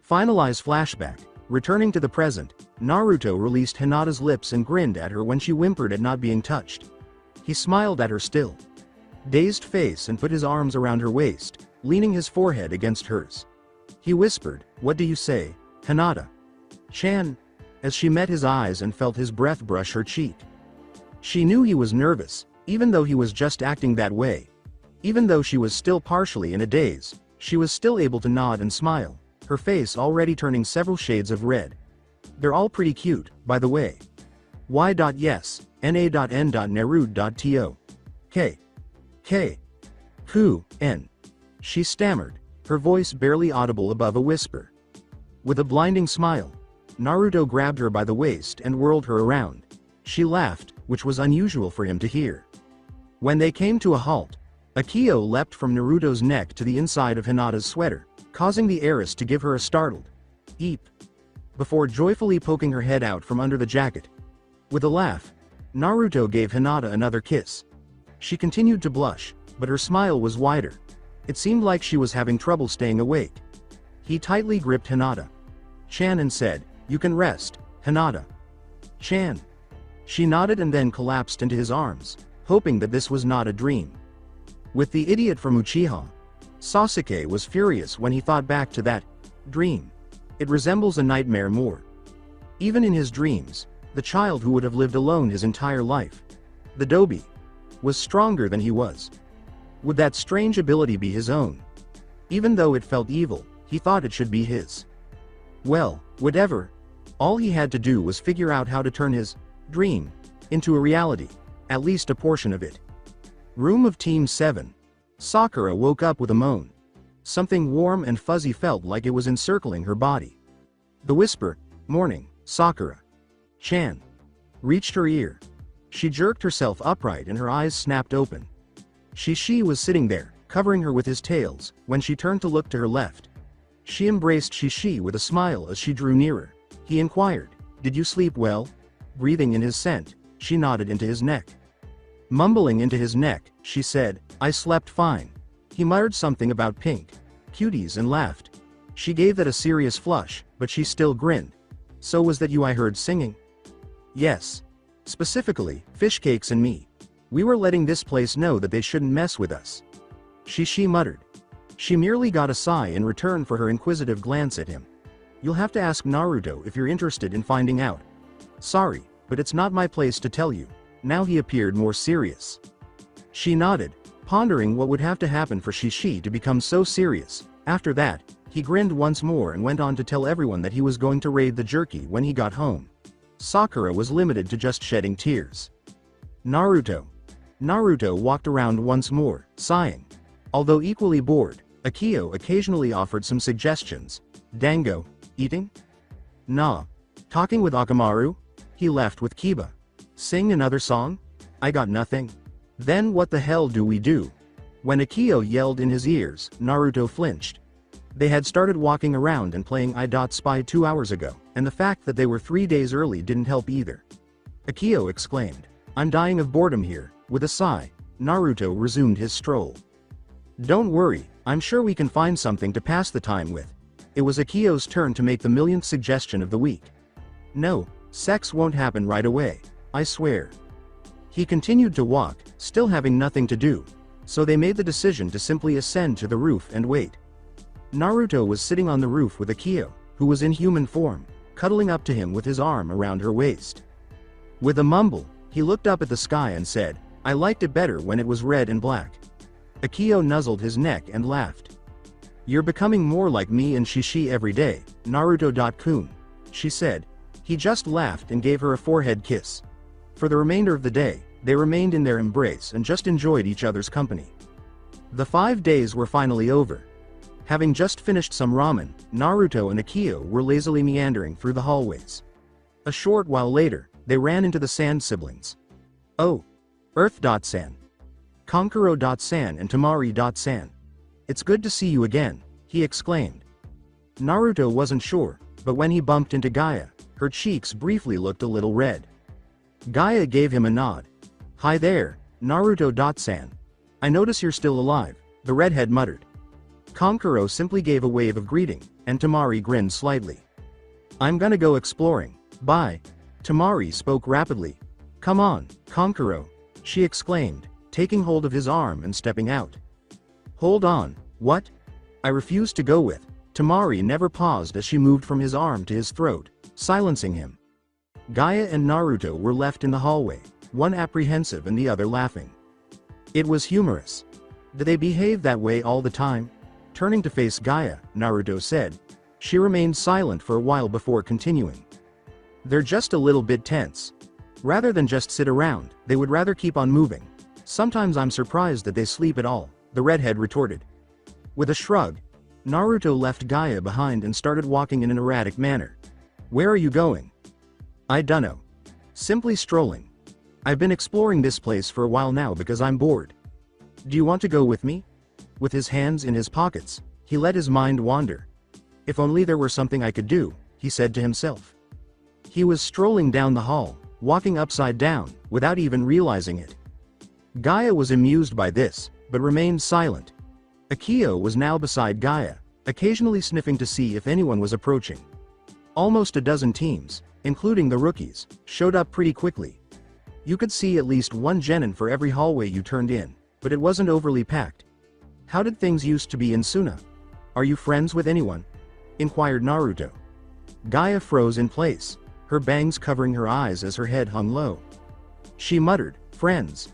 Finalize flashback. Returning to the present, Naruto released Hinata's lips and grinned at her when she whimpered at not being touched. He smiled at her still. Dazed face and put his arms around her waist, leaning his forehead against hers. He whispered, "What do you say, Hinata?" "Chan," as she met his eyes and felt his breath brush her cheek. She knew he was nervous, even though he was just acting that way. Even though she was still partially in a daze, she was still able to nod and smile, her face already turning several shades of red. "They're all pretty cute, by the way. Y.yes, na.n.nerude.to. K. Who, N. She stammered, her voice barely audible above a whisper. With a blinding smile, Naruto grabbed her by the waist and whirled her around. She laughed, which was unusual for him to hear. When they came to a halt, Akio leapt from Naruto's neck to the inside of Hinata's sweater, causing the heiress to give her a startled "eep" before joyfully poking her head out from under the jacket. With a laugh, Naruto gave Hinata another kiss. She continued to blush, but her smile was wider. It seemed like she was having trouble staying awake. He tightly gripped Hinata. "Chan," and said, "You can rest, Hinata." "Chan." She nodded and then collapsed into his arms, hoping that this was not a dream. With the idiot from Uchiha, Sasuke was furious when he thought back to that dream. It resembles a nightmare more. Even in his dreams, the child who would have lived alone his entire life, the Dobi, was stronger than he was. Would that strange ability be his own? Even though it felt evil, he thought it should be his. Well, whatever. All he had to do was figure out how to turn his dream into a reality, at least a portion of it. Room of Team 7. Sakura woke up with a moan. Something warm and fuzzy felt like it was encircling her body. The whisper, "Morning, Sakura. Chan," reached her ear. She jerked herself upright and her eyes snapped open. Shishi was sitting there, covering her with his tails, when she turned to look to her left. She embraced Shishi with a smile as she drew nearer. He inquired, "Did you sleep well?" Breathing in his scent, she nodded into his neck. Mumbling into his neck, she said, "I slept fine." He muttered something about pink cuties and laughed. She gave that a serious flush, but she still grinned. "So was that you I heard singing?" "Yes. Specifically, fish cakes and me. We were letting this place know that they shouldn't mess with us." Shishi muttered. She merely got a sigh in return for her inquisitive glance at him. "You'll have to ask Naruto if you're interested in finding out." "Sorry, but it's not my place to tell you." Now he appeared more serious. She nodded, pondering what would have to happen for Shishi to become so serious. After that, he grinned once more and went on to tell everyone that he was going to raid the jerky when he got home. Sakura was limited to just shedding tears. Naruto walked around once more, sighing. Although equally bored, Akio occasionally offered some suggestions. "Dango, eating? Nah. Talking with Orochimaru?" He left with Kiba. "Sing another song? I got nothing." "Then what the hell do we do?" When Akio yelled in his ears, Naruto flinched. They had started walking around and playing I.Spy 2 hours ago, and the fact that they were 3 days early didn't help either. Akio exclaimed, "I'm dying of boredom here." With a sigh, Naruto resumed his stroll. "Don't worry, I'm sure we can find something to pass the time with." It was Akio's turn to make the millionth suggestion of the week. "No, sex won't happen right away, I swear." He continued to walk, still having nothing to do. so they made the decision to simply ascend to the roof and wait. Naruto was sitting on the roof with Akio, who was in human form, cuddling up to him with his arm around her waist. With a mumble, he looked up at the sky and said, "I liked it better when it was red and black." Akio nuzzled his neck and laughed. "You're becoming more like me and Shishi every day, Naruto-kun," she said. He just laughed and gave her a forehead kiss. For the remainder of the day, they remained in their embrace and just enjoyed each other's company. The 5 days were finally over. Having just finished some ramen, Naruto and Akio were lazily meandering through the hallways. A short while later, they ran into the Sand siblings. "Oh, Earth-san. Kankuro-san and Tamari-san. It's good to see you again," he exclaimed. Naruto wasn't sure, but when he bumped into Gaia, her cheeks briefly looked a little red. Gaia gave him a nod. "Hi there, Naruto-san. I notice you're still alive," the redhead muttered. Kankuro simply gave a wave of greeting, and Tamari grinned slightly. "I'm gonna go exploring, bye." Tamari spoke rapidly. "Come on, Kankuro," she exclaimed, taking hold of his arm and stepping out. "Hold on, what? I refuse to go with." Tamari never paused as she moved from his arm to his throat, silencing him. Gaia and Naruto were left in the hallway, one apprehensive and the other laughing. It was humorous. Did they behave that way all the time? Turning to face Gaia, Naruto said. She remained silent for a while before continuing. "They're just a little bit tense. Rather than just sit around, they would rather keep on moving. Sometimes I'm surprised that they sleep at all," the redhead retorted. With a shrug, Naruto left Gaia behind and started walking in an erratic manner. "Where are you going?" "I dunno. Simply strolling. I've been exploring this place for a while now because I'm bored. Do you want to go with me?" With his hands in his pockets, he let his mind wander. "If only there were something I could do," he said to himself. He was strolling down the hall, walking upside down, without even realizing it. Gaia was amused by this, but remained silent. Akio was now beside Gaia, occasionally sniffing to see if anyone was approaching. Almost a dozen teams, including the rookies, showed up pretty quickly. You could see at least one genin for every hallway you turned in, but it wasn't overly packed. "How did things used to be in Suna? Are you friends with anyone?" inquired Naruto. Gaia froze in place, her bangs covering her eyes as her head hung low. She muttered, "Friends."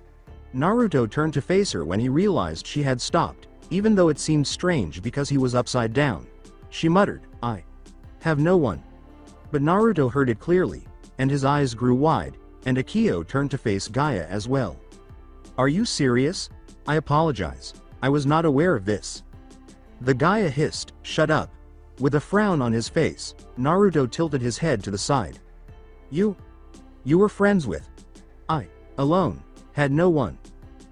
Naruto turned to face her when he realized she had stopped, even though it seemed strange because he was upside down. She muttered, "I have no one." But Naruto heard it clearly, and his eyes grew wide, and Akio turned to face Gaia as well. "Are you serious? I apologize. I was not aware of this." The Gaia hissed, "Shut up." With a frown on his face, Naruto tilted his head to the side. You were friends with. I, alone, had no one."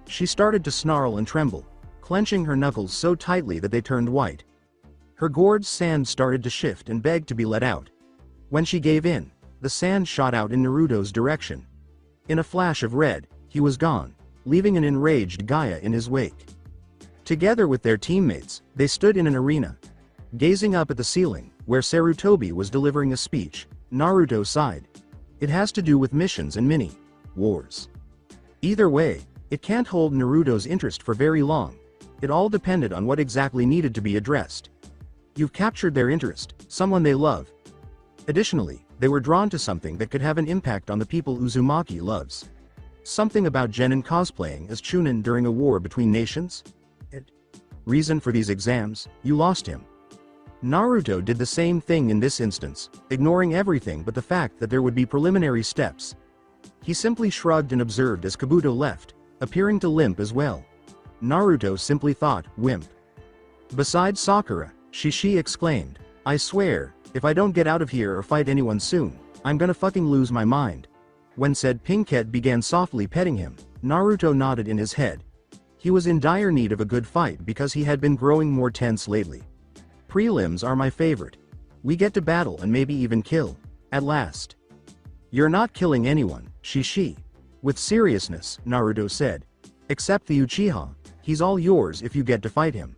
She started to snarl and tremble, clenching her knuckles so tightly that they turned white. Her gourd's sand started to shift and begged to be let out. When she gave in, the sand shot out in Naruto's direction. In a flash of red, he was gone, leaving an enraged Gaia in his wake. Together with their teammates, they stood in an arena. Gazing up at the ceiling, where Sarutobi was delivering a speech, Naruto sighed. "It has to do with missions and mini-wars. Either way, it can't hold Naruto's interest for very long. It all depended on what exactly needed to be addressed. You've captured their interest, someone they love. Additionally, they were drawn to something that could have an impact on the people Uzumaki loves. Something about genin cosplaying as Chunin during a war between nations? Reason for these exams, you lost him." Naruto did the same thing in this instance, ignoring everything but the fact that there would be preliminary steps. He simply shrugged and observed as Kabuto left, appearing to limp as well. Naruto simply thought, "Wimp." Beside Sakura, Shishi exclaimed, "I swear, if I don't get out of here or fight anyone soon, I'm gonna fucking lose my mind." When said Pinkette began softly petting him, Naruto nodded in his head. He was in dire need of a good fight because he had been growing more tense lately. "Prelims are my favorite. We get to battle and maybe even kill, at last." "You're not killing anyone, Shishi." With seriousness, Naruto said. "Except the Uchiha, he's all yours if you get to fight him."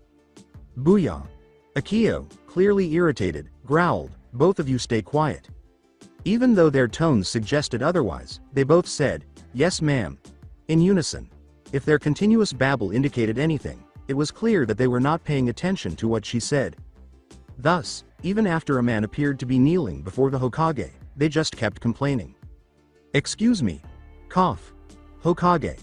"Booyah." Akio, clearly irritated, growled, "Both of you stay quiet." Even though their tones suggested otherwise, they both said, "Yes ma'am," in unison. If their continuous babble indicated anything, it was clear that they were not paying attention to what she said. Thus, even after a man appeared to be kneeling before the Hokage, they just kept complaining. "Excuse me. Cough. Hokage.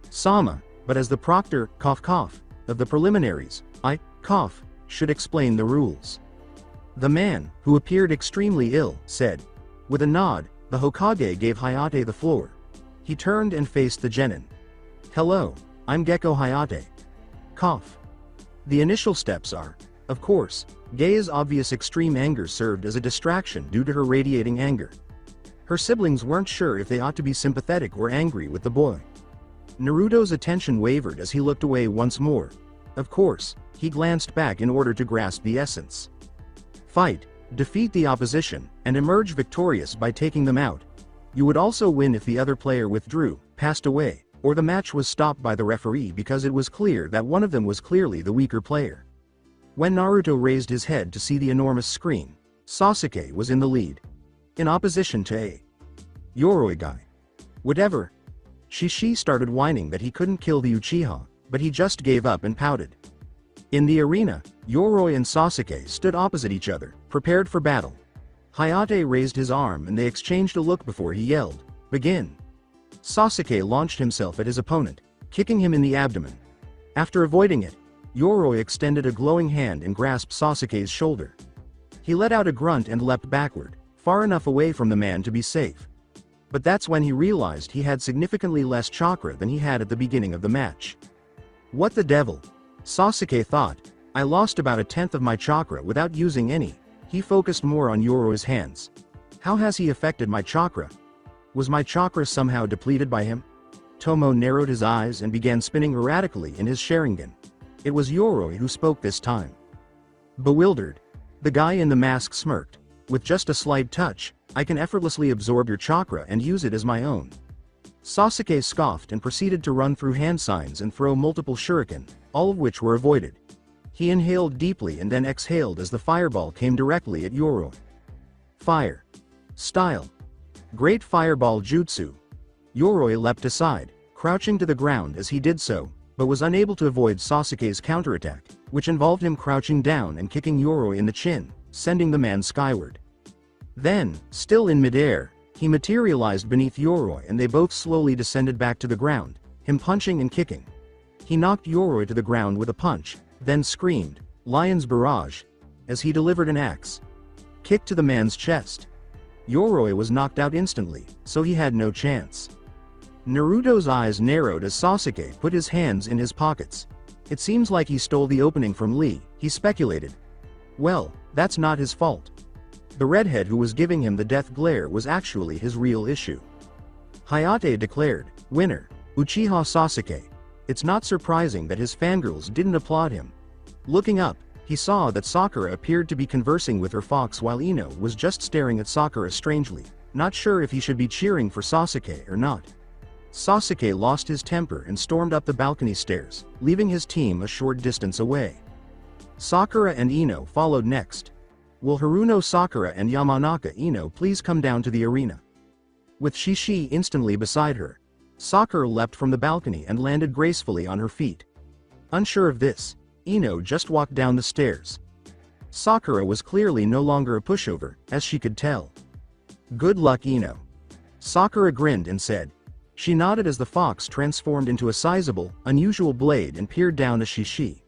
Sama, but as the proctor, cough cough, of the preliminaries, I, cough, should explain the rules." The man, who appeared extremely ill, said. With a nod, the Hokage gave Hayate the floor. He turned and faced the genin. "Hello, I'm Gecko Hayate. Cough." The initial steps are, of course, Gaia's obvious extreme anger served as a distraction due to her radiating anger. Her siblings weren't sure if they ought to be sympathetic or angry with the boy. Naruto's attention wavered as he looked away once more. Of course, he glanced back in order to grasp the essence. Fight, defeat the opposition, and emerge victorious by taking them out. You would also win if the other player withdrew, passed away, or the match was stopped by the referee because it was clear that one of them was clearly the weaker player. When Naruto raised his head to see the enormous screen, Sasuke was in the lead. In opposition to a Yoroi guy. Whatever. Shishi started whining that he couldn't kill the Uchiha, but he just gave up and pouted. In the arena, Yoroi and Sasuke stood opposite each other, prepared for battle. Hayate raised his arm and they exchanged a look before he yelled, "Begin!" Sasuke launched himself at his opponent, kicking him in the abdomen. After avoiding it, Yoroi extended a glowing hand and grasped Sasuke's shoulder. He let out a grunt and leapt backward, far enough away from the man to be safe. But that's when he realized he had significantly less chakra than he had at the beginning of the match. What the devil? Sasuke thought. I lost about a tenth of my chakra without using any. He focused more on Yoroi's hands. How has he affected my chakra? Was my chakra somehow depleted by him? Tomo narrowed his eyes and began spinning erratically in his Sharingan. It was Yoroi who spoke this time. Bewildered, the guy in the mask smirked. With just a slight touch, I can effortlessly absorb your chakra and use it as my own. Sasuke scoffed and proceeded to run through hand signs and throw multiple shuriken, all of which were avoided. He inhaled deeply and then exhaled as the fireball came directly at Yoroi. Fire. Style. Great fireball jutsu. Yoroi leapt aside, crouching to the ground as he did so, but was unable to avoid Sasuke's counterattack, which involved him crouching down and kicking Yoroi in the chin, sending the man skyward. Then, still in midair, he materialized beneath Yoroi and they both slowly descended back to the ground, him punching and kicking. He knocked Yoroi to the ground with a punch, then screamed, "Lion's Barrage," as he delivered an axe kick to the man's chest. Yoroi was knocked out instantly, so he had no chance. Naruto's eyes narrowed as Sasuke put his hands in his pockets. It seems like he stole the opening from Lee, he speculated. Well, that's not his fault. The redhead who was giving him the death glare was actually his real issue. Hayate declared, "Winner, Uchiha Sasuke." It's not surprising that his fangirls didn't applaud him. Looking up, he saw that Sakura appeared to be conversing with her fox while Ino was just staring at Sakura strangely, not sure if he should be cheering for Sasuke or not. Sasuke lost his temper and stormed up the balcony stairs, leaving his team a short distance away. Sakura and Ino followed next. Will Haruno Sakura and Yamanaka Ino please come down to the arena? With Shishi instantly beside her, Sakura leapt from the balcony and landed gracefully on her feet. Unsure of this, Ino just walked down the stairs. Sakura was clearly no longer a pushover, as she could tell. Good luck, Ino. Sakura grinned and said. She nodded as the fox transformed into a sizable, unusual blade and peered down at Shishi.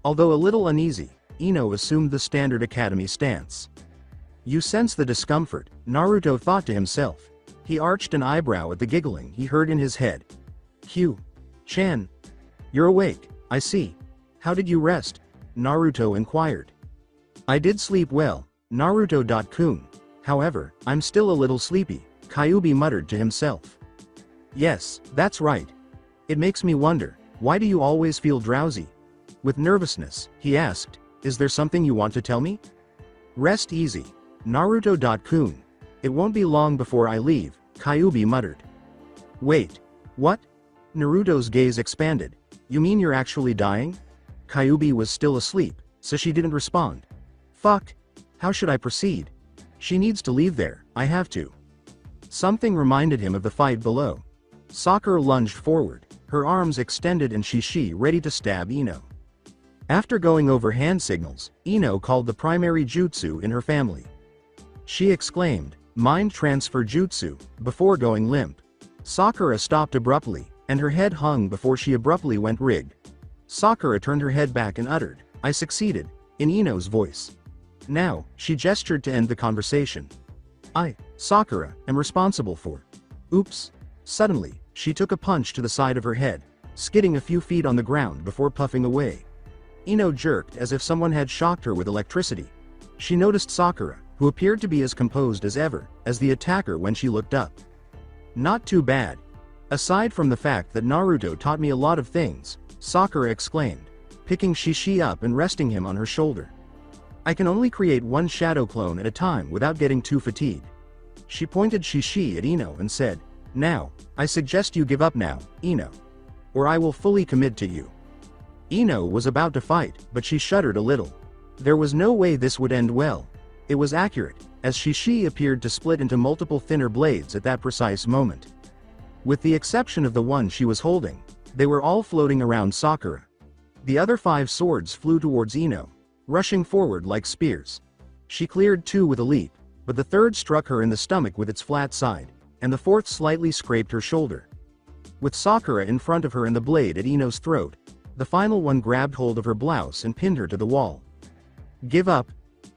Although a little uneasy, Ino assumed the standard academy stance. You sense the discomfort, Naruto thought to himself. He arched an eyebrow at the giggling he heard in his head. Chan. You're awake, I see. How did you rest? Naruto inquired. I did sleep well, Naruto.kun. However, I'm still a little sleepy, Kyuubi muttered to himself. Yes, that's right. It makes me wonder, why do you always feel drowsy? With nervousness, he asked, is there something you want to tell me? Rest easy, Naruto.kun. It won't be long before I leave, Kyuubi muttered. Wait, what? Naruto's gaze expanded. You mean you're actually dying? Kyuubi was still asleep, so she didn't respond. Fuck. How should I proceed? She needs to leave there, I have to. Something reminded him of the fight below. Sakura lunged forward, her arms extended and Shishi ready to stab Ino. After going over hand signals, Ino called the primary jutsu in her family. She exclaimed, "Mind transfer jutsu," before going limp. Sakura stopped abruptly, and her head hung before she abruptly went rig. Sakura turned her head back and uttered, "I succeeded," in Ino's voice. Now, she gestured to end the conversation. "I, Sakura, am responsible for." Oops. Suddenly, she took a punch to the side of her head, skidding a few feet on the ground before puffing away. Ino jerked as if someone had shocked her with electricity. She noticed Sakura, who appeared to be as composed as ever, as the attacker when she looked up. "Not too bad. Aside from the fact that Naruto taught me a lot of things," Sakura exclaimed, picking Shishi up and resting him on her shoulder. "I can only create one shadow clone at a time without getting too fatigued." She pointed Shishi at Ino and said, "Now, I suggest you give up now, Ino. Or I will fully commit to you." Ino was about to fight, but she shuddered a little. There was no way this would end well. It was accurate, as Shishi appeared to split into multiple thinner blades at that precise moment. With the exception of the one she was holding, they were all floating around Sakura. The other 5 swords flew towards Ino, rushing forward like spears. She cleared 2 with a leap, but the third struck her in the stomach with its flat side, and the fourth slightly scraped her shoulder. With Sakura in front of her and the blade at Ino's throat, the final one grabbed hold of her blouse and pinned her to the wall. "Give up?"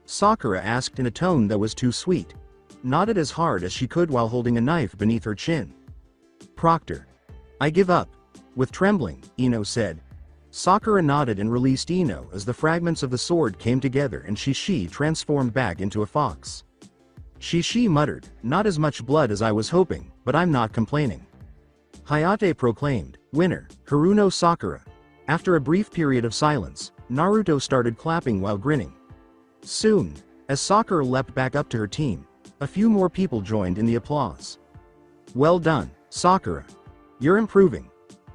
Sakura asked in a tone that was too sweet, nodded as hard as she could while holding a knife beneath her chin. "Proctor. I give up." With trembling, Ino said. Sakura nodded and released Ino as the fragments of the sword came together and Shishi transformed back into a fox. Shishi muttered, "Not as much blood as I was hoping, but I'm not complaining." Hayate proclaimed, "Winner, Haruno Sakura." After a brief period of silence, Naruto started clapping while grinning. Soon, as Sakura leapt back up to her team, a few more people joined in the applause. "Well done, Sakura. You're improving."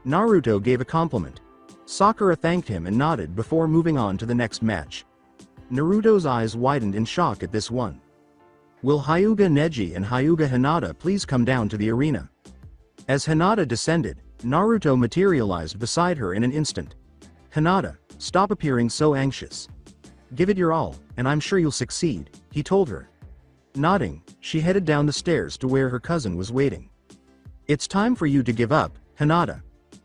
Naruto gave a compliment. Sakura thanked him and nodded before moving on to the next match. Naruto's eyes widened in shock at this one. "Will Hyuga Neji and Hyuga Hinata please come down to the arena?" As Hinata descended, Naruto materialized beside her in an instant. "Hinata, stop appearing so anxious. Give it your all, and I'm sure you'll succeed," he told her. Nodding, she headed down the stairs to where her cousin was waiting. "It's time for you to give up, Hinata.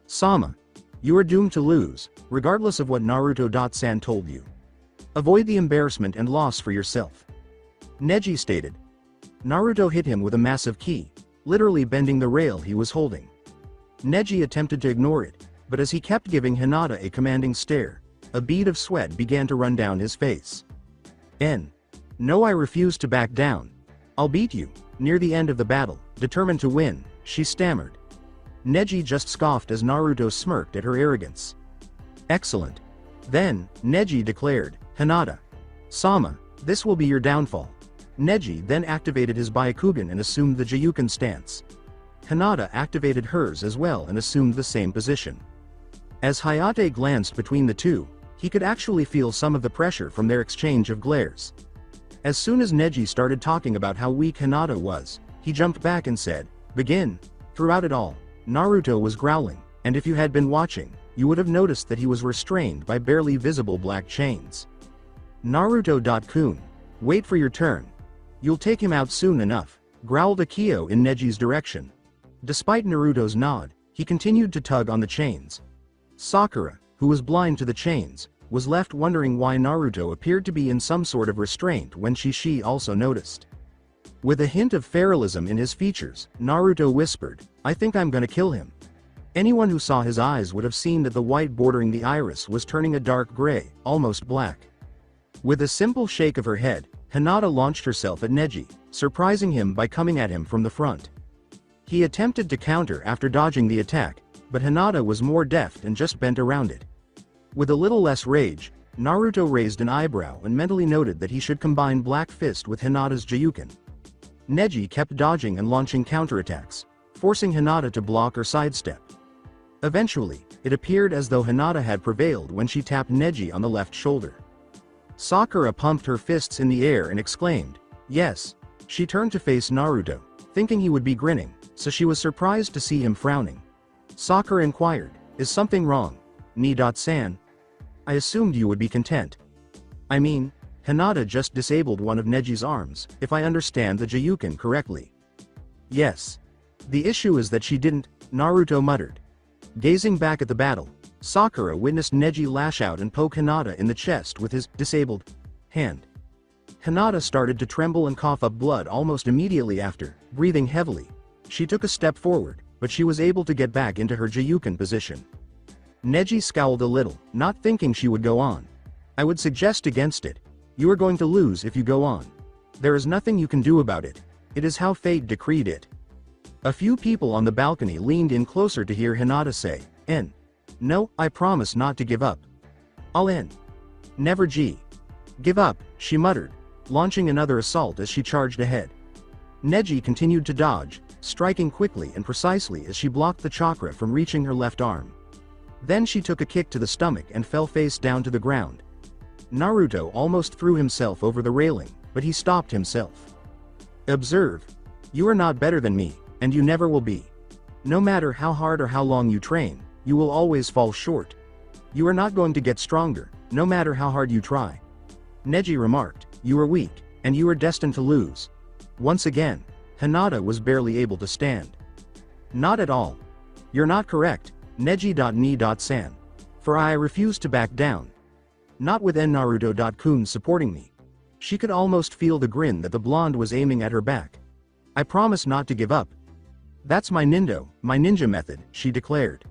Sama. You are doomed to lose, regardless of what Naruto-san told you. Avoid the embarrassment and loss for yourself," Neji stated. Naruto hit him with a massive ki, literally bending the rail he was holding. Neji attempted to ignore it, but as he kept giving Hinata a commanding stare, a bead of sweat began to run down his face. No, I refuse to back down. I'll beat you." Near the end of the battle, determined to win, she stammered. Neji just scoffed as Naruto smirked at her arrogance. "Excellent. Then, Neji declared, Hinata. Sama, this will be your downfall." Neji then activated his Byakugan and assumed the Jiyuken stance. Hinata activated hers as well and assumed the same position. As Hayate glanced between the two, he could actually feel some of the pressure from their exchange of glares. As soon as Neji started talking about how weak Hinata was, he jumped back and said, "Begin." Throughout it all, Naruto was growling, and if you had been watching, you would have noticed that he was restrained by barely visible black chains. Naruto.kun. Wait for your turn. You'll take him out soon enough, growled Akio in Neji's direction. Despite Naruto's nod, he continued to tug on the chains. Sakura, who was blind to the chains, was left wondering why Naruto appeared to be in some sort of restraint when Shishi also noticed. With a hint of feralism in his features, Naruto whispered, "I think I'm gonna kill him." Anyone who saw his eyes would have seen that the white bordering the iris was turning a dark gray, almost black. With a simple shake of her head, Hinata launched herself at Neji, surprising him by coming at him from the front. He attempted to counter after dodging the attack, but Hinata was more deft and just bent around it. With a little less rage, Naruto raised an eyebrow and mentally noted that he should combine Black Fist with Hinata's Jiyuken. Neji kept dodging and launching counterattacks, forcing Hinata to block or sidestep. Eventually, it appeared as though Hinata had prevailed when she tapped Neji on the left shoulder. Sakura pumped her fists in the air and exclaimed, "Yes." She turned to face Naruto, thinking he would be grinning, so she was surprised to see him frowning. Sakura inquired. Is something wrong? Ni-san? I assumed you would be content. I mean, Hinata just disabled one of Neji's arms, if I understand the Jiyuken correctly. Yes. The issue is that she didn't, Naruto muttered. Gazing back at the battle, Sakura witnessed Neji lash out and poke Hinata in the chest with his disabled hand. Hinata started to tremble and cough up blood almost immediately after, breathing heavily. She took a step forward, but she was able to get back into her Jiyuken position. Neji scowled a little, not thinking she would go on. I would suggest against it. You are going to lose if you go on. There is nothing you can do about it. It is how fate decreed it. A few people on the balcony leaned in closer to hear Hinata say, N. No, I promise not to give up. I'll N. Never give up, she muttered, launching another assault as she charged ahead. Neji continued to dodge, striking quickly and precisely as she blocked the chakra from reaching her left arm. Then she took a kick to the stomach and fell face down to the ground. Naruto almost threw himself over the railing, but he stopped himself. Observe. You are not better than me, and you never will be. No matter how hard or how long you train, you will always fall short. You are not going to get stronger, no matter how hard you try. Neji remarked, you are weak, and you are destined to lose. Once again, Hinata was barely able to stand. Not at all. You're not correct, Neji.ni.san. For I refuse to back down. Not with Naruto.kun supporting me. She could almost feel the grin that the blonde was aiming at her back. I promise not to give up. That's my ninja method, she declared.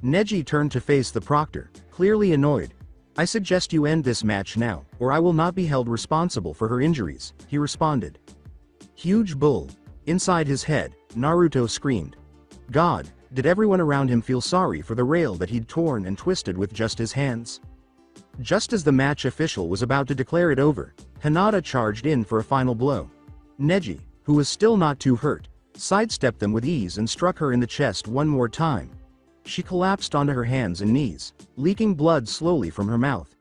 Neji turned to face the proctor, clearly annoyed. I suggest you end this match now, or I will not be held responsible for her injuries, he responded. Huge bull. Inside his head, Naruto screamed. God, did everyone around him feel sorry for the rail that he'd torn and twisted with just his hands? Just as the match official was about to declare it over, Hinata charged in for a final blow. Neji, who was still not too hurt, sidestepped them with ease and struck her in the chest one more time. She collapsed onto her hands and knees, leaking blood slowly from her mouth.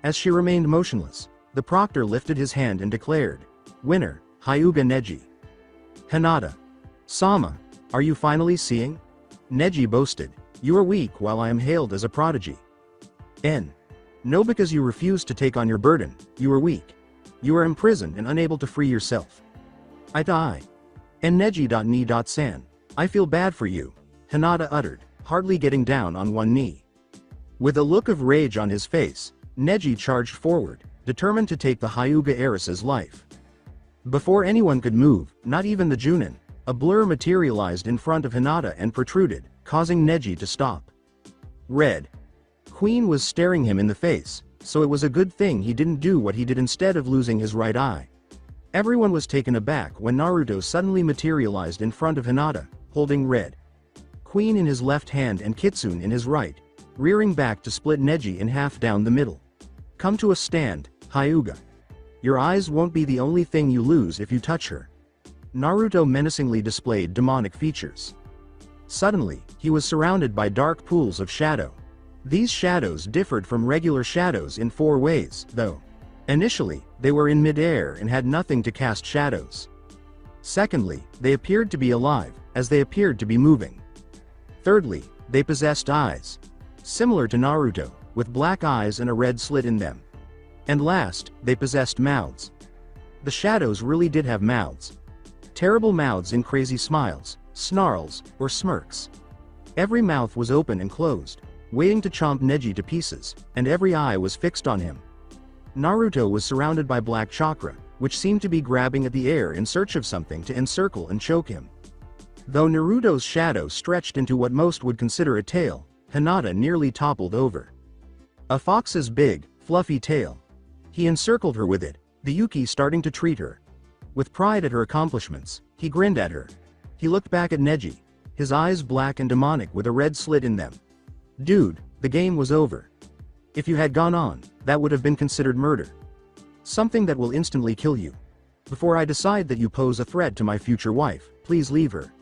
As she remained motionless, the proctor lifted his hand and declared, Winner, Hyuga Neji. Hinata. Sama, are you finally seeing? Neji boasted, you are weak while I am hailed as a prodigy. N. No, because you refuse to take on your burden, you are weak. You are imprisoned and unable to free yourself. I die. And Neji.ni.san. I feel bad for you, Hinata uttered, hardly getting down on one knee. With a look of rage on his face, Neji charged forward, determined to take the Hyuga heiress's life. Before anyone could move, not even the Junin, a blur materialized in front of Hinata and protruded, causing Neji to stop. Red. Queen was staring him in the face, so it was a good thing he didn't do what he did instead of losing his right eye. Everyone was taken aback when Naruto suddenly materialized in front of Hinata, holding Red Queen in his left hand and Kitsune in his right, rearing back to split Neji in half down the middle. Come to a stand, Hyuga. Your eyes won't be the only thing you lose if you touch her. Naruto menacingly displayed demonic features. Suddenly, he was surrounded by dark pools of shadow. These shadows differed from regular shadows in 4 ways, though. Initially, they were in mid-air and had nothing to cast shadows. Secondly, they appeared to be alive, as they appeared to be moving. Thirdly, they possessed eyes. Similar to Naruto, with black eyes and a red slit in them. And last, they possessed mouths. The shadows really did have mouths. Terrible mouths in crazy smiles, snarls, or smirks. Every mouth was open and closed, waiting to chomp Neji to pieces, and every eye was fixed on him. Naruto was surrounded by black chakra, which seemed to be grabbing at the air in search of something to encircle and choke him. Though Naruto's shadow stretched into what most would consider a tail, Hinata nearly toppled over. A fox's big, fluffy tail. He encircled her with it, the Yuki starting to treat her. With pride at her accomplishments, he grinned at her. He looked back at Neji, his eyes black and demonic with a red slit in them. Dude, the game was over. If you had gone on, that would have been considered murder. Something that will instantly kill you. Before I decide that you pose a threat to my future wife, please leave her.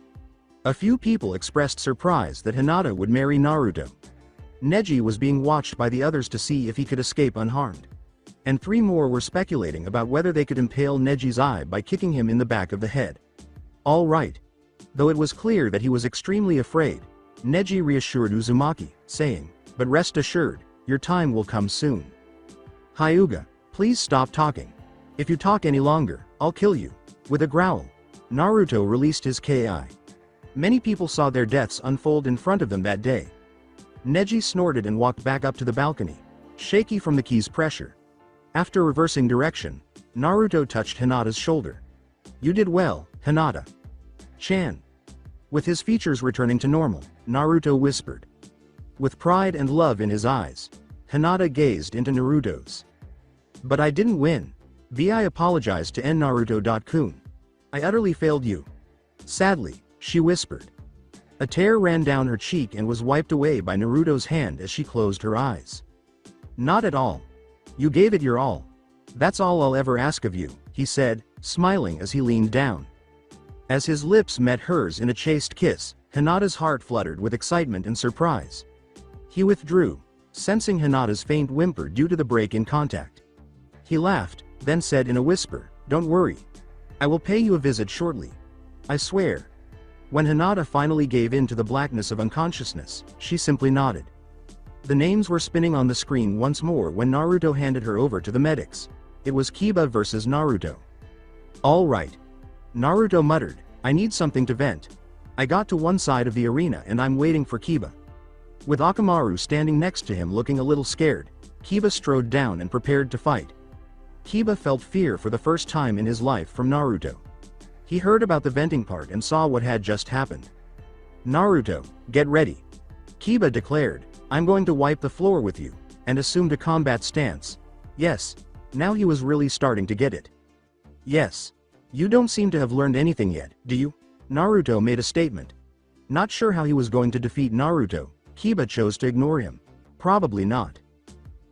A few people expressed surprise that Hinata would marry Naruto. Neji was being watched by the others to see if he could escape unharmed. And 3 more were speculating about whether they could impale Neji's eye by kicking him in the back of the head. All right. Though it was clear that he was extremely afraid, Neji reassured Uzumaki, saying, "But rest assured, your time will come soon. Hyuga, please stop talking. If you talk any longer, I'll kill you." With a growl, Naruto released his Ki. Many people saw their deaths unfold in front of them that day. Neji snorted and walked back up to the balcony, shaky from the key's pressure. After reversing direction, Naruto touched Hinata's shoulder. "You did well, Hinata. Chan." With his features returning to normal, Naruto whispered. With pride and love in his eyes, Hinata gazed into Naruto's. "But I didn't win. I apologized to Naruto-kun. I utterly failed you." Sadly, she whispered. A tear ran down her cheek and was wiped away by Naruto's hand as she closed her eyes. "Not at all. You gave it your all. That's all I'll ever ask of you," he said, smiling as he leaned down. As his lips met hers in a chaste kiss, Hinata's heart fluttered with excitement and surprise. He withdrew, sensing Hinata's faint whimper due to the break in contact. He laughed, then said in a whisper, "Don't worry. I will pay you a visit shortly. I swear." When Hinata finally gave in to the blackness of unconsciousness, she simply nodded. The names were spinning on the screen once more when Naruto handed her over to the medics. It was Kiba versus Naruto. "All right." Naruto muttered, "I need something to vent. I got to one side of the arena and I'm waiting for Kiba." With Orochimaru standing next to him looking a little scared, Kiba strode down and prepared to fight. Kiba felt fear for the first time in his life from Naruto. He heard about the venting part and saw what had just happened. "Naruto, get ready," Kiba declared. "I'm going to wipe the floor with you," and assumed a combat stance. Yes, now he was really starting to get it. "Yes. You don't seem to have learned anything yet, do you?" Naruto made a statement. Not sure how he was going to defeat Naruto, Kiba chose to ignore him. Probably not.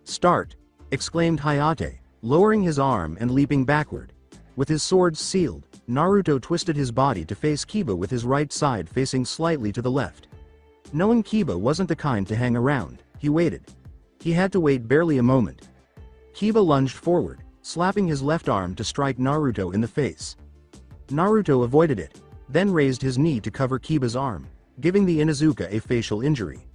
"Start," exclaimed Hayate, lowering his arm and leaping backward. With his swords sealed, Naruto twisted his body to face Kiba with his right side facing slightly to the left. Knowing Kiba wasn't the kind to hang around, he waited. He had to wait barely a moment. Kiba lunged forward, slapping his left arm to strike Naruto in the face. Naruto avoided it, then raised his knee to cover Kiba's arm, giving the Inuzuka a facial injury.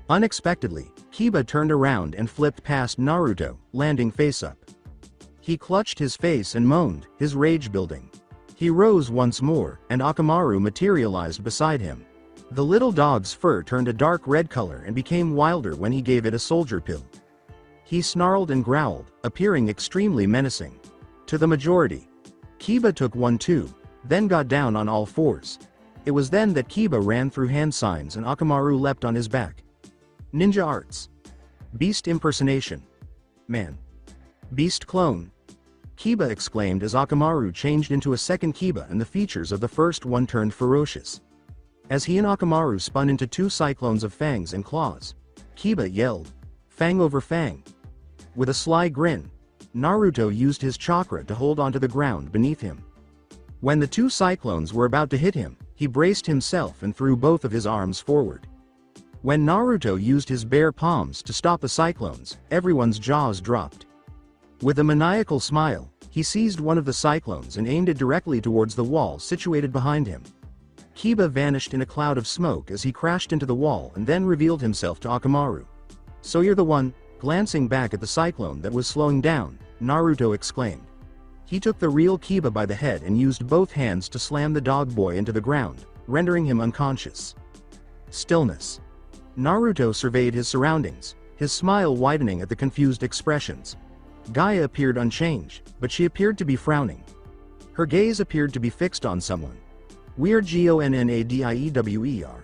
Unexpectedly, Kiba turned around and flipped past Naruto, landing face up. He clutched his face and moaned, his rage building. He rose once more, and Orochimaru materialized beside him. The little dog's fur turned a dark red color and became wilder when he gave it a soldier pill. He snarled and growled, appearing extremely menacing. To the majority. Kiba took one too, then got down on all fours. It was then that Kiba ran through hand signs and Orochimaru leapt on his back. Ninja arts. Beast impersonation. Man. Beast clone. Kiba exclaimed as Orochimaru changed into a second Kiba and the features of the first one turned ferocious. As he and Orochimaru spun into two cyclones of fangs and claws, Kiba yelled, "Fang over fang." With a sly grin, Naruto used his chakra to hold onto the ground beneath him. When the two cyclones were about to hit him, he braced himself and threw both of his arms forward. When Naruto used his bare palms to stop the cyclones, everyone's jaws dropped. With a maniacal smile, he seized one of the cyclones and aimed it directly towards the wall situated behind him. Kiba vanished in a cloud of smoke as he crashed into the wall and then revealed himself to Orochimaru. "So you're the one," glancing back at the cyclone that was slowing down, Naruto exclaimed. He took the real Kiba by the head and used both hands to slam the dog boy into the ground, rendering him unconscious. Stillness. Naruto surveyed his surroundings, his smile widening at the confused expressions. Gaia appeared unchanged, but she appeared to be frowning. Her gaze appeared to be fixed on someone. "We're Gonnadiewer.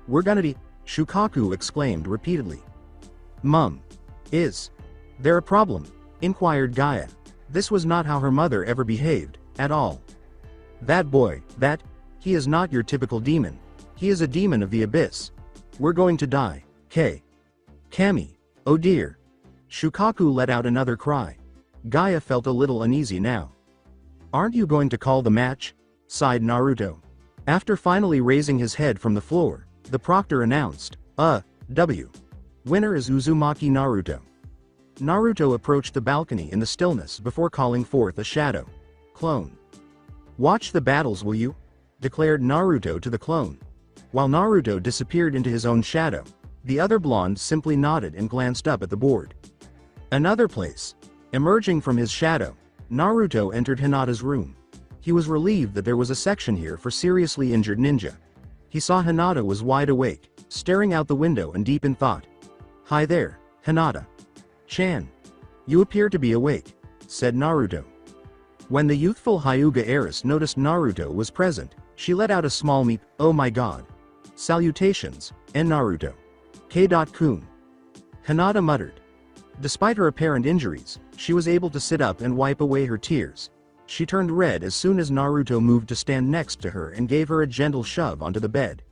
We're gonna Shukaku exclaimed repeatedly. "Mum. Is there a problem?" inquired Gaia. This was not how her mother ever behaved, at all. "That boy, he is not your typical demon. He is a demon of the abyss. We're going to die, Kami, oh dear." Shukaku let out another cry. Gaia felt a little uneasy now. "Aren't you going to call the match?" sighed Naruto. After finally raising his head from the floor, the proctor announced, W. Winner is Uzumaki Naruto." Naruto approached the balcony in the stillness before calling forth a shadow clone. "Watch the battles, will you?" declared Naruto to the clone. While Naruto disappeared into his own shadow, the other blonde simply nodded and glanced up at the board. Another place. Emerging from his shadow, Naruto entered Hinata's room. He was relieved that there was a section here for seriously injured ninja. He saw Hinata was wide awake, staring out the window and deep in thought. "Hi there, Hinata. Chan. You appear to be awake," said Naruto. When the youthful Hyuga heiress noticed Naruto was present, she let out a small meep. "Oh my god. Salutations, en Naruto. K.Kun." Hinata muttered. Despite her apparent injuries, she was able to sit up and wipe away her tears. She turned red as soon as Naruto moved to stand next to her and gave her a gentle shove onto the bed.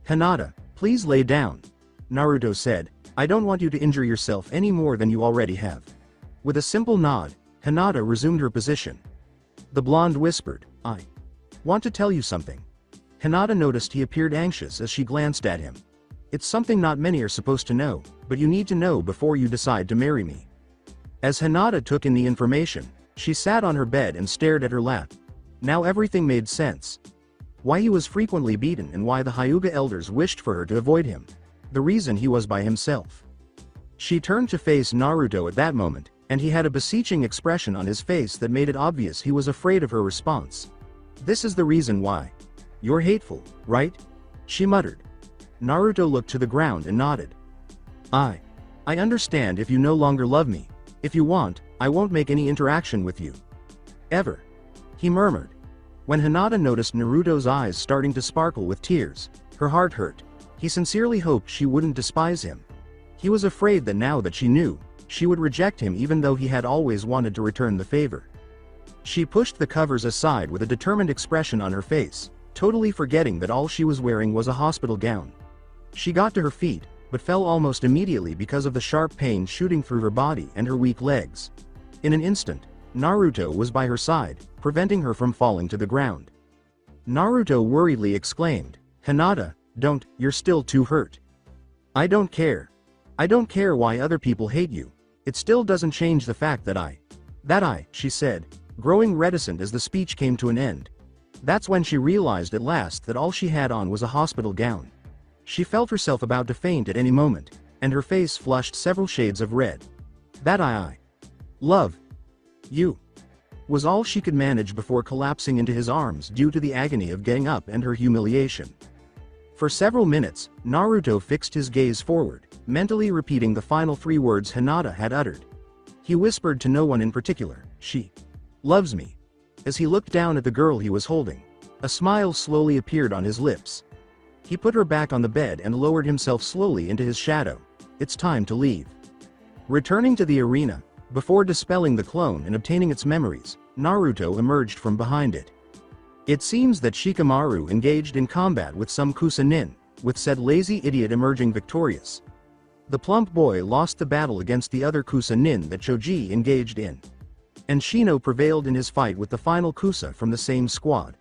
"Hinata, please lay down," Naruto said. "I don't want you to injure yourself any more than you already have." With a simple nod, Hinata resumed her position. The blonde whispered, "I want to tell you something." Hinata noticed he appeared anxious as she glanced at him. "It's something not many are supposed to know, but you need to know before you decide to marry me." As Hinata took in the information, she sat on her bed and stared at her lap. Now everything made sense. Why he was frequently beaten and why the Hyuga elders wished for her to avoid him. The reason he was by himself. She turned to face Naruto at that moment, and he had a beseeching expression on his face that made it obvious he was afraid of her response. "This is the reason why. You're hateful, right?" she muttered. Naruto looked to the ground and nodded. I understand if you no longer love me. If you want, I won't make any interaction with you. Ever," he murmured. When Hinata noticed Naruto's eyes starting to sparkle with tears, her heart hurt. He sincerely hoped she wouldn't despise him. He was afraid that now that she knew, she would reject him even though he had always wanted to return the favor. She pushed the covers aside with a determined expression on her face, totally forgetting that all she was wearing was a hospital gown. She got to her feet, but fell almost immediately because of the sharp pain shooting through her body and her weak legs. In an instant, Naruto was by her side, preventing her from falling to the ground. Naruto worriedly exclaimed, "Hinata, don't, you're still too hurt." "I don't care. I don't care why other people hate you. It still doesn't change the fact that she said, growing reticent as the speech came to an end. That's when she realized at last that all she had on was a hospital gown. She felt herself about to faint at any moment, and her face flushed several shades of red. "That I love you," was all she could manage before collapsing into his arms due to the agony of getting up and her humiliation. For several minutes, Naruto fixed his gaze forward, mentally repeating the final 3 words Hinata had uttered. He whispered to no one in particular, "She loves me." As he looked down at the girl he was holding, a smile slowly appeared on his lips. He put her back on the bed and lowered himself slowly into his shadow. It's time to leave. Returning to the arena, before dispelling the clone and obtaining its memories, Naruto emerged from behind it. It seems that Shikamaru engaged in combat with some Kusa-nin, with said lazy idiot emerging victorious. The plump boy lost the battle against the other Kusa-nin that Choji engaged in. And Shino prevailed in his fight with the final Kusa from the same squad.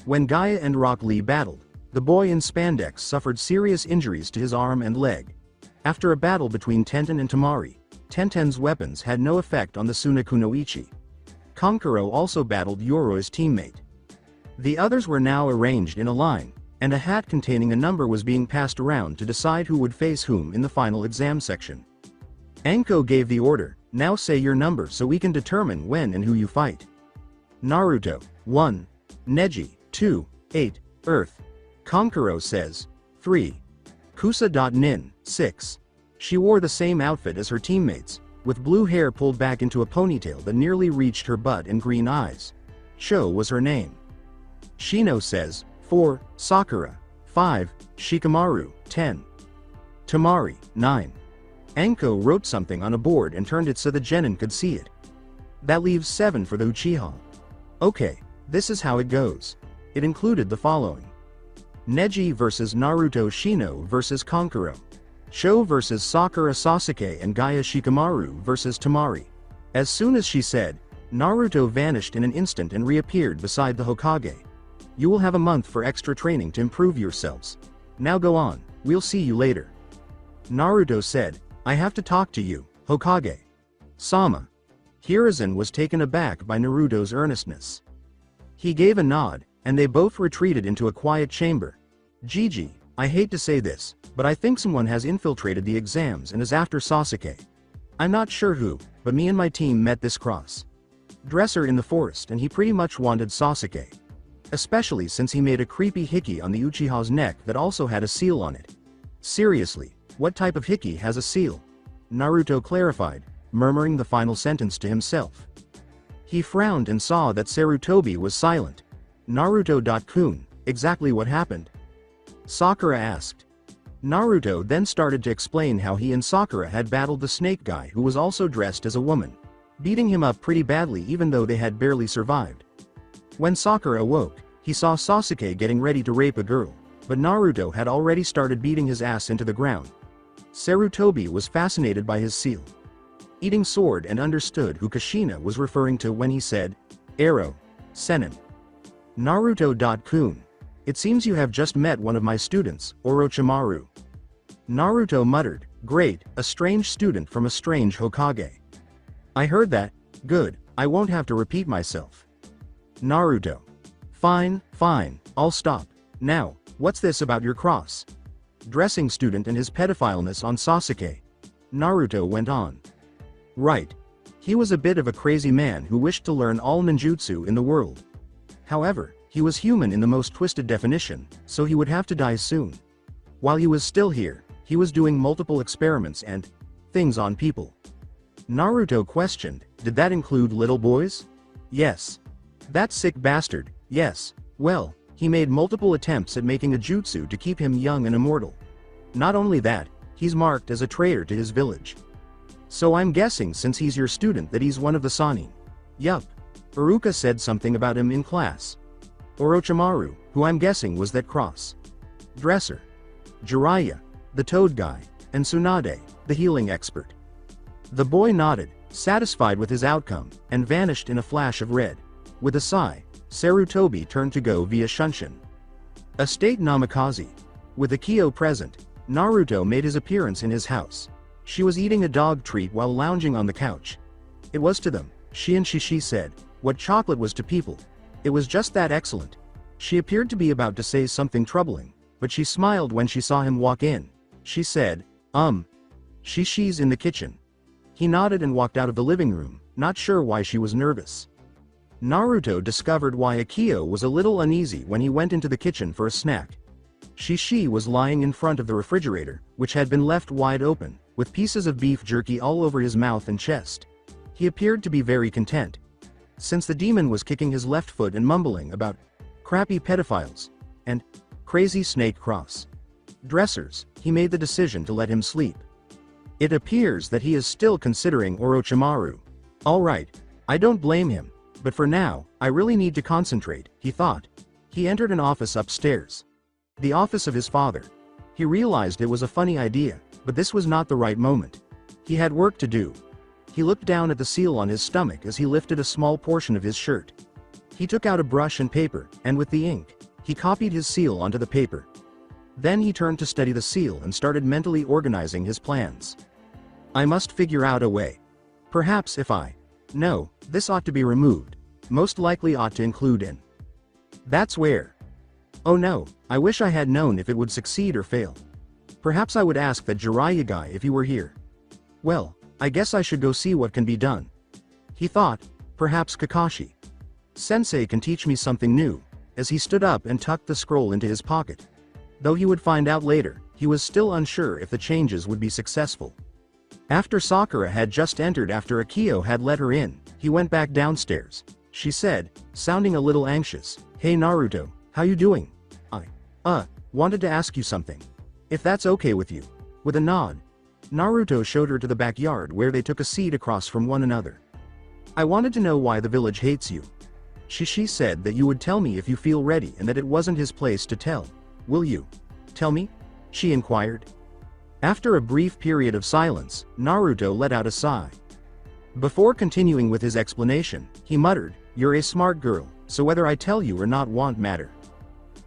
When Gaia and Rock Lee battled, the boy in spandex suffered serious injuries to his arm and leg. After a battle between Tenten and Temari, Tenten's weapons had no effect on the Sunakunoichi. Kankuro also battled Yoroi's teammate. The others were now arranged in a line, and a hat containing a number was being passed around to decide who would face whom in the final exam section. Anko gave the order, "Now say your number so we can determine when and who you fight." Naruto, 1. Neji, 2, 8, Earth. Kankuro says, 3. Kusa.nin, 6. She wore the same outfit as her teammates, with blue hair pulled back into a ponytail that nearly reached her butt and green eyes. Sho was her name. Shino says, 4. Sakura. 5. Shikamaru, 10. Temari, 9. Anko wrote something on a board and turned it so the genin could see it. That leaves 7 for the Uchiha. Okay, this is how it goes. It included the following. Neji vs Naruto, Shino vs Kankuro. Sho vs Sakura, Sasuke and Gaia, Shikamaru vs Temari. As soon as she said, Naruto vanished in an instant and reappeared beside the Hokage. "You will have a month for extra training to improve yourselves. Now go on, we'll see you later." Naruto said, "I have to talk to you, Hokage Sama." Hiruzen was taken aback by Naruto's earnestness. He gave a nod, and they both retreated into a quiet chamber. Gigi, I hate to say this, but I think someone has infiltrated the exams and is after Sasuke. I'm not sure who, but me and my team met this cross-dresser in the forest and he pretty much wanted Sasuke. Especially since he made a creepy hickey on the Uchiha's neck that also had a seal on it. Seriously, what type of hickey has a seal? Naruto clarified, murmuring the final sentence to himself. He frowned and saw that Sarutobi was silent. Naruto-kun, exactly what happened? Sakura asked. Naruto then started to explain how he and Sakura had battled the snake guy who was also dressed as a woman, beating him up pretty badly even though they had barely survived. When Sakura awoke, he saw Sasuke getting ready to rape a girl, but Naruto had already started beating his ass into the ground. Sarutobi was fascinated by his seal-eating sword and understood who Kushina was referring to when he said, "Arrow, Sennin." Naruto-kun, it seems you have just met one of my students, Orochimaru. Naruto muttered, great, a strange student from a strange Hokage. I heard that, good, I won't have to repeat myself. Naruto. Fine, I'll stop. Now, what's this about your cross-dressing student and his pedophileness on Sasuke? Naruto went on. Right. He was a bit of a crazy man who wished to learn all ninjutsu in the world. However, he was human in the most twisted definition, so he would have to die soon. While he was still here, he was doing multiple experiments and things on people. Naruto questioned, did that include little boys? Yes. That sick bastard, yes. Well, he made multiple attempts at making a jutsu to keep him young and immortal. Not only that, he's marked as a traitor to his village. So I'm guessing since he's your student that he's one of the Sannin. Yup. Iruka said something about him in class. Orochimaru, who I'm guessing was that cross-dresser. Jiraiya, the toad guy, and Tsunade, the healing expert. The boy nodded, satisfied with his outcome, and vanished in a flash of red. With a sigh, Sarutobi turned to go via Shunshin. Estate Namikaze. With Akio present, Naruto made his appearance in his house. She was eating a dog treat while lounging on the couch. It was to them, she and Shishi said, what chocolate was to people. It was just that excellent. She appeared to be about to say something troubling, but she smiled when she saw him walk in. She said, Shishi's in the kitchen. He nodded and walked out of the living room, not sure why she was nervous. Naruto discovered why Akio was a little uneasy when he went into the kitchen for a snack. Shishi was lying in front of the refrigerator, which had been left wide open, with pieces of beef jerky all over his mouth and chest. He appeared to be very content. Since the demon was kicking his left foot and mumbling about crappy pedophiles and crazy snake cross-dressers, he made the decision to let him sleep. It appears that he is still considering Orochimaru. Alright, I don't blame him. But for now, I really need to concentrate, he thought. He entered an office upstairs. The office of his father. He realized it was a funny idea, but this was not the right moment. He had work to do. He looked down at the seal on his stomach as he lifted a small portion of his shirt. He took out a brush and paper, and with the ink, he copied his seal onto the paper. Then he turned to study the seal and started mentally organizing his plans. I must figure out a way. Perhaps if no, this ought to be removed. Most likely ought to include in. That's where. Oh no, I wish I had known if it would succeed or fail. Perhaps I would ask that Jiraiya guy if he were here. Well, I guess I should go see what can be done. He thought, perhaps Kakashi Sensei can teach me something new, as he stood up and tucked the scroll into his pocket. Though he would find out later, he was still unsure if the changes would be successful. After Sakura had just entered after Akio had let her in, he went back downstairs. She said, sounding a little anxious, hey Naruto, how you doing? I wanted to ask you something. If that's okay with you. With a nod, Naruto showed her to the backyard where they took a seat across from one another. I wanted to know why the village hates you. Shishi said that you would tell me if you feel ready and that it wasn't his place to tell. Will you tell me? She inquired. After a brief period of silence, Naruto let out a sigh. Before continuing with his explanation, he muttered, you're a smart girl, so whether I tell you or not won't matter.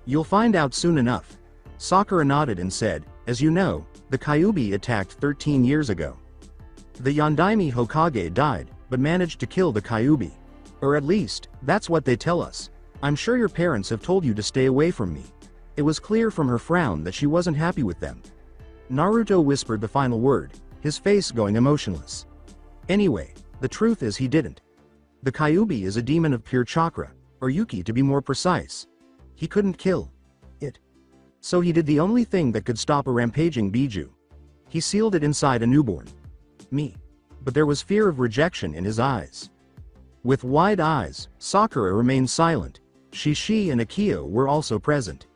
You'll find out soon enough. Sakura nodded and said, as you know, the Kyuubi attacked 13 years ago. The Yondaime Hokage died, but managed to kill the Kyuubi. Or at least, that's what they tell us. I'm sure your parents have told you to stay away from me. It was clear from her frown that she wasn't happy with them. Naruto whispered the final word, his face going emotionless. Anyway, the truth is he didn't. The Kyuubi is a demon of pure chakra, or Yuki to be more precise. He couldn't kill it. So he did the only thing that could stop a rampaging Biju. He sealed it inside a newborn. Me. But there was fear of rejection in his eyes. With wide eyes, Sakura remained silent. Shishi and Akio were also present.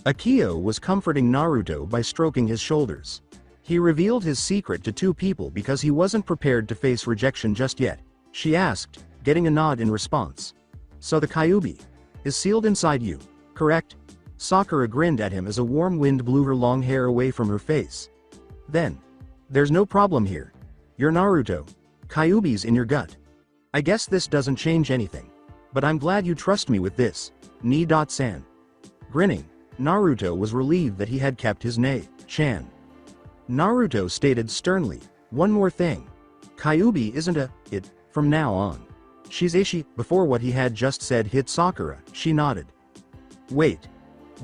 Akio was comforting Naruto by stroking his shoulders. He revealed his secret to two people because he wasn't prepared to face rejection just yet. She asked, getting a nod in response. So the Kyuubi is sealed inside you, correct? Sakura grinned at him as a warm wind blew her long hair away from her face. Then, there's no problem here. You're Naruto. Kyuubi's in your gut. I guess this doesn't change anything. But I'm glad you trust me with this. Ni-san. Grinning, Naruto was relieved that he had kept his Chan. Naruto stated sternly, one more thing. Kyuubi isn't a it from now on. She's Ishi. Before what he had just said hit Sakura, she nodded. Wait.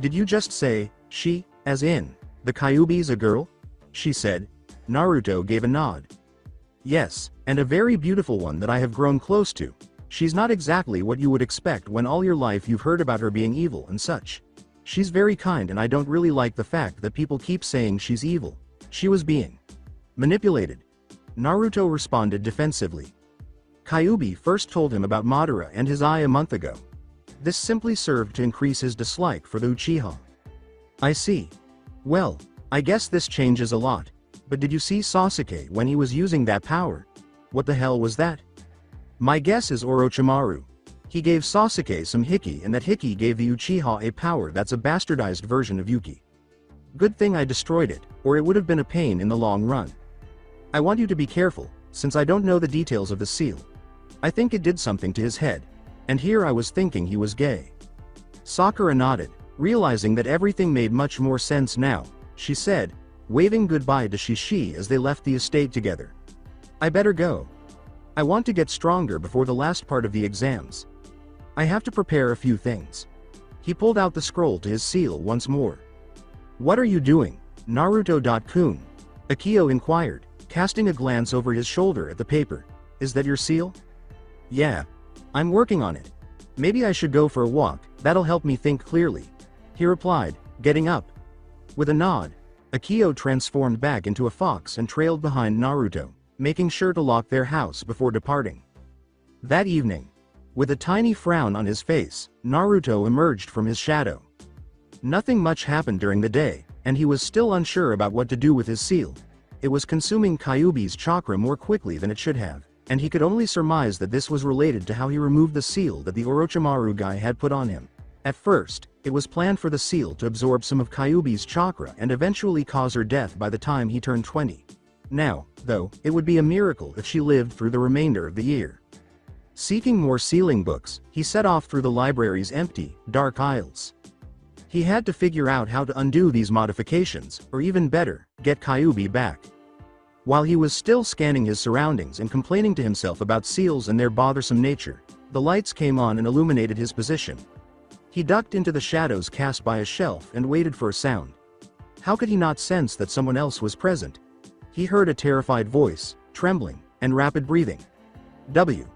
Did you just say, she, as in, the Kyuubi's a girl? She said. Naruto gave a nod. Yes, and a very beautiful one that I have grown close to. She's not exactly what you would expect when all your life you've heard about her being evil and such. She's very kind and I don't really like the fact that people keep saying she's evil. She was being manipulated. Naruto responded defensively. Kyuubi first told him about Madara and his eye a month ago. This simply served to increase his dislike for the Uchiha. I see. Well, I guess this changes a lot. But did you see Sasuke when he was using that power? What the hell was that? My guess is Orochimaru. He gave Sasuke some Hiki and that Hiki gave the Uchiha a power that's a bastardized version of Yuki. Good thing I destroyed it, or it would have been a pain in the long run. I want you to be careful, since I don't know the details of the seal. I think it did something to his head. And here I was thinking he was gay. Sakura nodded, realizing that everything made much more sense now. She said, waving goodbye to Shishi as they left the estate together. I better go. I want to get stronger before the last part of the exams. I have to prepare a few things. He pulled out the scroll to his seal once more. What are you doing, Naruto-kun? Akio inquired, casting a glance over his shoulder at the paper. Is that your seal? Yeah. I'm working on it. Maybe I should go for a walk, that'll help me think clearly. He replied, getting up. With a nod, Akio transformed back into a fox and trailed behind Naruto, making sure to lock their house before departing. That evening, with a tiny frown on his face, Naruto emerged from his shadow. Nothing much happened during the day, and he was still unsure about what to do with his seal. It was consuming Kyuubi's chakra more quickly than it should have, and he could only surmise that this was related to how he removed the seal that the Orochimaru guy had put on him. At first, it was planned for the seal to absorb some of Kyuubi's chakra and eventually cause her death by the time he turned 20. Now, though, it would be a miracle if she lived through the remainder of the year. Seeking more sealing books, he set off through the library's empty, dark aisles. He had to figure out how to undo these modifications, or even better, get Kyuubi back. While he was still scanning his surroundings and complaining to himself about seals and their bothersome nature, the lights came on and illuminated his position. He ducked into the shadows cast by a shelf and waited for a sound. How could he not sense that someone else was present? He heard a terrified voice, trembling, and rapid breathing. W.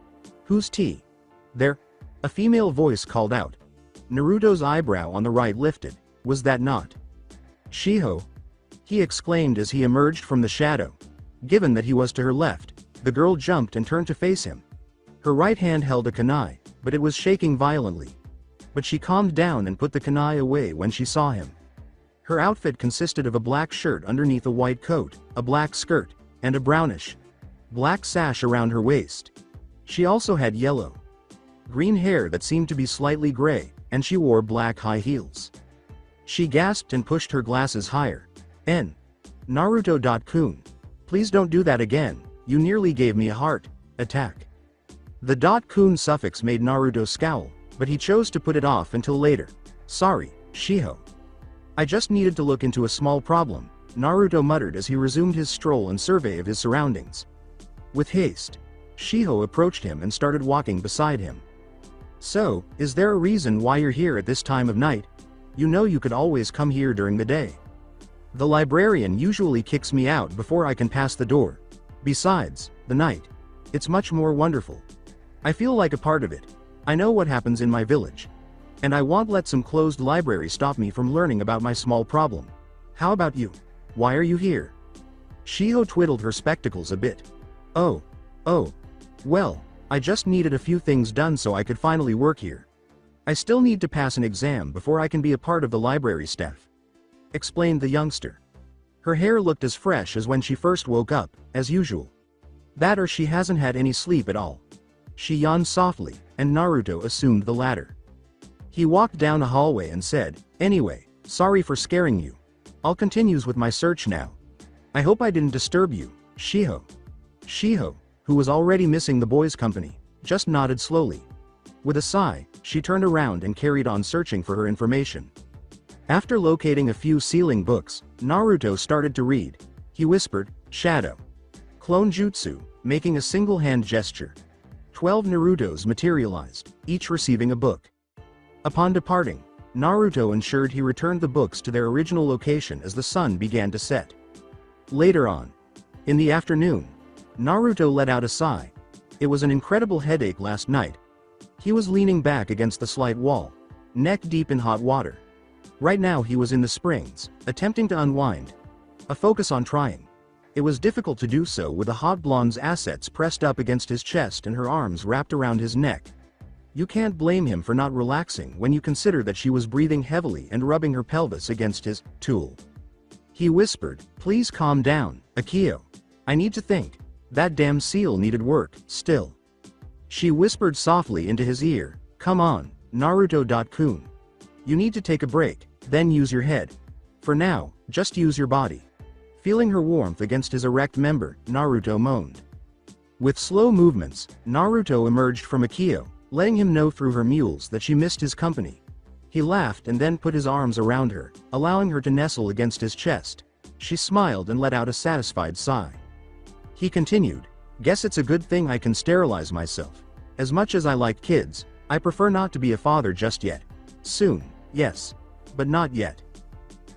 Who's T? There? A female voice called out. Naruto's eyebrow on the right lifted. Was that not Shiho? He exclaimed as he emerged from the shadow. Given that he was to her left, the girl jumped and turned to face him. Her right hand held a kunai, but it was shaking violently. But she calmed down and put the kunai away when she saw him. Her outfit consisted of a black shirt underneath a white coat, a black skirt, and a brownish black sash around her waist. She also had yellow green hair that seemed to be slightly gray, and she wore black high heels. She gasped and pushed her glasses higher. Naruto-kun. Please don't do that again, you nearly gave me a heart attack. The "kun" suffix made Naruto scowl, but he chose to put it off until later. Sorry, Shiho. I just needed to look into a small problem, Naruto muttered as he resumed his stroll and survey of his surroundings. With haste, Shiho approached him and started walking beside him. So, is there a reason why you're here at this time of night? You know you could always come here during the day. The librarian usually kicks me out before I can pass the door. Besides, the night. It's much more wonderful. I feel like a part of it. I know what happens in my village. And I won't let some closed library stop me from learning about my small problem. How about you? Why are you here? Shiho twiddled her spectacles a bit. Oh. Well, I just needed a few things done so I could finally work here. I still need to pass an exam before I can be a part of the library staff, explained the youngster. Her hair looked as fresh as when she first woke up, as usual. That or she hasn't had any sleep at all. She yawned softly, and Naruto assumed the latter. He walked down a hallway and said, "Anyway, sorry for scaring you. I'll continue with my search now. I hope I didn't disturb you, Shiho." Shiho, who was already missing the boy's company, just nodded slowly. With a sigh, she turned around and carried on searching for her information. After locating a few ceiling books, Naruto started to read. He whispered, "Shadow. Clone Jutsu," making a single hand gesture. 12 Narutos materialized, each receiving a book. Upon departing, Naruto ensured he returned the books to their original location as the sun began to set. Later on, in the afternoon, Naruto let out a sigh. It was an incredible headache last night. He was leaning back against the slight wall, neck deep in hot water. Right now he was in the springs, attempting to unwind. A focus on trying. It was difficult to do so with the hot blonde's assets pressed up against his chest and her arms wrapped around his neck. You can't blame him for not relaxing when you consider that she was breathing heavily and rubbing her pelvis against his tool. He whispered, "Please calm down, Akio. I need to think. That damn seal needed work, still." She whispered softly into his ear, "Come on, Naruto-kun. You need to take a break, then use your head. For now, just use your body." Feeling her warmth against his erect member, Naruto moaned. With slow movements, Naruto emerged from Akio, letting him know through her mules that she missed his company. He laughed and then put his arms around her, allowing her to nestle against his chest. She smiled and let out a satisfied sigh. He continued, "Guess it's a good thing I can sterilize myself. As much as I like kids, I prefer not to be a father just yet. Soon, yes. But not yet."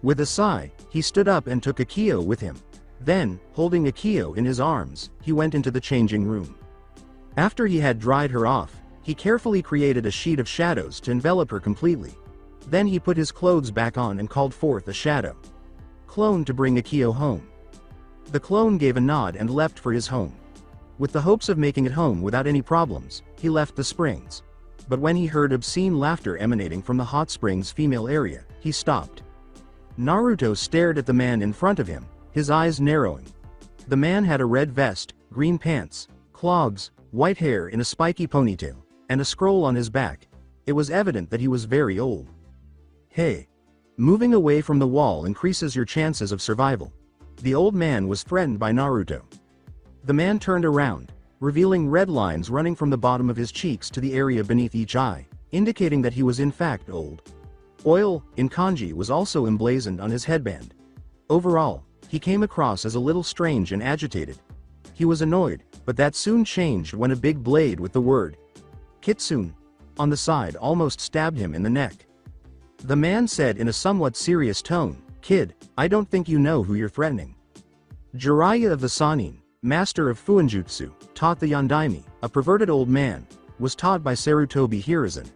With a sigh, he stood up and took Akio with him. Then, holding Akio in his arms, he went into the changing room. After he had dried her off, he carefully created a sheet of shadows to envelop her completely. Then he put his clothes back on and called forth a shadow clone to bring Akio home. The clone gave a nod and leapt for his home. With the hopes of making it home without any problems, he left the springs. But when he heard obscene laughter emanating from the hot springs female area, he stopped. Naruto stared at the man in front of him, his eyes narrowing. The man had a red vest, green pants, clogs, white hair in a spiky ponytail, and a scroll on his back. It was evident that he was very old. "Hey. Moving away from the wall increases your chances of survival." The old man was threatened by Naruto. The man turned around, revealing red lines running from the bottom of his cheeks to the area beneath each eye, indicating that he was in fact old. Oil, in kanji, was also emblazoned on his headband. Overall, he came across as a little strange and agitated. He was annoyed, but that soon changed when a big blade with the word "Kitsune" on the side almost stabbed him in the neck. The man said in a somewhat serious tone, "Kid, I don't think you know who you're threatening." Jiraiya of the Sannin, master of Fuinjutsu, taught the Yondaime, a perverted old man, was taught by Sarutobi Hiruzen,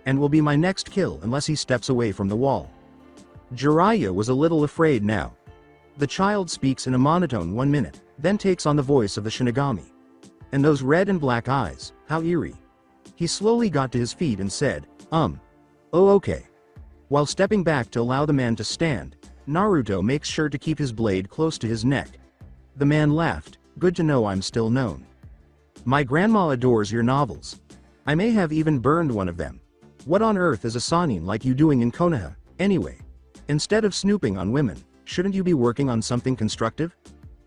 and will be my next kill unless he steps away from the wall. Jiraiya was a little afraid now. The child speaks in a monotone 1 minute, then takes on the voice of the Shinigami. And those red and black eyes, how eerie. He slowly got to his feet and said, Oh okay." While stepping back to allow the man to stand, Naruto makes sure to keep his blade close to his neck. The man laughed, "Good to know I'm still known. My grandma adores your novels. I may have even burned one of them. What on earth is a Sannin like you doing in Konoha, anyway? Instead of snooping on women, shouldn't you be working on something constructive?"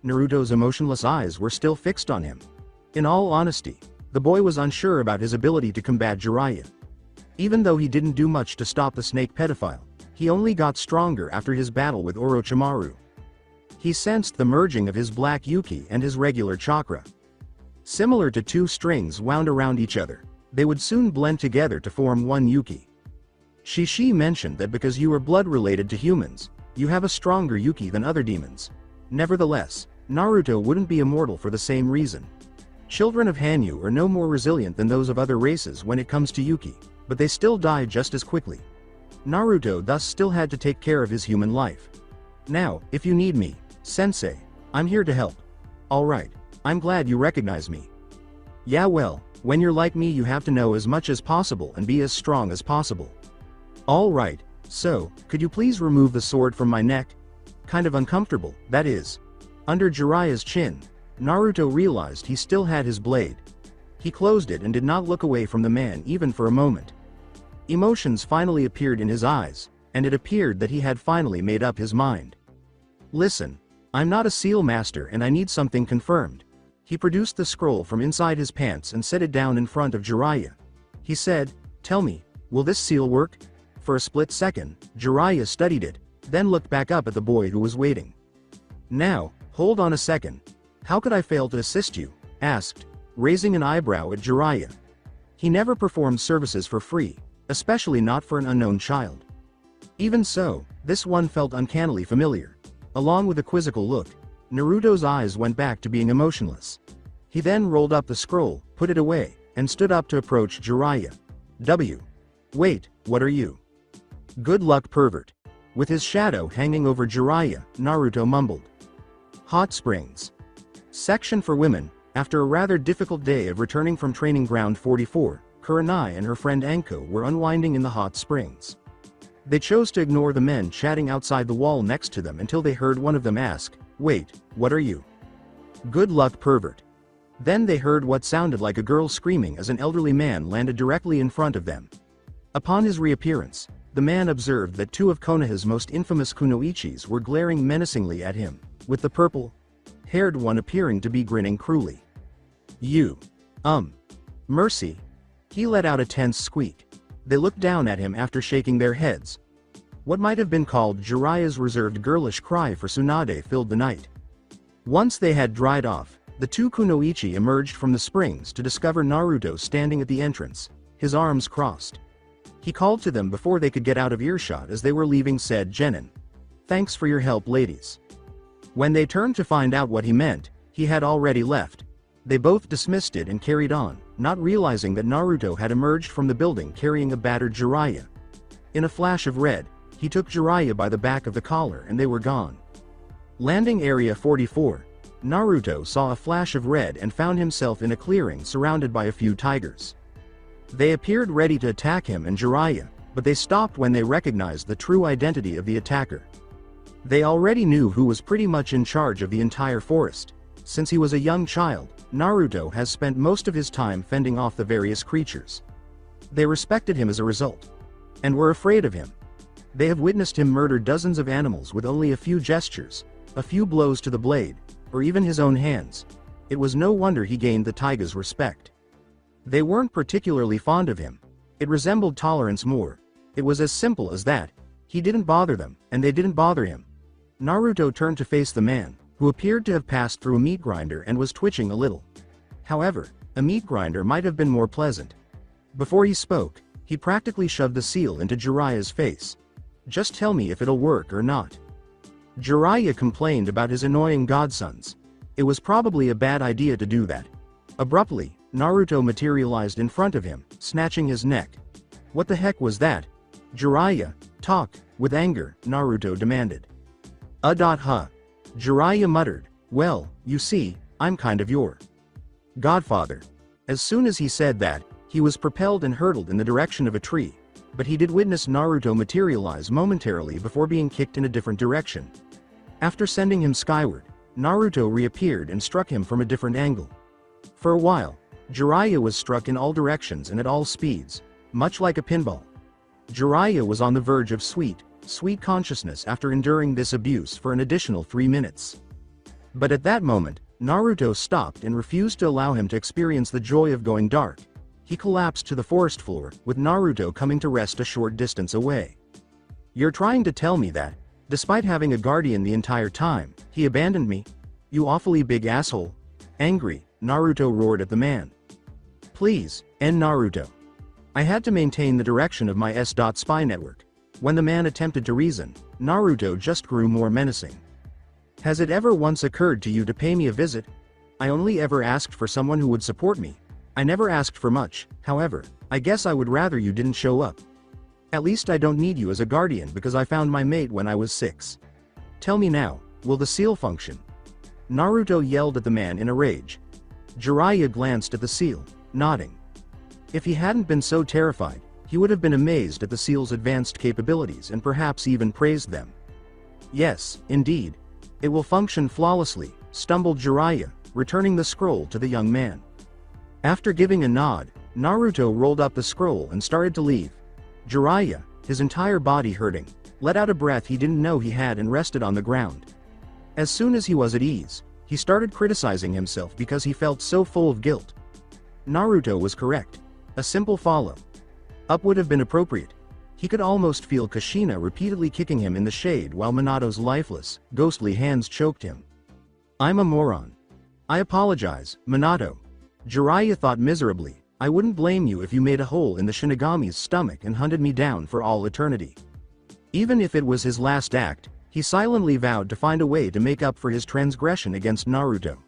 Naruto's emotionless eyes were still fixed on him. In all honesty, the boy was unsure about his ability to combat Jiraiya. Even though he didn't do much to stop the snake pedophile, he only got stronger after his battle with Orochimaru. He sensed the merging of his black Yuki and his regular chakra. Similar to two strings wound around each other, they would soon blend together to form one Yuki. Shishi mentioned that because you are blood related to humans, you have a stronger Yuki than other demons. Nevertheless, Naruto wouldn't be immortal for the same reason. Children of Hanyu are no more resilient than those of other races when it comes to Yuki, but they still die just as quickly. Naruto thus still had to take care of his human life. Now, if you need me, Sensei, I'm here to help. Alright, I'm glad you recognize me. Yeah, well, when you're like me you have to know as much as possible and be as strong as possible. Alright, so, could you please remove the sword from my neck? Kind of uncomfortable, that is. Under Jiraiya's chin, Naruto realized he still had his blade. He closed it and did not look away from the man even for a moment. Emotions finally appeared in his eyes, and it appeared that he had finally made up his mind. Listen, I'm not a seal master and I need something confirmed. He produced the scroll from inside his pants and set it down in front of Jiraiya. He said, tell me, will this seal work? For a split second, Jiraiya studied it, then looked back up at the boy who was waiting. Now, hold on a second. How could I fail to assist you? Asked, raising an eyebrow at Jiraiya. He never performed services for free, especially not for an unknown child. Even so, this one felt uncannily familiar. Along with a quizzical look, Naruto's eyes went back to being emotionless. He then rolled up the scroll, put it away, and stood up to approach Jiraiya. Wait, what are you? Good luck, pervert. With his shadow hanging over Jiraiya, Naruto mumbled. Hot Springs. Section for women. After a rather difficult day of returning from training ground 44, Kurenai and her friend Anko were unwinding in the hot springs. They chose to ignore the men chatting outside the wall next to them until they heard one of them ask, wait, what are you? Good luck, pervert. Then they heard what sounded like a girl screaming as an elderly man landed directly in front of them. Upon his reappearance, the man observed that two of Konoha's most infamous kunoichis were glaring menacingly at him, with the purple-haired one appearing to be grinning cruelly. Mercy. He let out a tense squeak. They looked down at him after shaking their heads. What might have been called Jiraiya's reserved girlish cry for Tsunade filled the night. Once they had dried off, the two kunoichi emerged from the springs to discover Naruto standing at the entrance, his arms crossed. He called to them before they could get out of earshot as they were leaving, said Genin. Thanks for your help, ladies. When they turned to find out what he meant, he had already left. They both dismissed it and carried on, not realizing that Naruto had emerged from the building carrying a battered Jiraiya. In a flash of red, he took Jiraiya by the back of the collar and they were gone. Landing area 44, Naruto saw a flash of red and found himself in a clearing surrounded by a few tigers. They appeared ready to attack him and Jiraiya, but they stopped when they recognized the true identity of the attacker. They already knew who was pretty much in charge of the entire forest. Since he was a young child, Naruto has spent most of his time fending off the various creatures. They respected him as a result, and were afraid of him. They have witnessed him murder dozens of animals with only a few gestures, a few blows to the blade, or even his own hands. It was no wonder he gained the Taiga's respect. They weren't particularly fond of him. It resembled tolerance more. It was as simple as that. He didn't bother them, and they didn't bother him. Naruto turned to face the man, who appeared to have passed through a meat grinder and was twitching a little. However, a meat grinder might have been more pleasant. Before he spoke, he practically shoved the seal into Jiraiya's face. Just tell me if it'll work or not. Jiraiya complained about his annoying godsons. It was probably a bad idea to do that. Abruptly, Naruto materialized in front of him, snatching his neck. What the heck was that? Jiraiya, talk, with anger, Naruto demanded. Jiraiya muttered, well, you see, I'm kind of your godfather. As soon as he said that, he was propelled and hurtled in the direction of a tree, but he did witness Naruto materialize momentarily before being kicked in a different direction. After sending him skyward, Naruto reappeared and struck him from a different angle. For a while, Jiraiya was struck in all directions and at all speeds, much like a pinball. Jiraiya was on the verge of sweet consciousness after enduring this abuse for an additional 3 minutes. But at that moment, Naruto stopped and refused to allow him to experience the joy of going dark. He collapsed to the forest floor, with Naruto coming to rest a short distance away. You're trying to tell me that, despite having a guardian the entire time, he abandoned me? You awfully big asshole. Angry, Naruto roared at the man. Please, end Naruto. I had to maintain the direction of my spy network. When the man attempted to reason, Naruto just grew more menacing. Has it ever once occurred to you to pay me a visit? I only ever asked for someone who would support me. I never asked for much, however. I guess I would rather you didn't show up. At least I don't need you as a guardian because I found my mate when I was 6. Tell me now, will the seal function? Naruto yelled at the man in a rage. Jiraiya glanced at the seal, nodding. If he hadn't been so terrified, he would have been amazed at the seal's advanced capabilities and perhaps even praised them. Yes, indeed. It will function flawlessly, stumbled Jiraiya, returning the scroll to the young man. After giving a nod, Naruto rolled up the scroll and started to leave. Jiraiya, his entire body hurting, let out a breath he didn't know he had and rested on the ground. As soon as he was at ease, he started criticizing himself because he felt so full of guilt. Naruto was correct. A simple follow up would have been appropriate. He could almost feel Kushina repeatedly kicking him in the shade while Minato's lifeless, ghostly hands choked him. I'm a moron. I apologize, Minato. Jiraiya thought miserably. I wouldn't blame you if you made a hole in the Shinigami's stomach and hunted me down for all eternity. Even if it was his last act, he silently vowed to find a way to make up for his transgression against Naruto.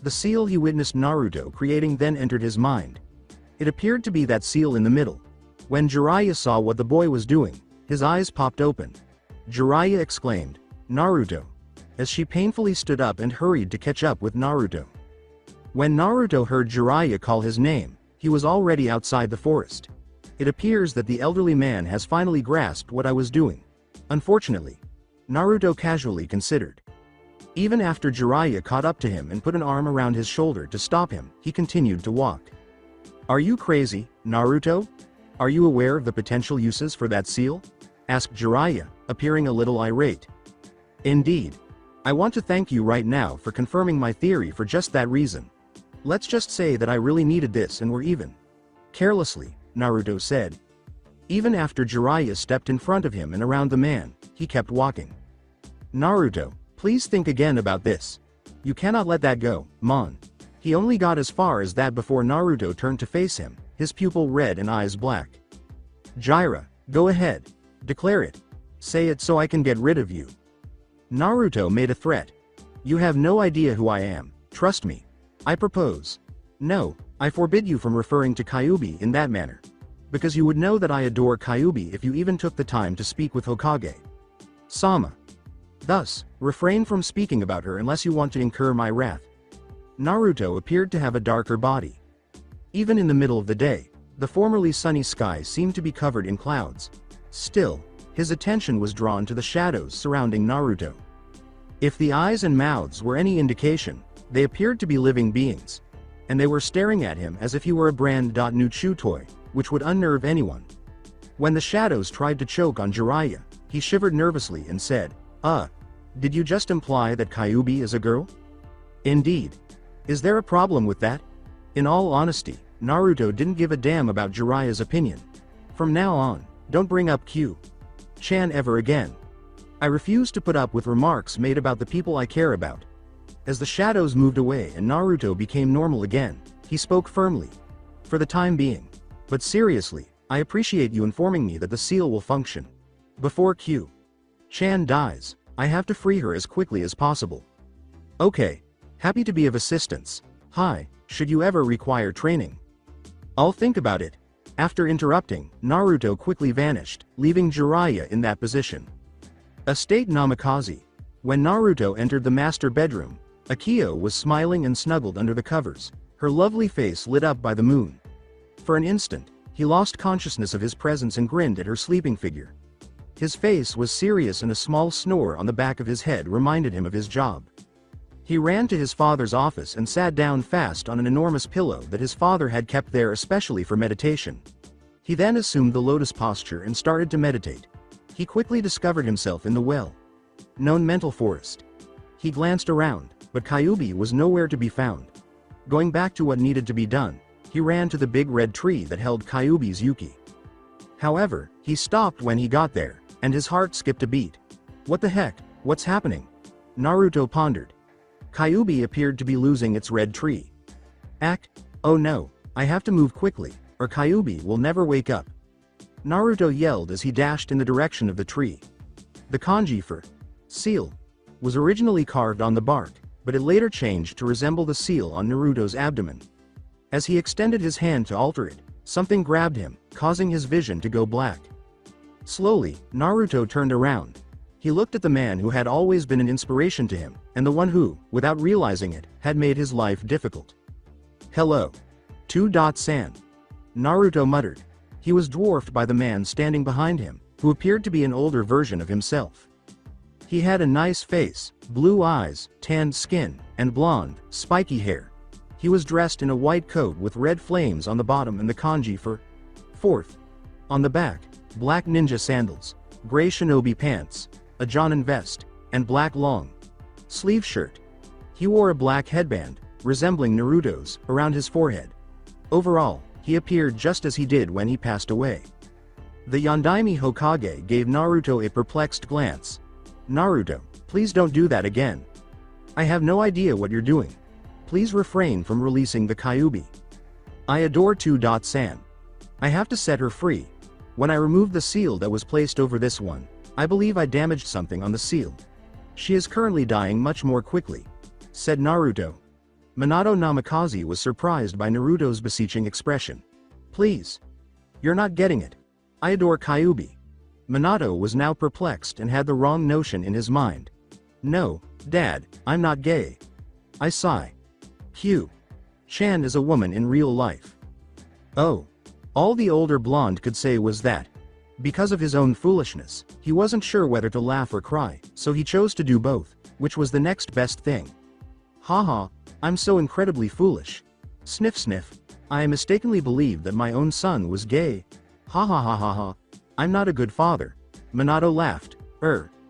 The seal he witnessed Naruto creating then entered his mind. It appeared to be that seal in the middle. When Jiraiya saw what the boy was doing, his eyes popped open. Jiraiya exclaimed, Naruto, as she painfully stood up and hurried to catch up with Naruto. When Naruto heard Jiraiya call his name, he was already outside the forest. It appears that the elderly man has finally grasped what I was doing. Unfortunately, Naruto casually considered. Even after Jiraiya caught up to him and put an arm around his shoulder to stop him, he continued to walk. Are you crazy, Naruto? Are you aware of the potential uses for that seal? Asked Jiraiya, appearing a little irate. Indeed. I want to thank you right now for confirming my theory for just that reason. Let's just say that I really needed this and we're even. Carelessly, Naruto said. Even after Jiraiya stepped in front of him and around the man, he kept walking. Naruto, please think again about this. You cannot let that go, Mon. He only got as far as that before Naruto turned to face him, his pupil red and eyes black. Jiraiya, go ahead. Declare it. Say it so I can get rid of you. Naruto made a threat. You have no idea who I am, trust me. I propose. No, I forbid you from referring to Kyuubi in that manner. Because you would know that I adore Kyuubi if you even took the time to speak with Hokage. Sama. Thus, refrain from speaking about her unless you want to incur my wrath. Naruto appeared to have a darker body. Even in the middle of the day, the formerly sunny sky seemed to be covered in clouds. Still, his attention was drawn to the shadows surrounding Naruto. If the eyes and mouths were any indication, they appeared to be living beings. And they were staring at him as if he were a brand new chew toy, which would unnerve anyone. When the shadows tried to choke on Jiraiya, he shivered nervously and said, did you just imply that Kyuubi is a girl? Indeed. Is there a problem with that? In all honesty, Naruto didn't give a damn about Jiraiya's opinion. From now on, don't bring up Q-chan ever again. I refuse to put up with remarks made about the people I care about. As the shadows moved away and Naruto became normal again, he spoke firmly. For the time being. But seriously, I appreciate you informing me that the seal will function. Before Q-chan dies, I have to free her as quickly as possible. Okay. Happy to be of assistance. Hi, should you ever require training? I'll think about it. After interrupting, Naruto quickly vanished, leaving Jiraiya in that position. A state namikaze. When Naruto entered the master bedroom, Akio was smiling and snuggled under the covers, her lovely face lit up by the moon. For an instant, he lost consciousness of his presence and grinned at her sleeping figure. His face was serious and a small snore on the back of his head reminded him of his job. He ran to his father's office and sat down fast on an enormous pillow that his father had kept there especially for meditation. He then assumed the lotus posture and started to meditate. He quickly discovered himself in the well-known mental forest. He glanced around, but Kyuubi was nowhere to be found. Going back to what needed to be done, he ran to the big red tree that held Kyuubi's Yuki. However, he stopped when he got there, and his heart skipped a beat. What the heck, what's happening? Naruto pondered. Kyuubi appeared to be losing its red tree. Oh no, I have to move quickly. or Kyuubi will never wake up. Naruto yelled as he dashed in the direction of the tree. The kanji for seal was originally carved on the bark, but it later changed to resemble the seal on Naruto's abdomen. As he extended his hand to alter it, something grabbed him, causing his vision to go black. Slowly, Naruto turned around. He looked at the man who had always been an inspiration to him, and the one who, without realizing it, had made his life difficult. Hello. 2.san. Naruto muttered. He was dwarfed by the man standing behind him, who appeared to be an older version of himself. He had a nice face, blue eyes, tanned skin, and blonde, spiky hair. He was dressed in a white coat with red flames on the bottom and the kanji for fourth. On the back, black ninja sandals, gray shinobi pants, a jonin vest, and black long sleeve shirt. He wore a black headband, resembling Naruto's, around his forehead. Overall, he appeared just as he did when he passed away. The Yondaime Hokage gave Naruto a perplexed glance. Naruto, please don't do that again. I have no idea what you're doing. Please refrain from releasing the Kyuubi. I adore 2.san. I have to set her free. When I removed the seal that was placed over this one, I believe I damaged something on the seal. She is currently dying much more quickly, said Naruto. Minato Namikaze was surprised by Naruto's beseeching expression. Please. You're not getting it. I adore Kyuubi. Minato was now perplexed and had the wrong notion in his mind. No, Dad, I'm not gay. I sigh. Chan is a woman in real life. Oh. All the older blonde could say was that, because of his own foolishness, he wasn't sure whether to laugh or cry, so he chose to do both, which was the next best thing. Haha, I'm so incredibly foolish. Sniff sniff. I mistakenly believed that my own son was gay. Ha ha ha ha ha. I'm not a good father. Minato laughed.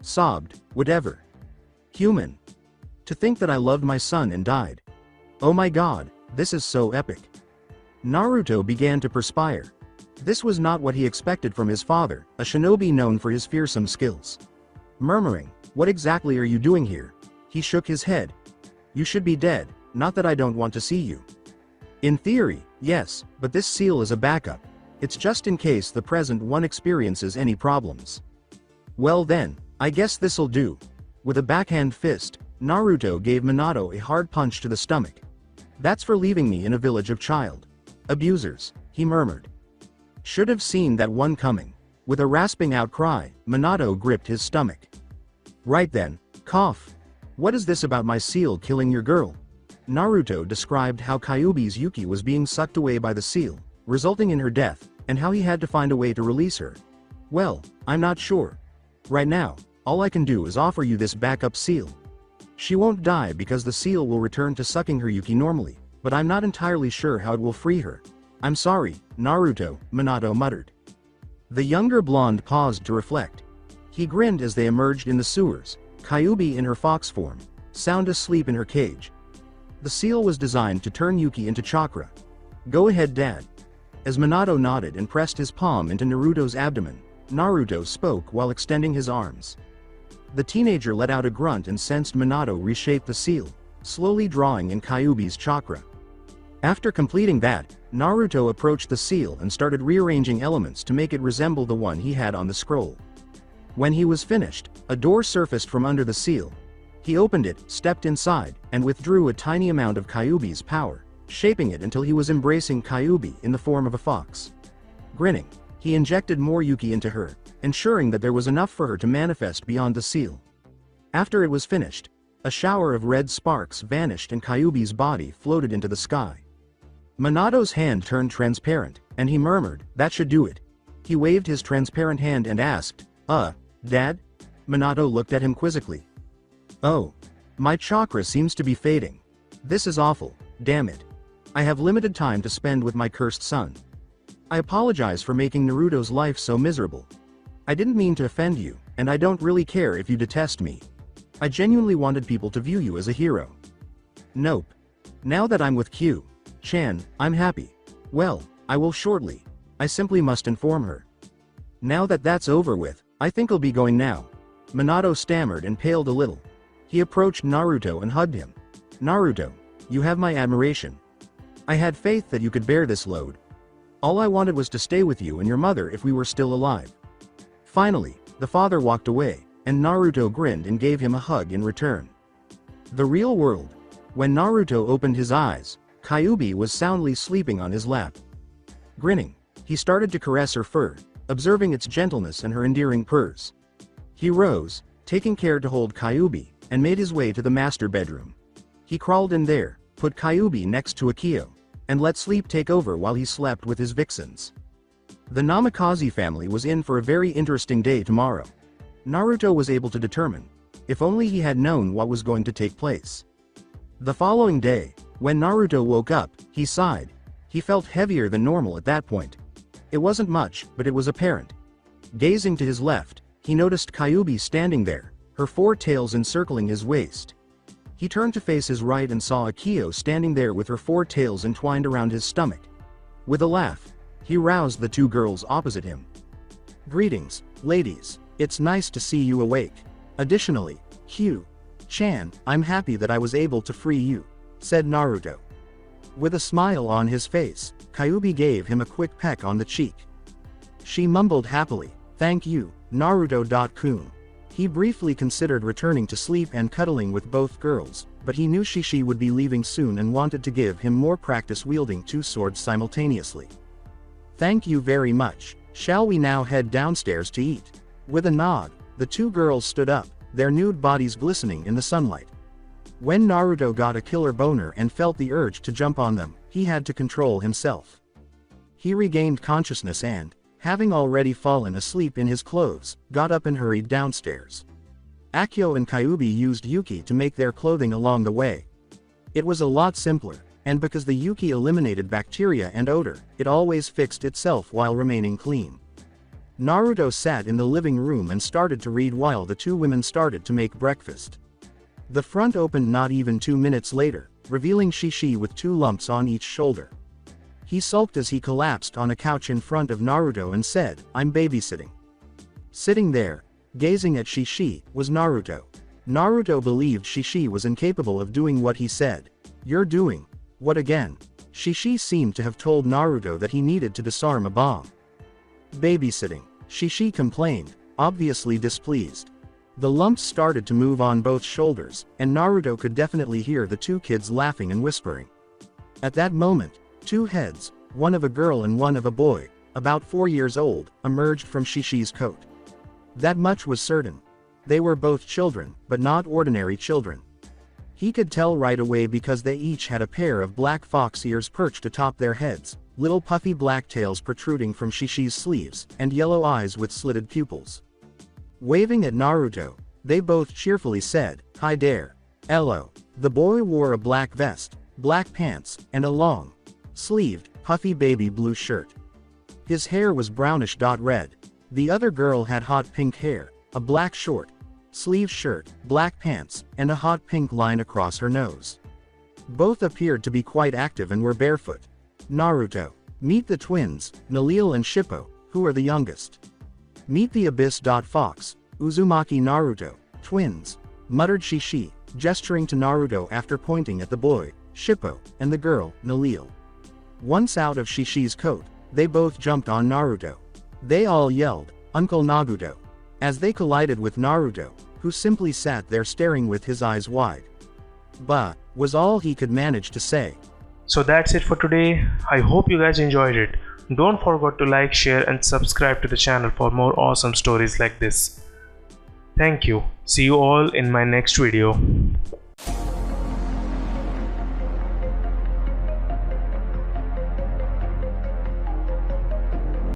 Sobbed, whatever. Human. To think that I loved my son and died. Oh my god, this is so epic. Naruto began to perspire. This was not what he expected from his father, a shinobi known for his fearsome skills. Murmuring, what exactly are you doing here? He shook his head. You should be dead, not that I don't want to see you. In theory, yes, but this seal is a backup. It's just in case the present one experiences any problems. Well then, I guess this'll do. With a backhand fist, Naruto gave Minato a hard punch to the stomach. That's for leaving me in a village of child abusers, he murmured. Should have seen that one coming. With a rasping out cry, Minato gripped his stomach. Right then, cough. What is this about my seal killing your girl? Naruto described how Kyuubi's Yuki was being sucked away by the seal, resulting in her death, and how he had to find a way to release her. Well, I'm not sure. Right now, all I can do is offer you this backup seal. She won't die because the seal will return to sucking her Yuki normally, but I'm not entirely sure how it will free her. I'm sorry, Naruto, Minato muttered. The younger blonde paused to reflect. He grinned as they emerged in the sewers, Kyuubi in her fox form, sound asleep in her cage. The seal was designed to turn Yuki into chakra. Go ahead, Dad. As Minato nodded and pressed his palm into Naruto's abdomen, Naruto spoke while extending his arms. The teenager let out a grunt and sensed Minato reshape the seal, slowly drawing in Kyuubi's chakra. After completing that, Naruto approached the seal and started rearranging elements to make it resemble the one he had on the scroll. When he was finished, a door surfaced from under the seal. He opened it, stepped inside, and withdrew a tiny amount of Kyuubi's power, shaping it until he was embracing Kyuubi in the form of a fox. Grinning, he injected more Yuki into her, ensuring that there was enough for her to manifest beyond the seal. After it was finished, a shower of red sparks vanished and Kyuubi's body floated into the sky. Minato's hand turned transparent, and he murmured, that should do it. He waved his transparent hand and asked, Dad? Minato looked at him quizzically. Oh. My chakra seems to be fading. This is awful, damn it. I have limited time to spend with my cursed son. I apologize for making Naruto's life so miserable. I didn't mean to offend you, and I don't really care if you detest me. I genuinely wanted people to view you as a hero. Nope. Now that I'm with Chan, I'm happy. Well, I will shortly. I simply must inform her. Now that that's over with, I think I'll be going now. Minato stammered and paled a little. He approached Naruto and hugged him. Naruto, you have my admiration. I had faith that you could bear this load. All I wanted was to stay with you and your mother if we were still alive. Finally, the father walked away, and Naruto grinned and gave him a hug in return. The real world. When Naruto opened his eyes, Kyuubi was soundly sleeping on his lap. Grinning, he started to caress her fur, observing its gentleness and her endearing purrs. He rose, taking care to hold Kyuubi, and made his way to the master bedroom. He crawled in there, put Kyuubi next to Akio, and let sleep take over while he slept with his vixens. The Namikaze family was in for a very interesting day tomorrow. Naruto was able to determine, if only he had known what was going to take place. The following day, when Naruto woke up, he sighed. He felt heavier than normal at that point. It wasn't much, but it was apparent. Gazing to his left, he noticed Kyuubi standing there, her four tails encircling his waist. He turned to face his right and saw Akio standing there with her four tails entwined around his stomach. With a laugh, he roused the two girls opposite him. "Greetings, ladies. It's nice to see you awake. Additionally, Q-chan, I'm happy that I was able to free you," said Naruto. With a smile on his face, Kyuubi gave him a quick peck on the cheek. She mumbled happily, "Thank you, Naruto-kun." He briefly considered returning to sleep and cuddling with both girls, but he knew Shishi would be leaving soon and wanted to give him more practice wielding two swords simultaneously. "Thank you very much. Shall we now head downstairs to eat?" With a nod, the two girls stood up, their nude bodies glistening in the sunlight. When Naruto got a killer boner and felt the urge to jump on them, he had to control himself. He regained consciousness and, having already fallen asleep in his clothes, got up and hurried downstairs. Akio and Kyuubi used Yuki to make their clothing along the way. It was a lot simpler, and because the Yuki eliminated bacteria and odor, it always fixed itself while remaining clean. Naruto sat in the living room and started to read while the two women started to make breakfast. The front opened not even 2 minutes later, revealing Shishi with two lumps on each shoulder. He sulked as he collapsed on a couch in front of Naruto and said, "I'm babysitting." Sitting there, gazing at Shishi, was Naruto. Naruto believed Shishi was incapable of doing what he said. "You're doing what again?" Shishi seemed to have told Naruto that he needed to disarm a bomb. "Babysitting," Shishi complained, obviously displeased. The lumps started to move on both shoulders, and Naruto could definitely hear the two kids laughing and whispering. At that moment, two heads, one of a girl and one of a boy, about 4 years old, emerged from Shishi's coat. That much was certain. They were both children, but not ordinary children. He could tell right away because they each had a pair of black fox ears perched atop their heads, little puffy black tails protruding from Shishi's sleeves, and yellow eyes with slitted pupils. Waving at Naruto, they both cheerfully said, "Hi there. Hello." The boy wore a black vest, black pants, and a long, sleeved, puffy baby blue shirt. His hair was brownish red. The other girl had hot pink hair, a black short sleeve shirt, black pants, and a hot pink line across her nose. Both appeared to be quite active and were barefoot. Naruto. Meet the twins, Nalil and Shippo, who are the youngest. Meet the Abyss. Fox, Uzumaki Naruto, twins, muttered Shishi, gesturing to Naruto after pointing at the boy, Shippo, and the girl, Nalil. Once out of Shishi's coat, they both jumped on Naruto. They all yelled, "Uncle Naguto," as they collided with Naruto, who simply sat there staring with his eyes wide. "Bah," was all he could manage to say. So that's it for today. I hope you guys enjoyed it. Don't forget to like, share and subscribe to the channel for more awesome stories like this. Thank you. See you all in my next video.